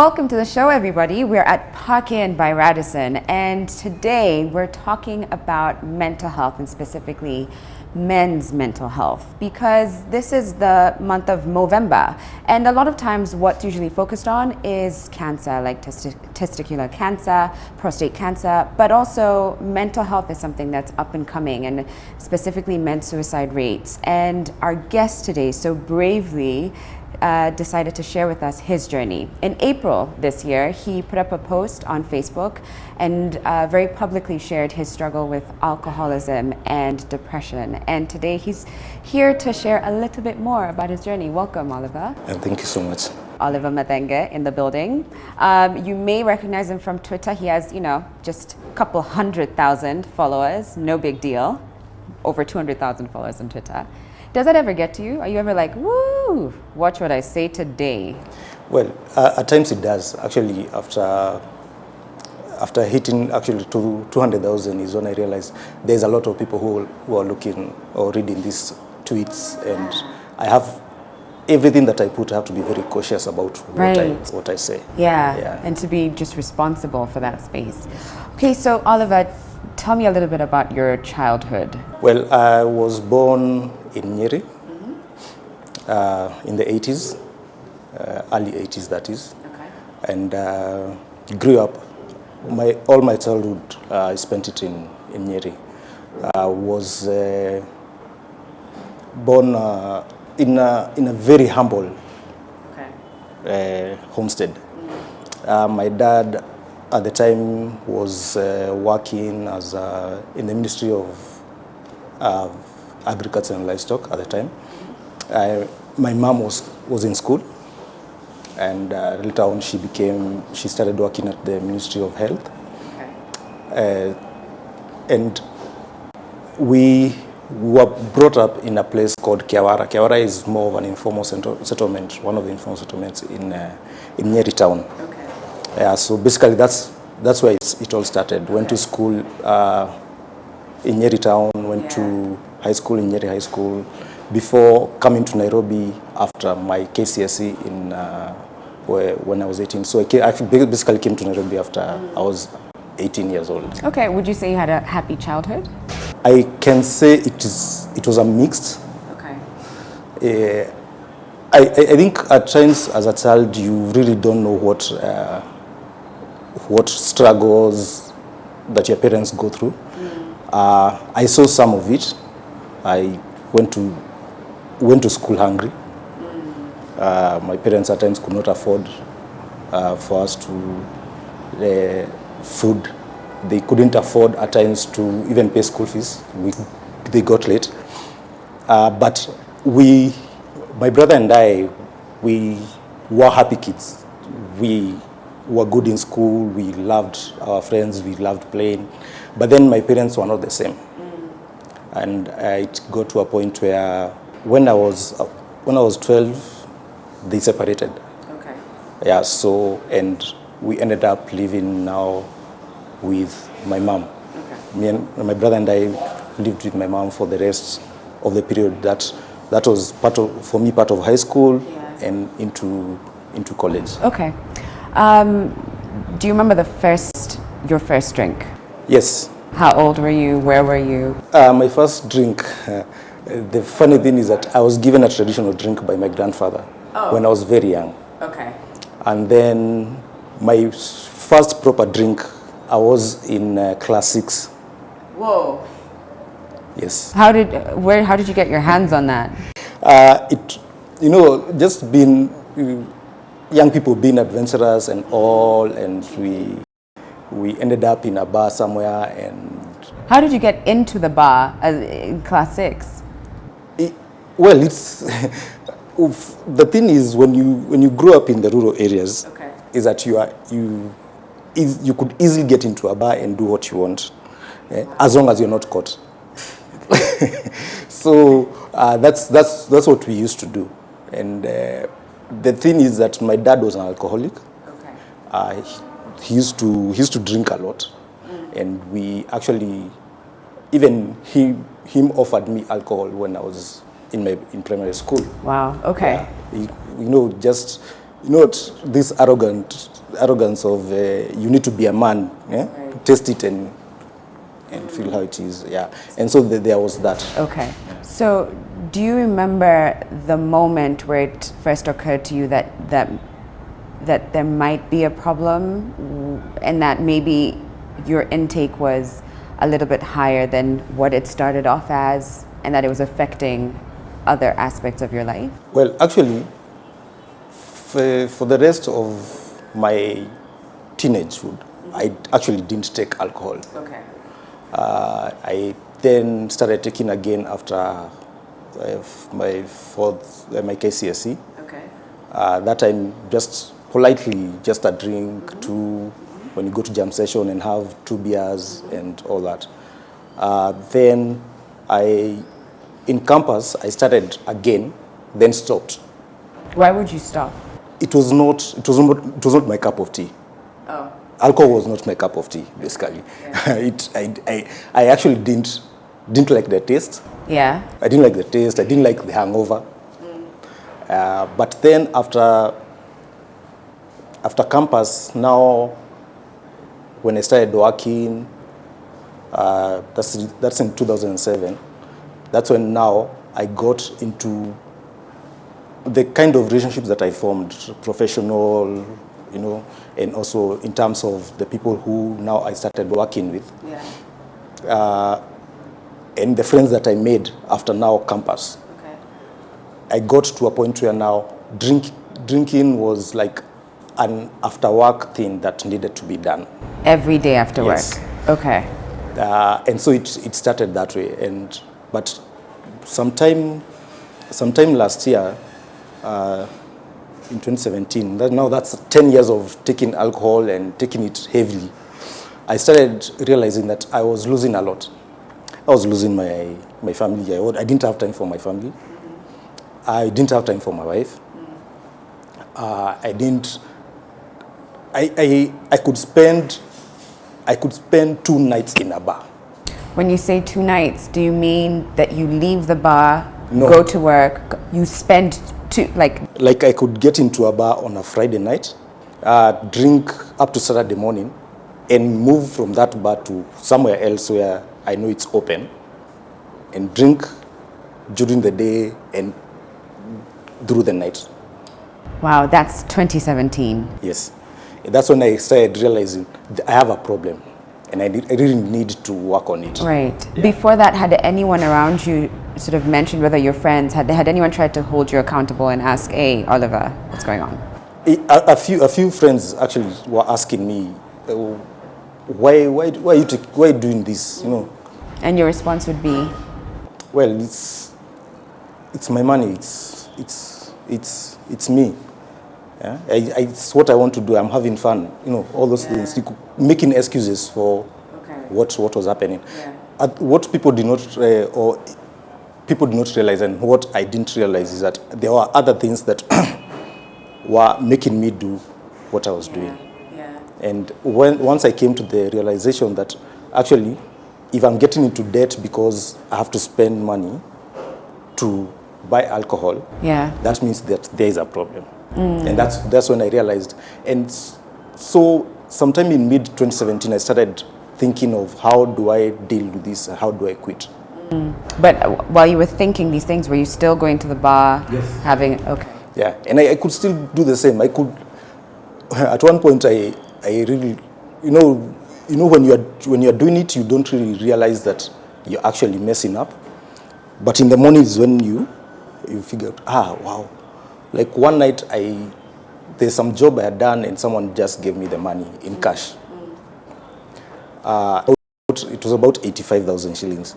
[SPEAKER 13] Welcome to the show, everybody. We're at Park Inn by Radisson, and today we're talking about mental health, and specifically men's mental health, because this is the month of Movember, and a lot of times what's usually focused on is cancer, like testicular cancer, prostate cancer, but also mental health is something that's up and coming, and specifically men's suicide rates. And our guest today so bravely decided to share with us his journey. In April this year, he put up a post on Facebook and very publicly shared his struggle with alcoholism and depression. And today he's here to share a little bit more about his journey. Welcome, Oliver.
[SPEAKER 14] Thank you so much.
[SPEAKER 13] Oliver Mathenge in the building. You may recognize him from Twitter. He has, just a couple 100,000 followers. No big deal. Over 200,000 followers on Twitter. Does that ever get to you? Are you ever like, woo, watch what I say today?
[SPEAKER 14] Well, at times it does. Actually, after hitting actually to 200,000 is when I realized there's a lot of people who are looking or reading these tweets, and I have everything that I put. I have to be very cautious about what I say.
[SPEAKER 13] Yeah, and to be just responsible for that space. Okay, so Oliver, tell me a little bit about your childhood.
[SPEAKER 14] Well, I was born in Nyeri in the 80s, early 80s that is, and grew up. All my childhood I spent it in Nyeri. I was born in a very humble homestead. My dad at the time was working as in the Ministry of Agriculture and Livestock at the time. My mom was in school, and later on she started working at the Ministry of Health. And we were brought up in a place called Kiawara. Kiawara is more of an informal settlement, one of the informal settlements in Nyeri town. So basically that's where it all started. Went to school in Nyeri town, went to high school in Nyeri High School before coming to Nairobi after my KCSE when I was 18. So I basically came to Nairobi after I was 18 years old.
[SPEAKER 13] Okay, would you say you had a happy childhood?
[SPEAKER 14] I can say it was a mixed. I think at times as a child you really don't know what struggles that your parents go through. I saw some of it. I went to school hungry. My parents at times could not afford for us to food. They couldn't afford at times to even pay school fees. They got late. But my brother and I, we were happy kids. We were good in school. We loved our friends. We loved playing. But then my parents were not the same. And it got to a point where when I was 12, they separated. Yeah, so, and we ended up living now with my mom. Me and my brother and I lived with my mom for the rest of the period that was part of high school and into college.
[SPEAKER 13] Okay. Do you remember your first drink?
[SPEAKER 14] Yes.
[SPEAKER 13] How old were you? Where were you?
[SPEAKER 14] My first drink, the funny thing is that I was given a traditional drink by my grandfather when I was very young.
[SPEAKER 13] Okay.
[SPEAKER 14] And then my first proper drink, I was in class 6.
[SPEAKER 13] Whoa.
[SPEAKER 14] Yes.
[SPEAKER 13] How did you get your hands on that?
[SPEAKER 14] Just being young people being adventurous and all, and we ended up in a bar somewhere. And
[SPEAKER 13] how did you get into the bar in class 6?
[SPEAKER 14] It's the thing is when you grow up in the rural areas, is that you could easily get into a bar and do what you want, as long as you're not caught. So that's what we used to do. And the thing is that my dad was an alcoholic. He used to drink a lot, and we actually, even him offered me alcohol when I was in primary school.
[SPEAKER 13] Wow. Okay.
[SPEAKER 14] Yeah. Just you know what, this arrogance of you need to be a man, yeah? Right. Taste it and feel how it is, yeah. And so there was that.
[SPEAKER 13] Okay. So do you remember the moment where it first occurred to you that there might be a problem and that maybe your intake was a little bit higher than what it started off as and that it was affecting other aspects of your life?
[SPEAKER 14] Well, actually, for the rest of my teenagehood, I actually didn't take alcohol.
[SPEAKER 13] Okay.
[SPEAKER 14] I then started taking again after my KCSE.
[SPEAKER 13] Okay.
[SPEAKER 14] That time, just politely, just a drink, two, when you go to jam session and have 2 beers and all that. Then in campus, I started again, then stopped.
[SPEAKER 13] Why would you stop?
[SPEAKER 14] It was not my cup of tea.
[SPEAKER 13] Oh.
[SPEAKER 14] Alcohol was not my cup of tea, basically. Yeah. I actually didn't like the taste.
[SPEAKER 13] Yeah.
[SPEAKER 14] I didn't like the taste. I didn't like the hangover. But then after campus, now when I started working, that's in 2007. That's when now I got into the kind of relationships that I formed, professional, you know, and also in terms of the people who now I started working with.
[SPEAKER 13] Yeah.
[SPEAKER 14] And the friends that I made after now campus.
[SPEAKER 13] Okay.
[SPEAKER 14] I got to a point where now drinking was like an after work thing that needed to be done.
[SPEAKER 13] Every day after
[SPEAKER 14] Yes.
[SPEAKER 13] work? Okay.
[SPEAKER 14] And so it started that way. But sometime last year, in 2017, that's 10 years of taking alcohol and taking it heavily. I started realizing that I was losing a lot. I was losing my family. I didn't have time for my family. I didn't have time for my wife. I could spend 2 nights in a bar.
[SPEAKER 13] When you say 2 nights, do you mean that you leave the bar,
[SPEAKER 14] No.
[SPEAKER 13] go to work, you spend
[SPEAKER 14] Like I could get into a bar on a Friday night, drink up to Saturday morning, and move from that bar to somewhere else where I know it's open, and drink during the day and through the night.
[SPEAKER 13] Wow, that's 2017.
[SPEAKER 14] Yes. That's when I started realizing that I have a problem, and I really need to work on it.
[SPEAKER 13] Right. Yeah. Before that, had anyone around you sort of mentioned, whether your friends, had anyone tried to hold you accountable and ask, hey, Oliver, what's going on?
[SPEAKER 14] A few friends actually were asking me, why are you doing this? You know.
[SPEAKER 13] And your response would be?
[SPEAKER 14] Well, it's my money. It's me. Yeah? It's what I want to do. I'm having fun. You know, all those things. Making excuses for what was happening. Yeah. What people did not realize, and what I didn't realize, is that there were other things that were making me do what I was doing.
[SPEAKER 13] Yeah.
[SPEAKER 14] And once I came to the realization that actually, if I'm getting into debt because I have to spend money to buy alcohol, that means that there is a problem. And that's when I realized. And so sometime in mid-2017, I started thinking of how do I deal with this, how do I quit.
[SPEAKER 13] But while you were thinking these things, were you still going to the bar?
[SPEAKER 14] Yes.
[SPEAKER 13] Okay.
[SPEAKER 14] Yeah, and I could still do the same. I could, at one point, I really, you know, when you're doing it, you don't really realize that you're actually messing up. But in the mornings when you figure out, wow, like one night there's some job I had done and someone just gave me the money in cash. It was about 85,000 shillings.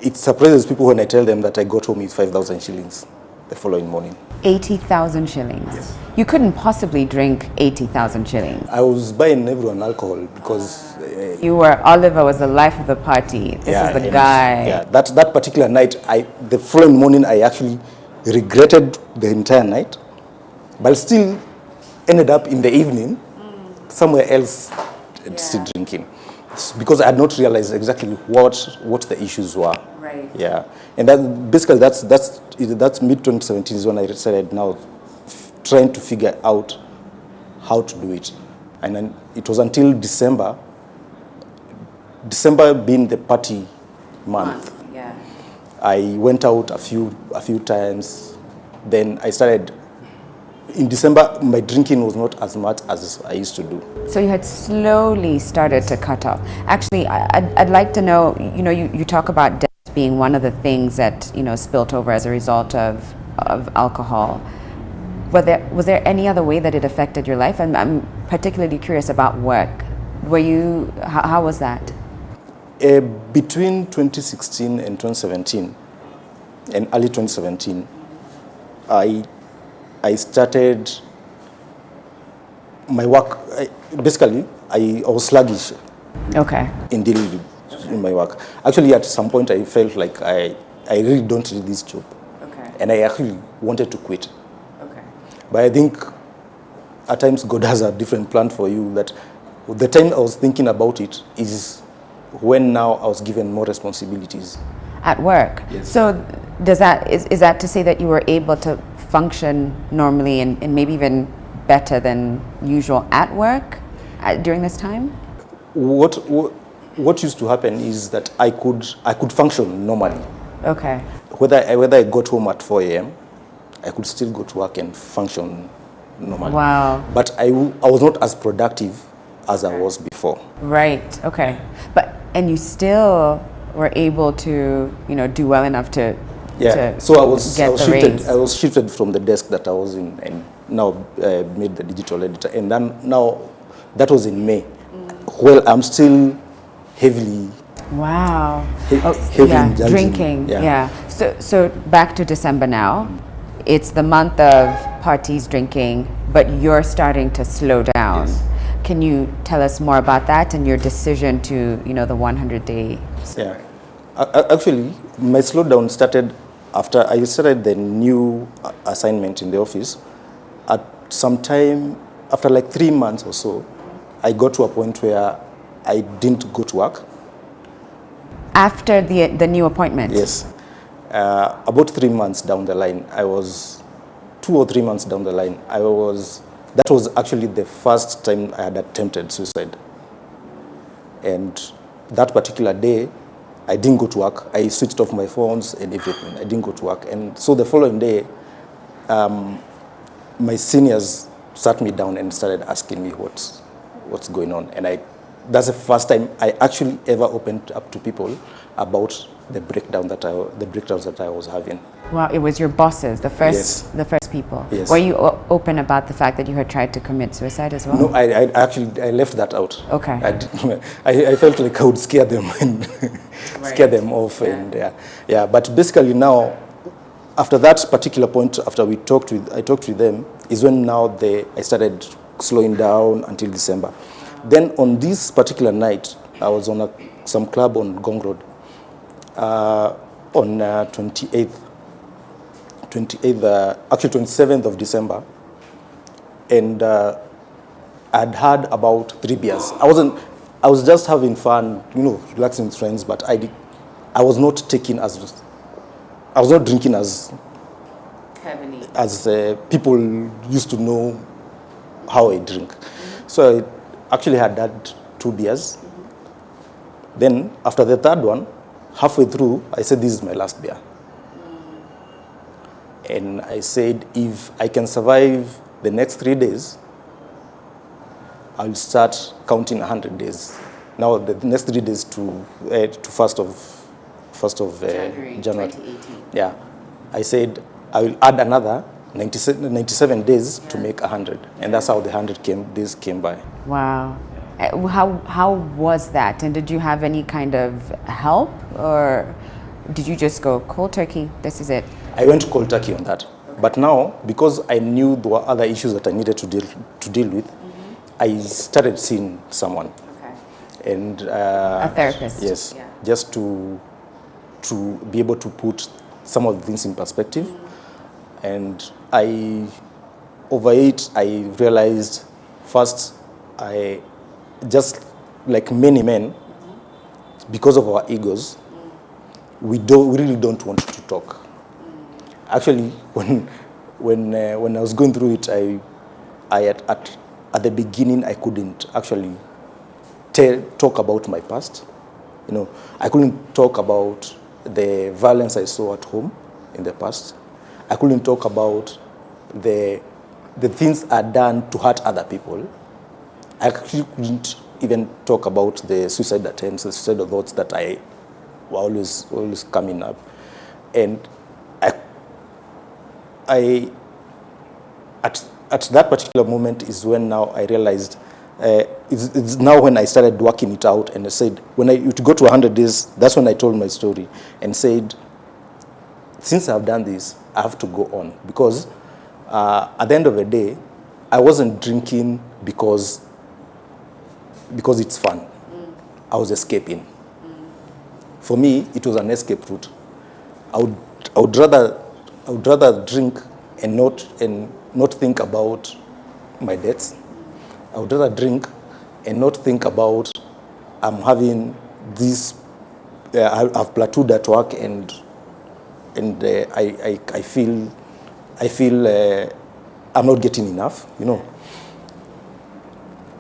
[SPEAKER 14] It surprises people when I tell them that I got home with 5,000 shillings the following morning.
[SPEAKER 13] 80,000 shillings? Yes. You couldn't possibly drink 80,000 shillings.
[SPEAKER 14] I was buying everyone alcohol because...
[SPEAKER 13] Oliver was the life of the party. This is the guy.
[SPEAKER 14] Yeah, that particular night, the following morning, I actually regretted the entire night, but still ended up in the evening somewhere else still drinking. It's because I had not realized exactly what the issues were.
[SPEAKER 13] Right.
[SPEAKER 14] Yeah, and basically that's mid-2017 is when I decided now trying to figure out how to do it. And then it was until December being the party month.
[SPEAKER 13] Yeah.
[SPEAKER 14] I went out a few times. Then I started, in December, my drinking was not as much as I used to do.
[SPEAKER 13] So you had slowly started to cut off. Actually, I'd like to know, you talk about debt being one of the things that, spilt over as a result of alcohol. Was there any other way that it affected your life? And I'm particularly curious about work. How was that?
[SPEAKER 14] Between 2016 and 2017, and early 2017, I started my work. I was sluggish.
[SPEAKER 13] Okay.
[SPEAKER 14] In dealing with my work. Actually, at some point, I felt like I really don't need this job.
[SPEAKER 13] Okay.
[SPEAKER 14] And I actually wanted to quit.
[SPEAKER 13] Okay.
[SPEAKER 14] But I think at times God has a different plan for you. That the time I was thinking about it is when now I was given more responsibilities.
[SPEAKER 13] At work?
[SPEAKER 14] Yes.
[SPEAKER 13] So is that to say that you were able to function normally and maybe even better than usual at work during this time?
[SPEAKER 14] What used to happen is that I could function normally.
[SPEAKER 13] Okay.
[SPEAKER 14] Whether I got home at 4 a.m., I could still go to work and function normally.
[SPEAKER 13] Wow.
[SPEAKER 14] But I was not as productive as I was before.
[SPEAKER 13] Right. Okay. And you still were able to, do well enough to
[SPEAKER 14] So I was shifted from the desk that I was in, and now made the digital editor. And then now that was in May. Well, I'm still heavily.
[SPEAKER 13] Wow.
[SPEAKER 14] Heavy in
[SPEAKER 13] drinking.
[SPEAKER 14] Yeah.
[SPEAKER 13] So back to December now. It's the month of parties, drinking, but you're starting to slow down.
[SPEAKER 14] Yes.
[SPEAKER 13] Can you tell us more about that and your decision to, the 100-day?
[SPEAKER 14] Yeah. Actually, my slowdown started after I started the new assignment in the office. At some time, after like 3 months or so, I got to a point where I didn't go to work.
[SPEAKER 13] After the new appointment?
[SPEAKER 14] Yes. About 3 months down the line, 2 or 3 months down the line, that was actually the first time I had attempted suicide. And that particular day, I didn't go to work. I switched off my phones and everything. I didn't go to work. And so the following day, my seniors sat me down and started asking me what's going on. And that's the first time I actually ever opened up to people about the breakdowns that I was having.
[SPEAKER 13] Well, it was your bosses, the first people.
[SPEAKER 14] Yes.
[SPEAKER 13] Were you open about the fact that you had tried to commit suicide as well?
[SPEAKER 14] No, I left that out.
[SPEAKER 13] Okay.
[SPEAKER 14] I felt like I would scare them and scare them off.
[SPEAKER 13] Yeah.
[SPEAKER 14] And but basically now, after that particular point, after I talked with them, is when now I started slowing down until December. Then on this particular night, I was on some club on Gong Road on 27th of December, and I'd had about 3 beers. I was just having fun, relaxing with friends, but I was not drinking as
[SPEAKER 13] heavily
[SPEAKER 14] as people used to know how I drink. So I actually had that 2 beers. Then after the third one, halfway through, I said, this is my last beer. And I said, if I can survive the next 3 days, I'll start counting 100 days. Now the next 3 days to 1st of January.
[SPEAKER 13] 2018.
[SPEAKER 14] Yeah. I said, I will add another 97 days to make 100. And that's how the 100 days came by.
[SPEAKER 13] Wow. How was that? And did you have any kind of help, or did you just go cold turkey? This is it.
[SPEAKER 14] I went cold turkey on that. Okay. But now, because I knew there were other issues that I needed to deal with, I started seeing someone.
[SPEAKER 13] Okay.
[SPEAKER 14] And
[SPEAKER 13] a therapist.
[SPEAKER 14] Yes. Yeah. Just to be able to put some of the things in perspective. And over it, I realized first, just like many men, because of our egos, we really don't want to talk. Actually, when I was going through it, at the beginning I couldn't actually talk about my past. You know, I couldn't talk about the violence I saw at home in the past. I couldn't talk about the things I'd done to hurt other people. I actually couldn't even talk about the suicide attempts, the suicidal thoughts that I were always coming up. And I at that particular moment is when now I realized, it's now when I started working it out, and I said, when I to go to 100 days, that's when I told my story and said, since I've done this, I have to go on, because at the end of the day, I wasn't drinking because it's fun. I was escaping. For me, it was an escape route. I would rather drink and not think about my debts. I would rather drink and not think about I'm having this. I've plateaued at work and I feel I'm not getting enough, you know.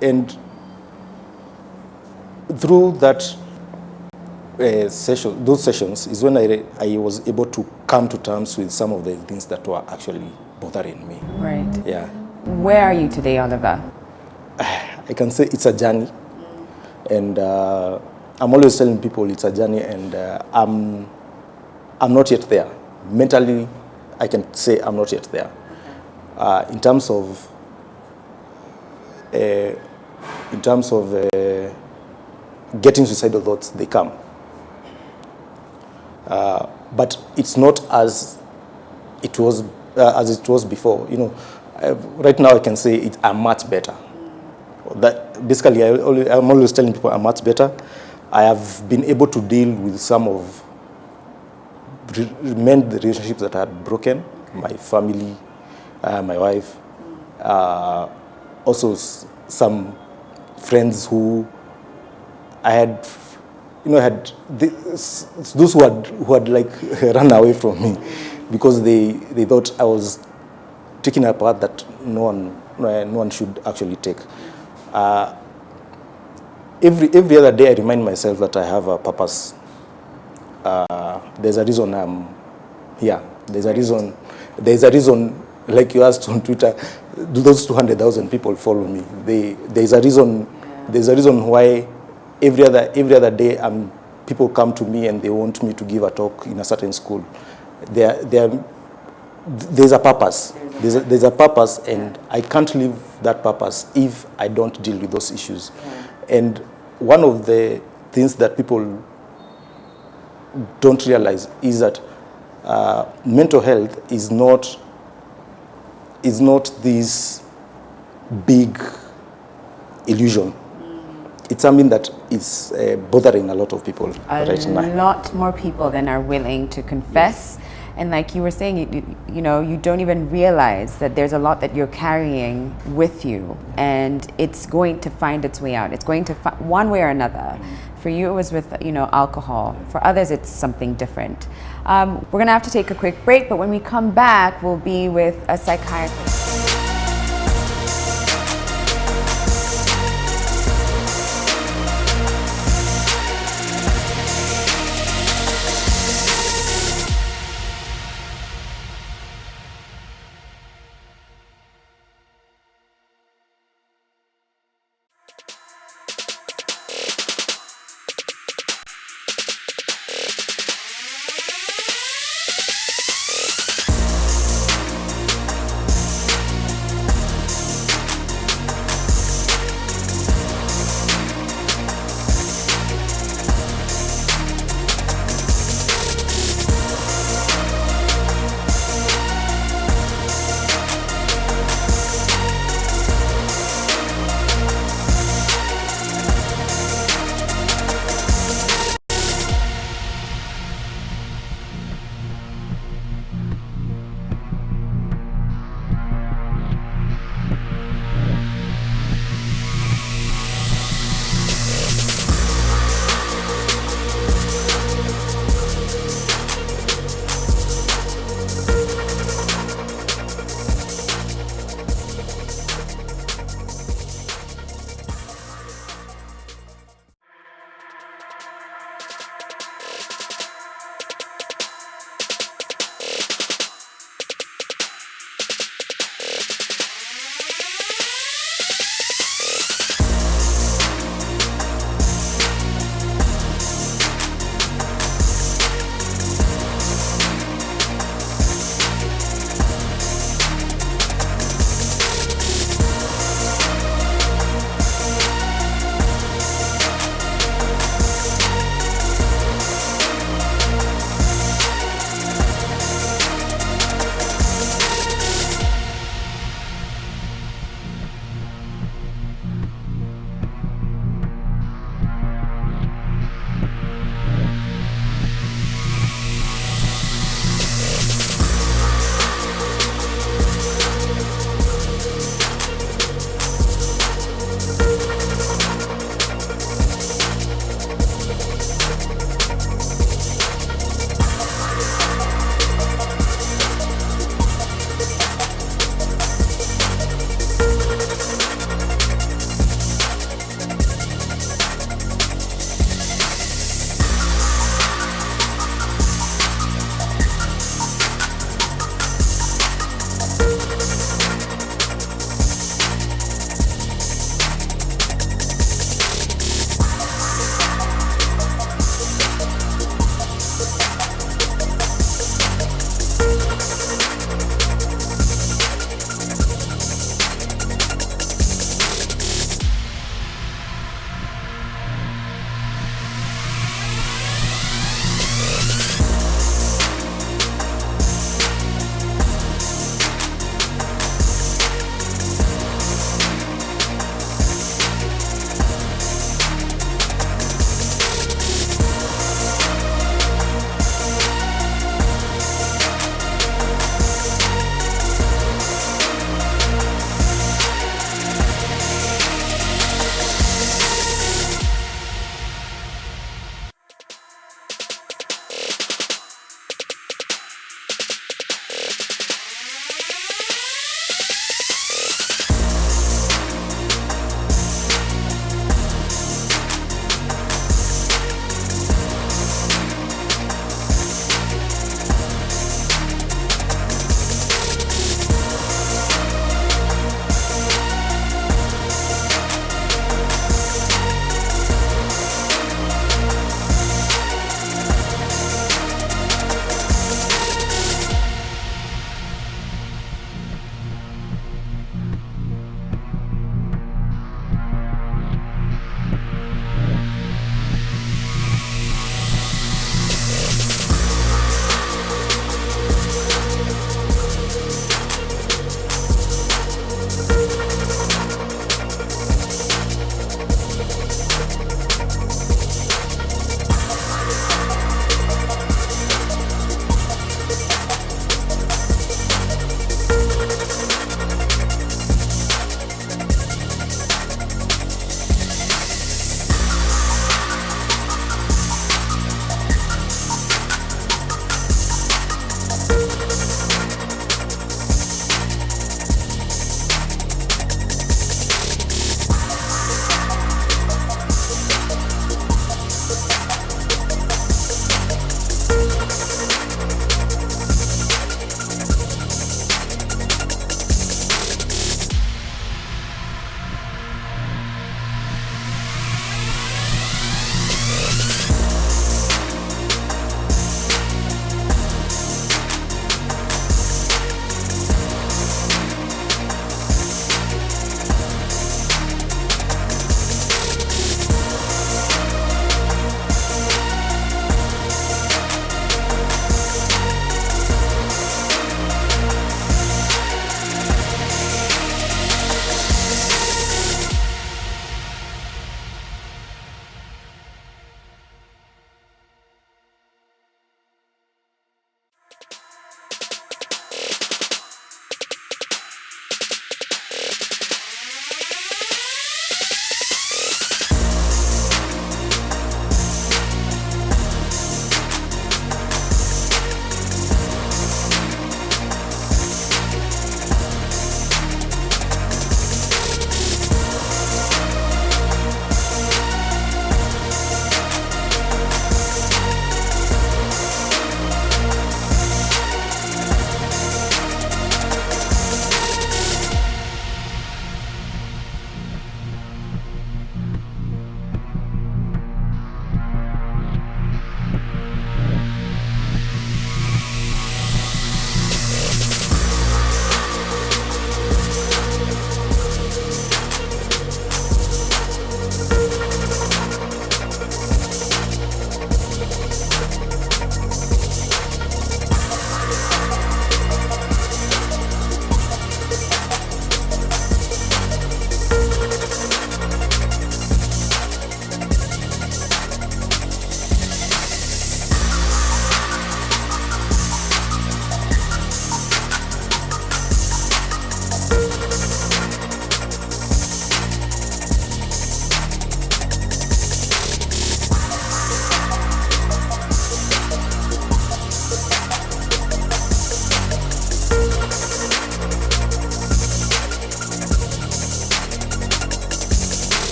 [SPEAKER 14] And through that those sessions is when I was able to come to terms with some of the things that were actually bothering me.
[SPEAKER 13] Right.
[SPEAKER 14] Yeah.
[SPEAKER 13] Where are you today, Oliver?
[SPEAKER 14] I can say it's a journey, and I'm always telling people it's a journey, and I'm not yet there. Mentally, I can say I'm not yet there. In terms of getting suicidal thoughts, they come. But it's not as it was before. You know, right now I can say I'm much better. That basically, I'm always telling people I'm much better. I have been able to deal with some of mend the relationships that I had broken. My family, my wife, also some friends who I had, you know, those who had like run away from me because they thought I was taking a path that no one should actually take. Every other day I remind myself that I have a purpose. There's a reason I'm here. There's a reason, like you asked on Twitter, do those 200,000 people follow me? There's a reason why every other day people come to me and they want me to give a talk in a certain school. There's a purpose. There's a purpose, and I can't live that purpose if I don't deal with those issues. And one of the things that people don't realize is that mental health is not this big illusion. It's something that is bothering a lot of people right now.
[SPEAKER 13] A lot more people than are willing to confess. And like you were saying, you know, you don't even realize that there's a lot that you're carrying with you, and it's going to find its way out. It's going to one way or another. For you, it was with, you know, alcohol. For others, it's something different. We're going to have to take a quick break, but when we come back, we'll be with a psychiatrist.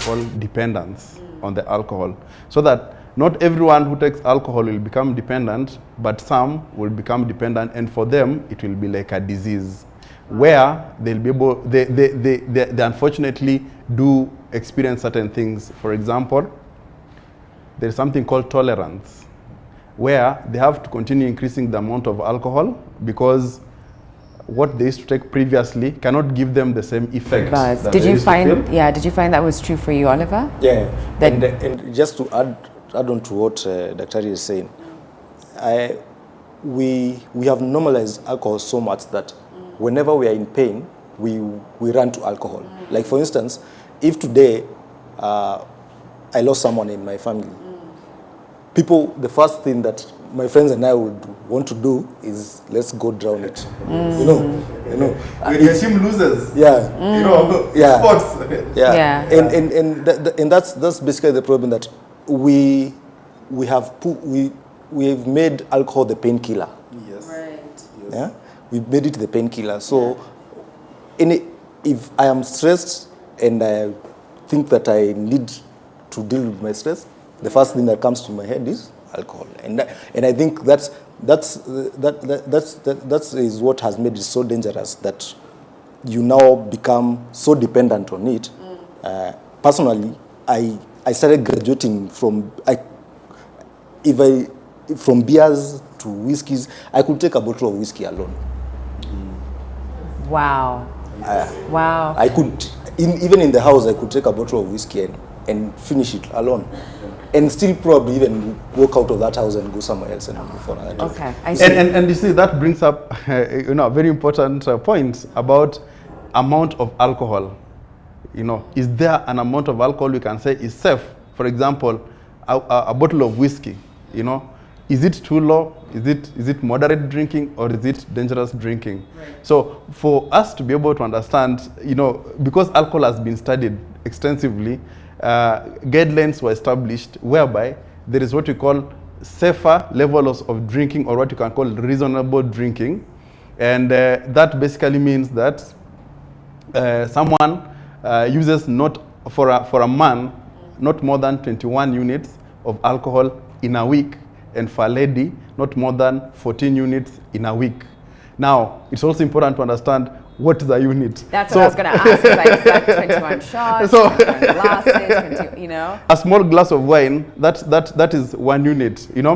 [SPEAKER 10] call dependence on the alcohol, so that not everyone who takes alcohol will become dependent, but some will become dependent, and for them it will be like a disease, where they'll be able, they unfortunately do experience certain things. For example, there's something called tolerance, where they have to continue increasing the amount of alcohol because what they used to take previously cannot give them the same effect.
[SPEAKER 13] Did you find that was true for you, Oliver?
[SPEAKER 14] Yeah, and just to add on to what Dr. is saying, we have normalized alcohol so much that whenever we are in pain, we run to alcohol. Like for instance, if today I lost someone in my family, the first thing that my friends and I would want to do is let's go drown it. You know.
[SPEAKER 10] When your team loses, sports.
[SPEAKER 14] And that's basically the problem, that we have made alcohol the painkiller.
[SPEAKER 10] Yes.
[SPEAKER 14] Right. Yes. Yeah, we made it the painkiller. So, if I am stressed and I think that I need to deal with my stress, the first thing that comes to my head is alcohol, and I think that is what has made it so dangerous, that you now become so dependent on it. Personally, I started graduating from beers to whiskeys. I could take a bottle of whiskey alone.
[SPEAKER 13] Wow. Wow.
[SPEAKER 14] I couldn't. Even in the house, I could take a bottle of whiskey and finish it alone. And still probably even walk out of that house and go somewhere else and go for another day.
[SPEAKER 13] Okay, I see.
[SPEAKER 10] And you see, that brings up a very important point about amount of alcohol. Is there an amount of alcohol we can say is safe? For example, a bottle of whiskey, is it too low? Is it moderate drinking, or is it dangerous drinking? Right. So for us to be able to understand, because alcohol has been studied extensively, guidelines were established whereby there is what we call safer levels of drinking, or what you can call reasonable drinking. And that basically means that someone uses for a man not more than 21 units of alcohol in a week, and for a lady not more than 14 units in a week. Now, it's also important to understand what is a unit.
[SPEAKER 13] That's what I was going to ask. Like 21 shots, 21 glasses,
[SPEAKER 10] A small glass of wine, that is 1 unit, Okay.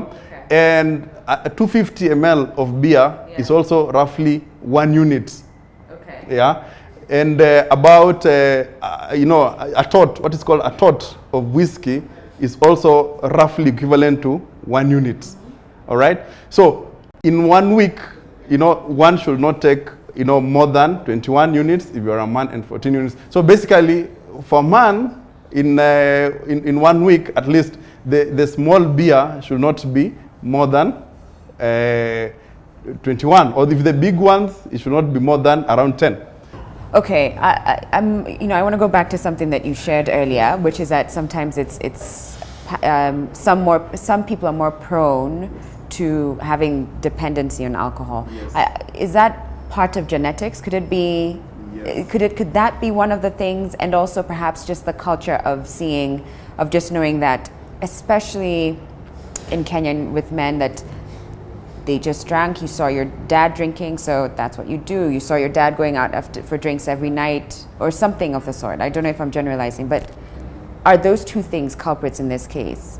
[SPEAKER 10] And 250 ml of beer is also roughly 1 unit. Okay. Yeah. And about, a tot, what is called a tot of whiskey is also roughly equivalent to 1 unit. All right. So in 1 week, one should not take, more than 21 units if you're a man, and 14 units. So basically, for a man, in 1 week at least, the small beer should not be more than 21, or if the big ones, it should not be more than around 10.
[SPEAKER 13] Okay, I want to go back to something that you shared earlier, which is that sometimes some people are more prone to having dependency on alcohol. Yes. Is that part of genetics? Could it be? Yes. Could that be one of the things? And also perhaps just the culture of just knowing that, especially in Kenya with men, that they just drank. You saw your dad drinking, so that's what you do. You saw your dad going out for drinks every night, or something of the sort. I don't know if I'm generalizing, but are those two things culprits in this case?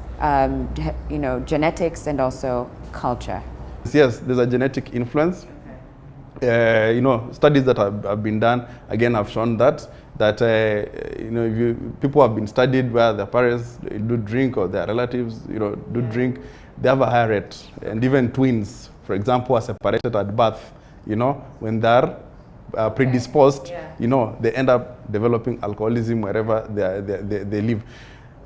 [SPEAKER 13] Genetics and also culture.
[SPEAKER 10] Yes, there's a genetic influence. Studies that have been done again have shown that people have been studied where their parents do drink, or their relatives do drink, they have a higher rate. And even twins, for example, are separated at birth. When they're predisposed, they end up developing alcoholism wherever they live.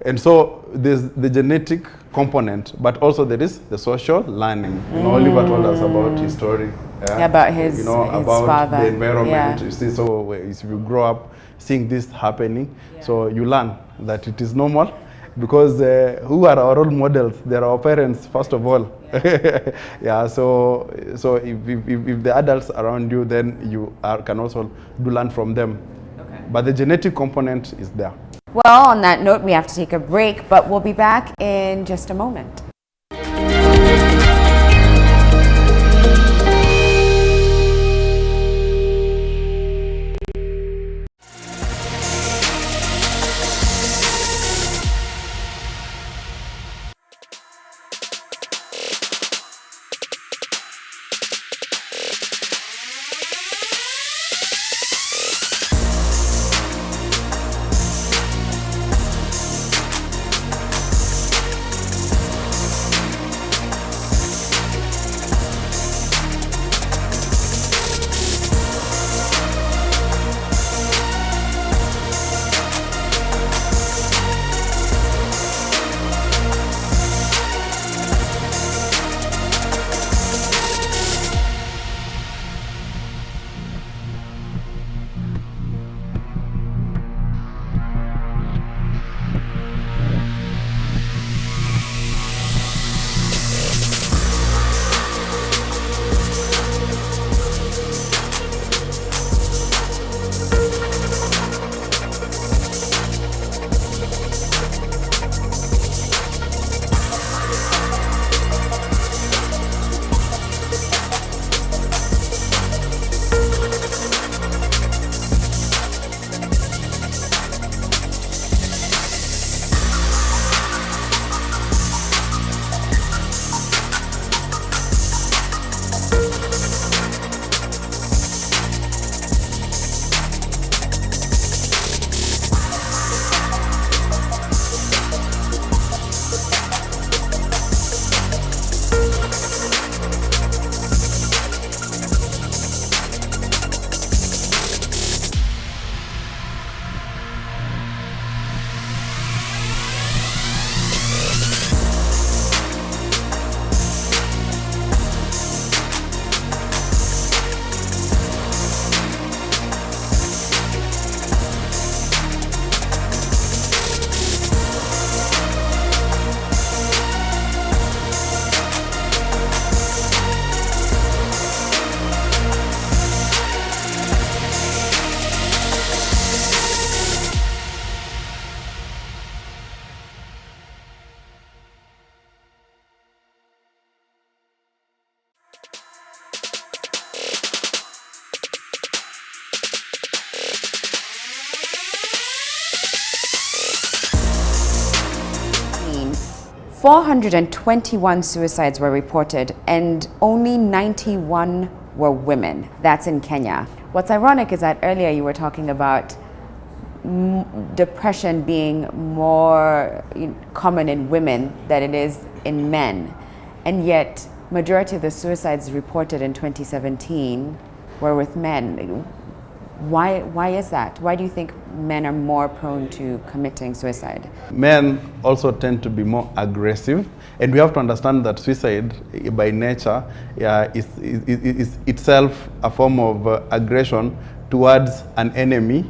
[SPEAKER 10] And so there's the genetic component, but also there is the social learning. Oliver told us about his story.
[SPEAKER 13] About his
[SPEAKER 10] about
[SPEAKER 13] father.
[SPEAKER 10] The environment. You see, so if you grow up seeing this happening, so you learn that it is normal, because who are our role models? They're our parents, first of all. So if the adults around you, then you can also learn from them. Okay. But the genetic component is there.
[SPEAKER 13] Well, on that note, we have to take a break, but we'll be back in just a moment. ...421 suicides were reported and only 91 were women. That's in Kenya. What's ironic is that earlier you were talking about depression being more common in women than it is in men. And yet, majority of the suicides reported in 2017 were with men. Why is that? Why do you think men are more prone to committing suicide?
[SPEAKER 15] Men also tend to be more aggressive, and we have to understand that suicide by nature is itself a form of aggression towards an enemy,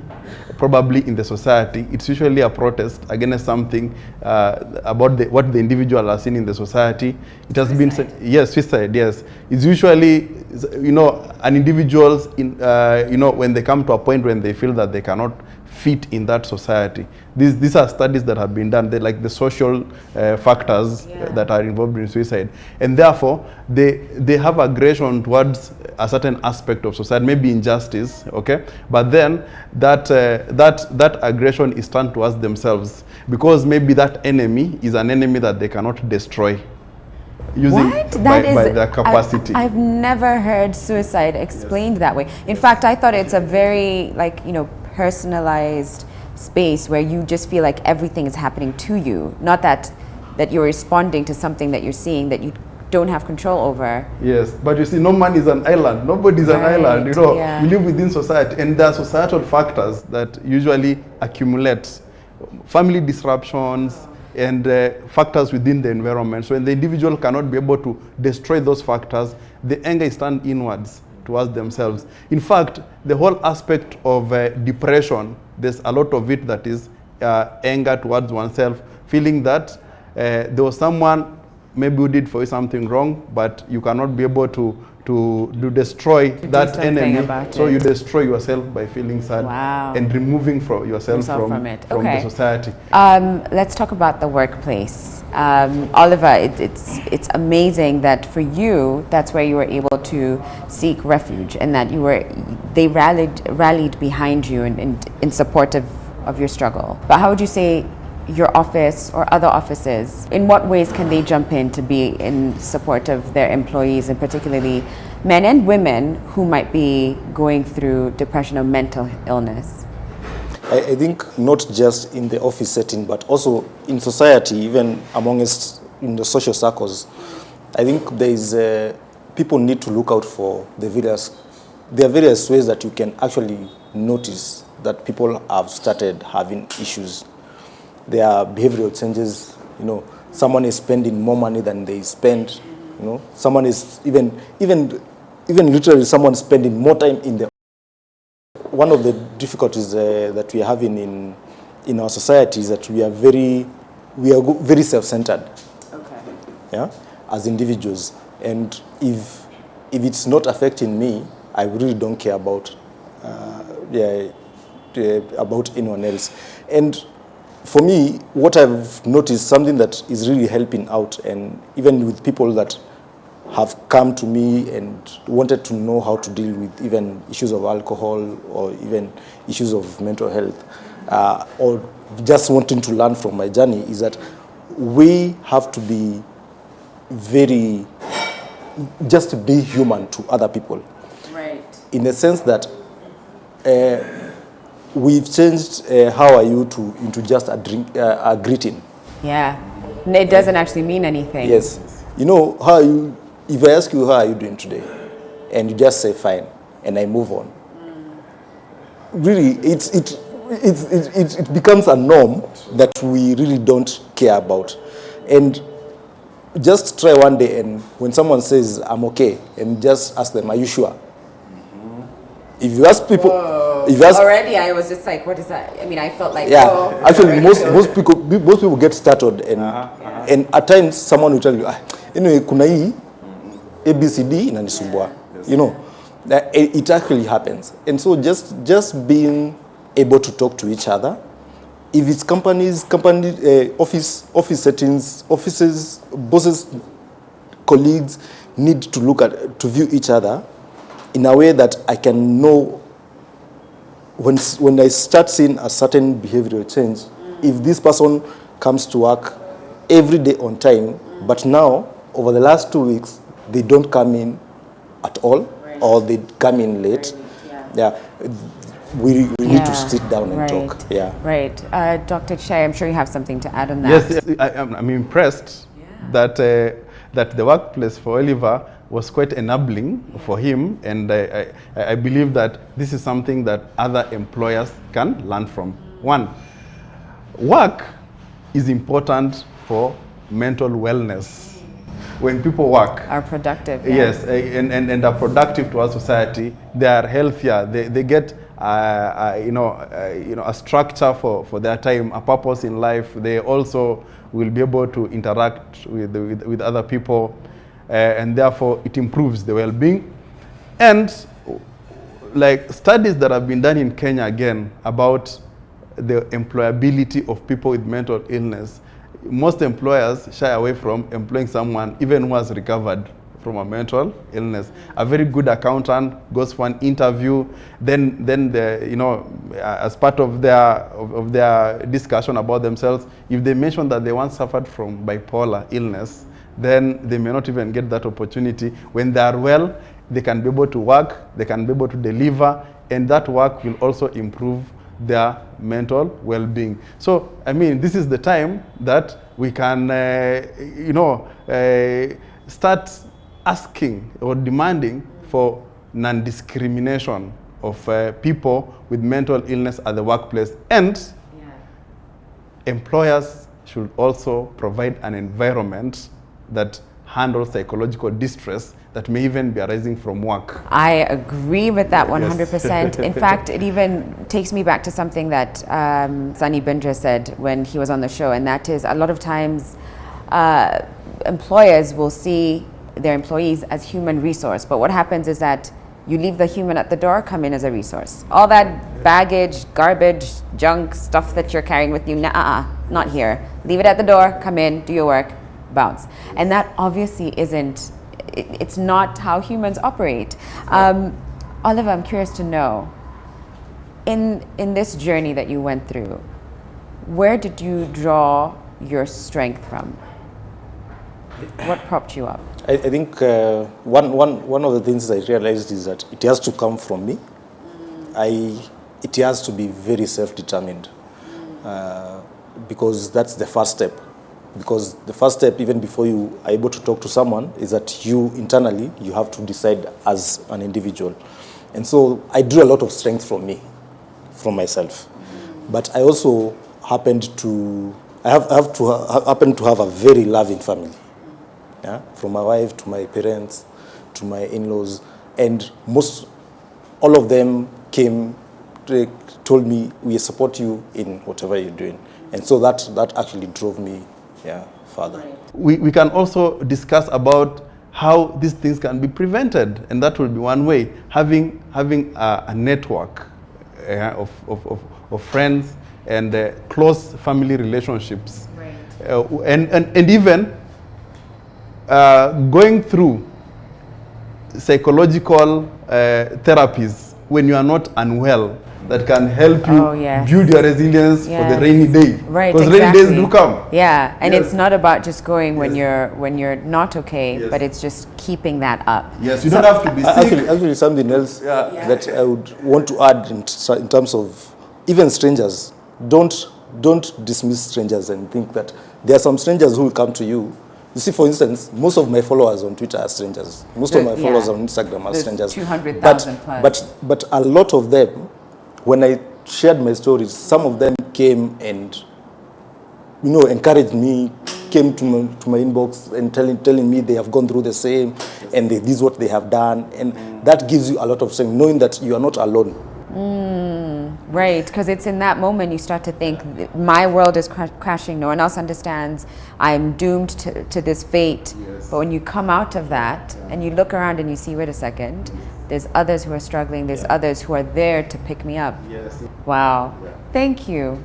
[SPEAKER 15] probably in the society. It's usually a protest against something about what the individual has seen in the society. It has been said, yes, suicide, yes. It's usually, an individual's, when they come to a point when they feel that they cannot fit in that society. These are studies that have been done. They're like the social factors that are involved in suicide. And therefore, they have aggression towards a certain aspect of society, maybe injustice, okay? But then that aggression is turned towards themselves because maybe that enemy is an enemy that they cannot destroy using by their capacity.
[SPEAKER 13] I've never heard suicide explained that way. In fact, I thought it's a very personalized space where you just feel like everything is happening to you, not that you're responding to something that you're seeing that you don't have control over.
[SPEAKER 15] Yes, but you see, no man is an island. Nobody is an island. We live within society, and there are societal factors that usually accumulate, family disruptions and factors within the environment. So when the individual cannot be able to destroy those factors, the anger is turned inwards towards themselves. In fact, the whole aspect of depression, there's a lot of it that is anger towards oneself, feeling that there was someone maybe who did for you something wrong, but you cannot be able to to destroy that enemy, so you
[SPEAKER 13] it.
[SPEAKER 15] destroy yourself by feeling sad and removing yourself from the society.
[SPEAKER 13] Let's talk about the workplace. Oliver, it's amazing that for you, that's where you were able to seek refuge, and that they rallied behind you in support of your struggle. But how would you say your office or other offices, in what ways can they jump in to be in support of their employees, and particularly men and women who might be going through depression or mental illness?
[SPEAKER 14] I think not just in the office setting, but also in society, even amongst in the social circles. I think there is people need to look out for there are various ways that you can actually notice that people have started having issues. There are behavioral changes. Someone is spending more money than they spend. Someone is even literally someone spending more time in the. One of the difficulties that we are having in our society is that we are very self-centered. Okay. Yeah, as individuals, and if it's not affecting me, I really don't care about anyone else. And for me, what I've noticed, something that is really helping out, and even with people that have come to me and wanted to know how to deal with even issues of alcohol or even issues of mental health, or just wanting to learn from my journey, is that we have to be just be human to other people. Right. In the sense that we've changed how are you into just a greeting. Yeah,
[SPEAKER 13] it doesn't actually mean anything.
[SPEAKER 14] Yes. How are you, if I ask you how are you doing today, and you just say fine, and I move on. Really, it becomes a norm that we really don't care about. And just try one day, and when someone says I'm okay, and just ask them, are you sure? If you ask people,
[SPEAKER 13] already I was just like, what is that? I mean, I felt like,
[SPEAKER 14] actually most people get startled, and at times someone will tell you, anyway, kuna hii ABCD inanisumbua. It actually happens. And so just being able to talk to each other. If it's office settings, offices, bosses, colleagues need to view each other in a way that I can know when I start seeing a certain behavioral change, if this person comes to work every day on time, but now over the last 2 weeks they don't come in at all, or they come in late. We need to sit down and talk.
[SPEAKER 13] Right. Dr. Chai, I'm sure you have something to add on that.
[SPEAKER 15] Yes, I'm impressed that the workplace for Oliver was quite enabling for him, and I believe that this is something that other employers can learn from. One, work is important for mental wellness. When people work,
[SPEAKER 13] are productive.
[SPEAKER 15] Yes, and are productive to our society, they are healthier. They get a structure for their time, a purpose in life. They also will be able to interact with other people, and therefore it improves the well-being. And like studies that have been done in Kenya again about the employability of people with mental illness, most employers shy away from employing someone even who has recovered from a mental illness. A very good accountant goes for an interview, then as part of their discussion about themselves, if they mention that they once suffered from bipolar illness, then they may not even get that opportunity. When they are well, they can be able to work, they can be able to deliver, and that work will also improve their mental well-being. So, I mean, this is the time that we can, start asking or demanding for non-discrimination of people with mental illness at the workplace. And employers should also provide an environment that handles psychological distress that may even be arising from work.
[SPEAKER 13] I agree with that 100%. In fact, it even takes me back to something that Sunny Bindra said when he was on the show, and that is a lot of times employers will see their employees as human resource. But what happens is that you leave the human at the door, come in as a resource. All that baggage, garbage, junk, stuff that you're carrying with you, not here. Leave it at the door, come in, do your work, bounce. And that obviously isn't, it's not how humans operate. Oliver, I'm curious to know, in this journey that you went through, where did you draw your strength from? What propped you up?
[SPEAKER 14] I think one of the things I realized is that it has to come from me. It has to be very self-determined, because that's the first step. Because the first step, even before you are able to talk to someone, is that you internally, you have to decide as an individual. And so I drew a lot of strength from me, from myself. But I also happened to happen to have a very loving family. Yeah? From my wife to my parents to my in-laws, and all of them told me, we support you in whatever you're doing. And so that actually drove me further.
[SPEAKER 15] We can also discuss about how these things can be prevented, and that will be one way. Having a network of friends and close family relationships, and even going through psychological therapies when you are not unwell, that can help you build your resilience for the rainy day.
[SPEAKER 13] Right,
[SPEAKER 15] because rainy days do come.
[SPEAKER 13] Yeah, and it's not about just going when you're not okay, but it's just keeping that up.
[SPEAKER 15] Yes, you don't have to be sick.
[SPEAKER 14] Actually, something else that I would want to add in terms of even strangers. Don't dismiss strangers and think that there are some strangers who will come to you. You see, for instance, most of my followers on Twitter are strangers. Most of my followers on Instagram are strangers.
[SPEAKER 13] 200,000 plus.
[SPEAKER 14] But a lot of them, when I shared my stories, some of them came and, encouraged me, came to my inbox and telling me they have gone through the same, and this is what they have done. And that gives you a lot of strength, knowing that you are not alone.
[SPEAKER 13] Right, because it's in that moment you start to think, my world is crashing, no one else understands, I'm doomed to this fate. But when you come out of that and you look around and you see, wait a second, there's others who are struggling, there's others who are there to pick me up. Wow. Thank you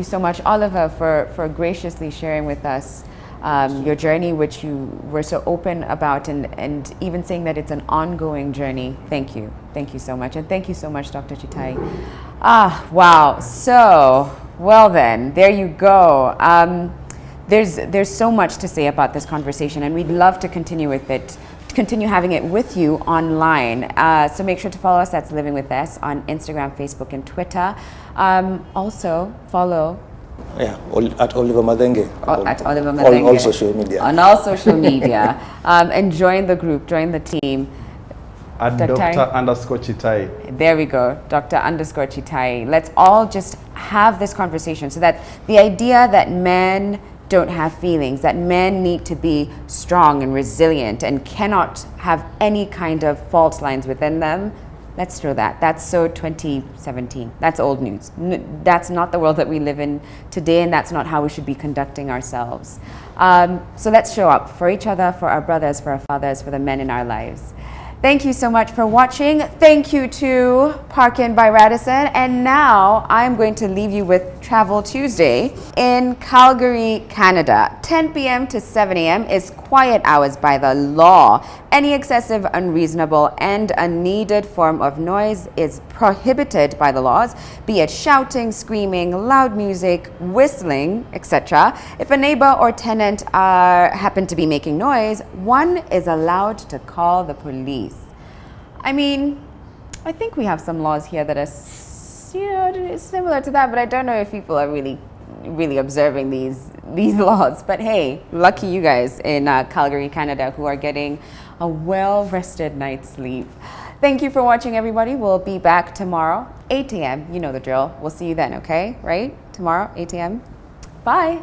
[SPEAKER 13] so much, Oliver, for graciously sharing with us your journey, which you were so open about, and even saying that it's an ongoing journey. Thank you so much, and thank you so much, Dr. Chitai. Wow. So, well then, there you go. There's so much to say about this conversation, and we'd love to continue having it with you online. So make sure to follow us. That's Living With Us on Instagram, Facebook, and Twitter. Also follow.
[SPEAKER 14] At Oliver Madenge.
[SPEAKER 13] At Oliver Madenge.
[SPEAKER 14] All social media.
[SPEAKER 13] On all social media. And join the group, join the team.
[SPEAKER 15] At Dr._Chitai.
[SPEAKER 13] There we go, Dr._Chitai. Let's all just have this conversation so that the idea that men don't have feelings, that men need to be strong and resilient and cannot have any kind of fault lines within them, let's throw that. That's so 2017. That's old news. That's not the world that we live in today, and that's not how we should be conducting ourselves. So let's show up for each other, for our brothers, for our fathers, for the men in our lives. Thank you so much for watching. Thank you to Park Inn by Radisson. And now I'm going to leave you with Travel Tuesday in Calgary, Canada. 10 p.m. to 7 a.m. is quiet hours by the law. Any excessive, unreasonable, and unneeded form of noise is prohibited by the laws, be it shouting, screaming, loud music, whistling, etc. If a neighbor or tenant happen to be making noise, one is allowed to call the police. I mean, I think we have some laws here that are, similar to that, but I don't know if people are really observing these laws. But hey, lucky you guys in Calgary, Canada, who are getting a well-rested night's sleep. Thank you for watching, everybody. We'll be back tomorrow, 8 a.m. You know the drill. We'll see you then, okay? Right? Tomorrow, 8 a.m. Bye.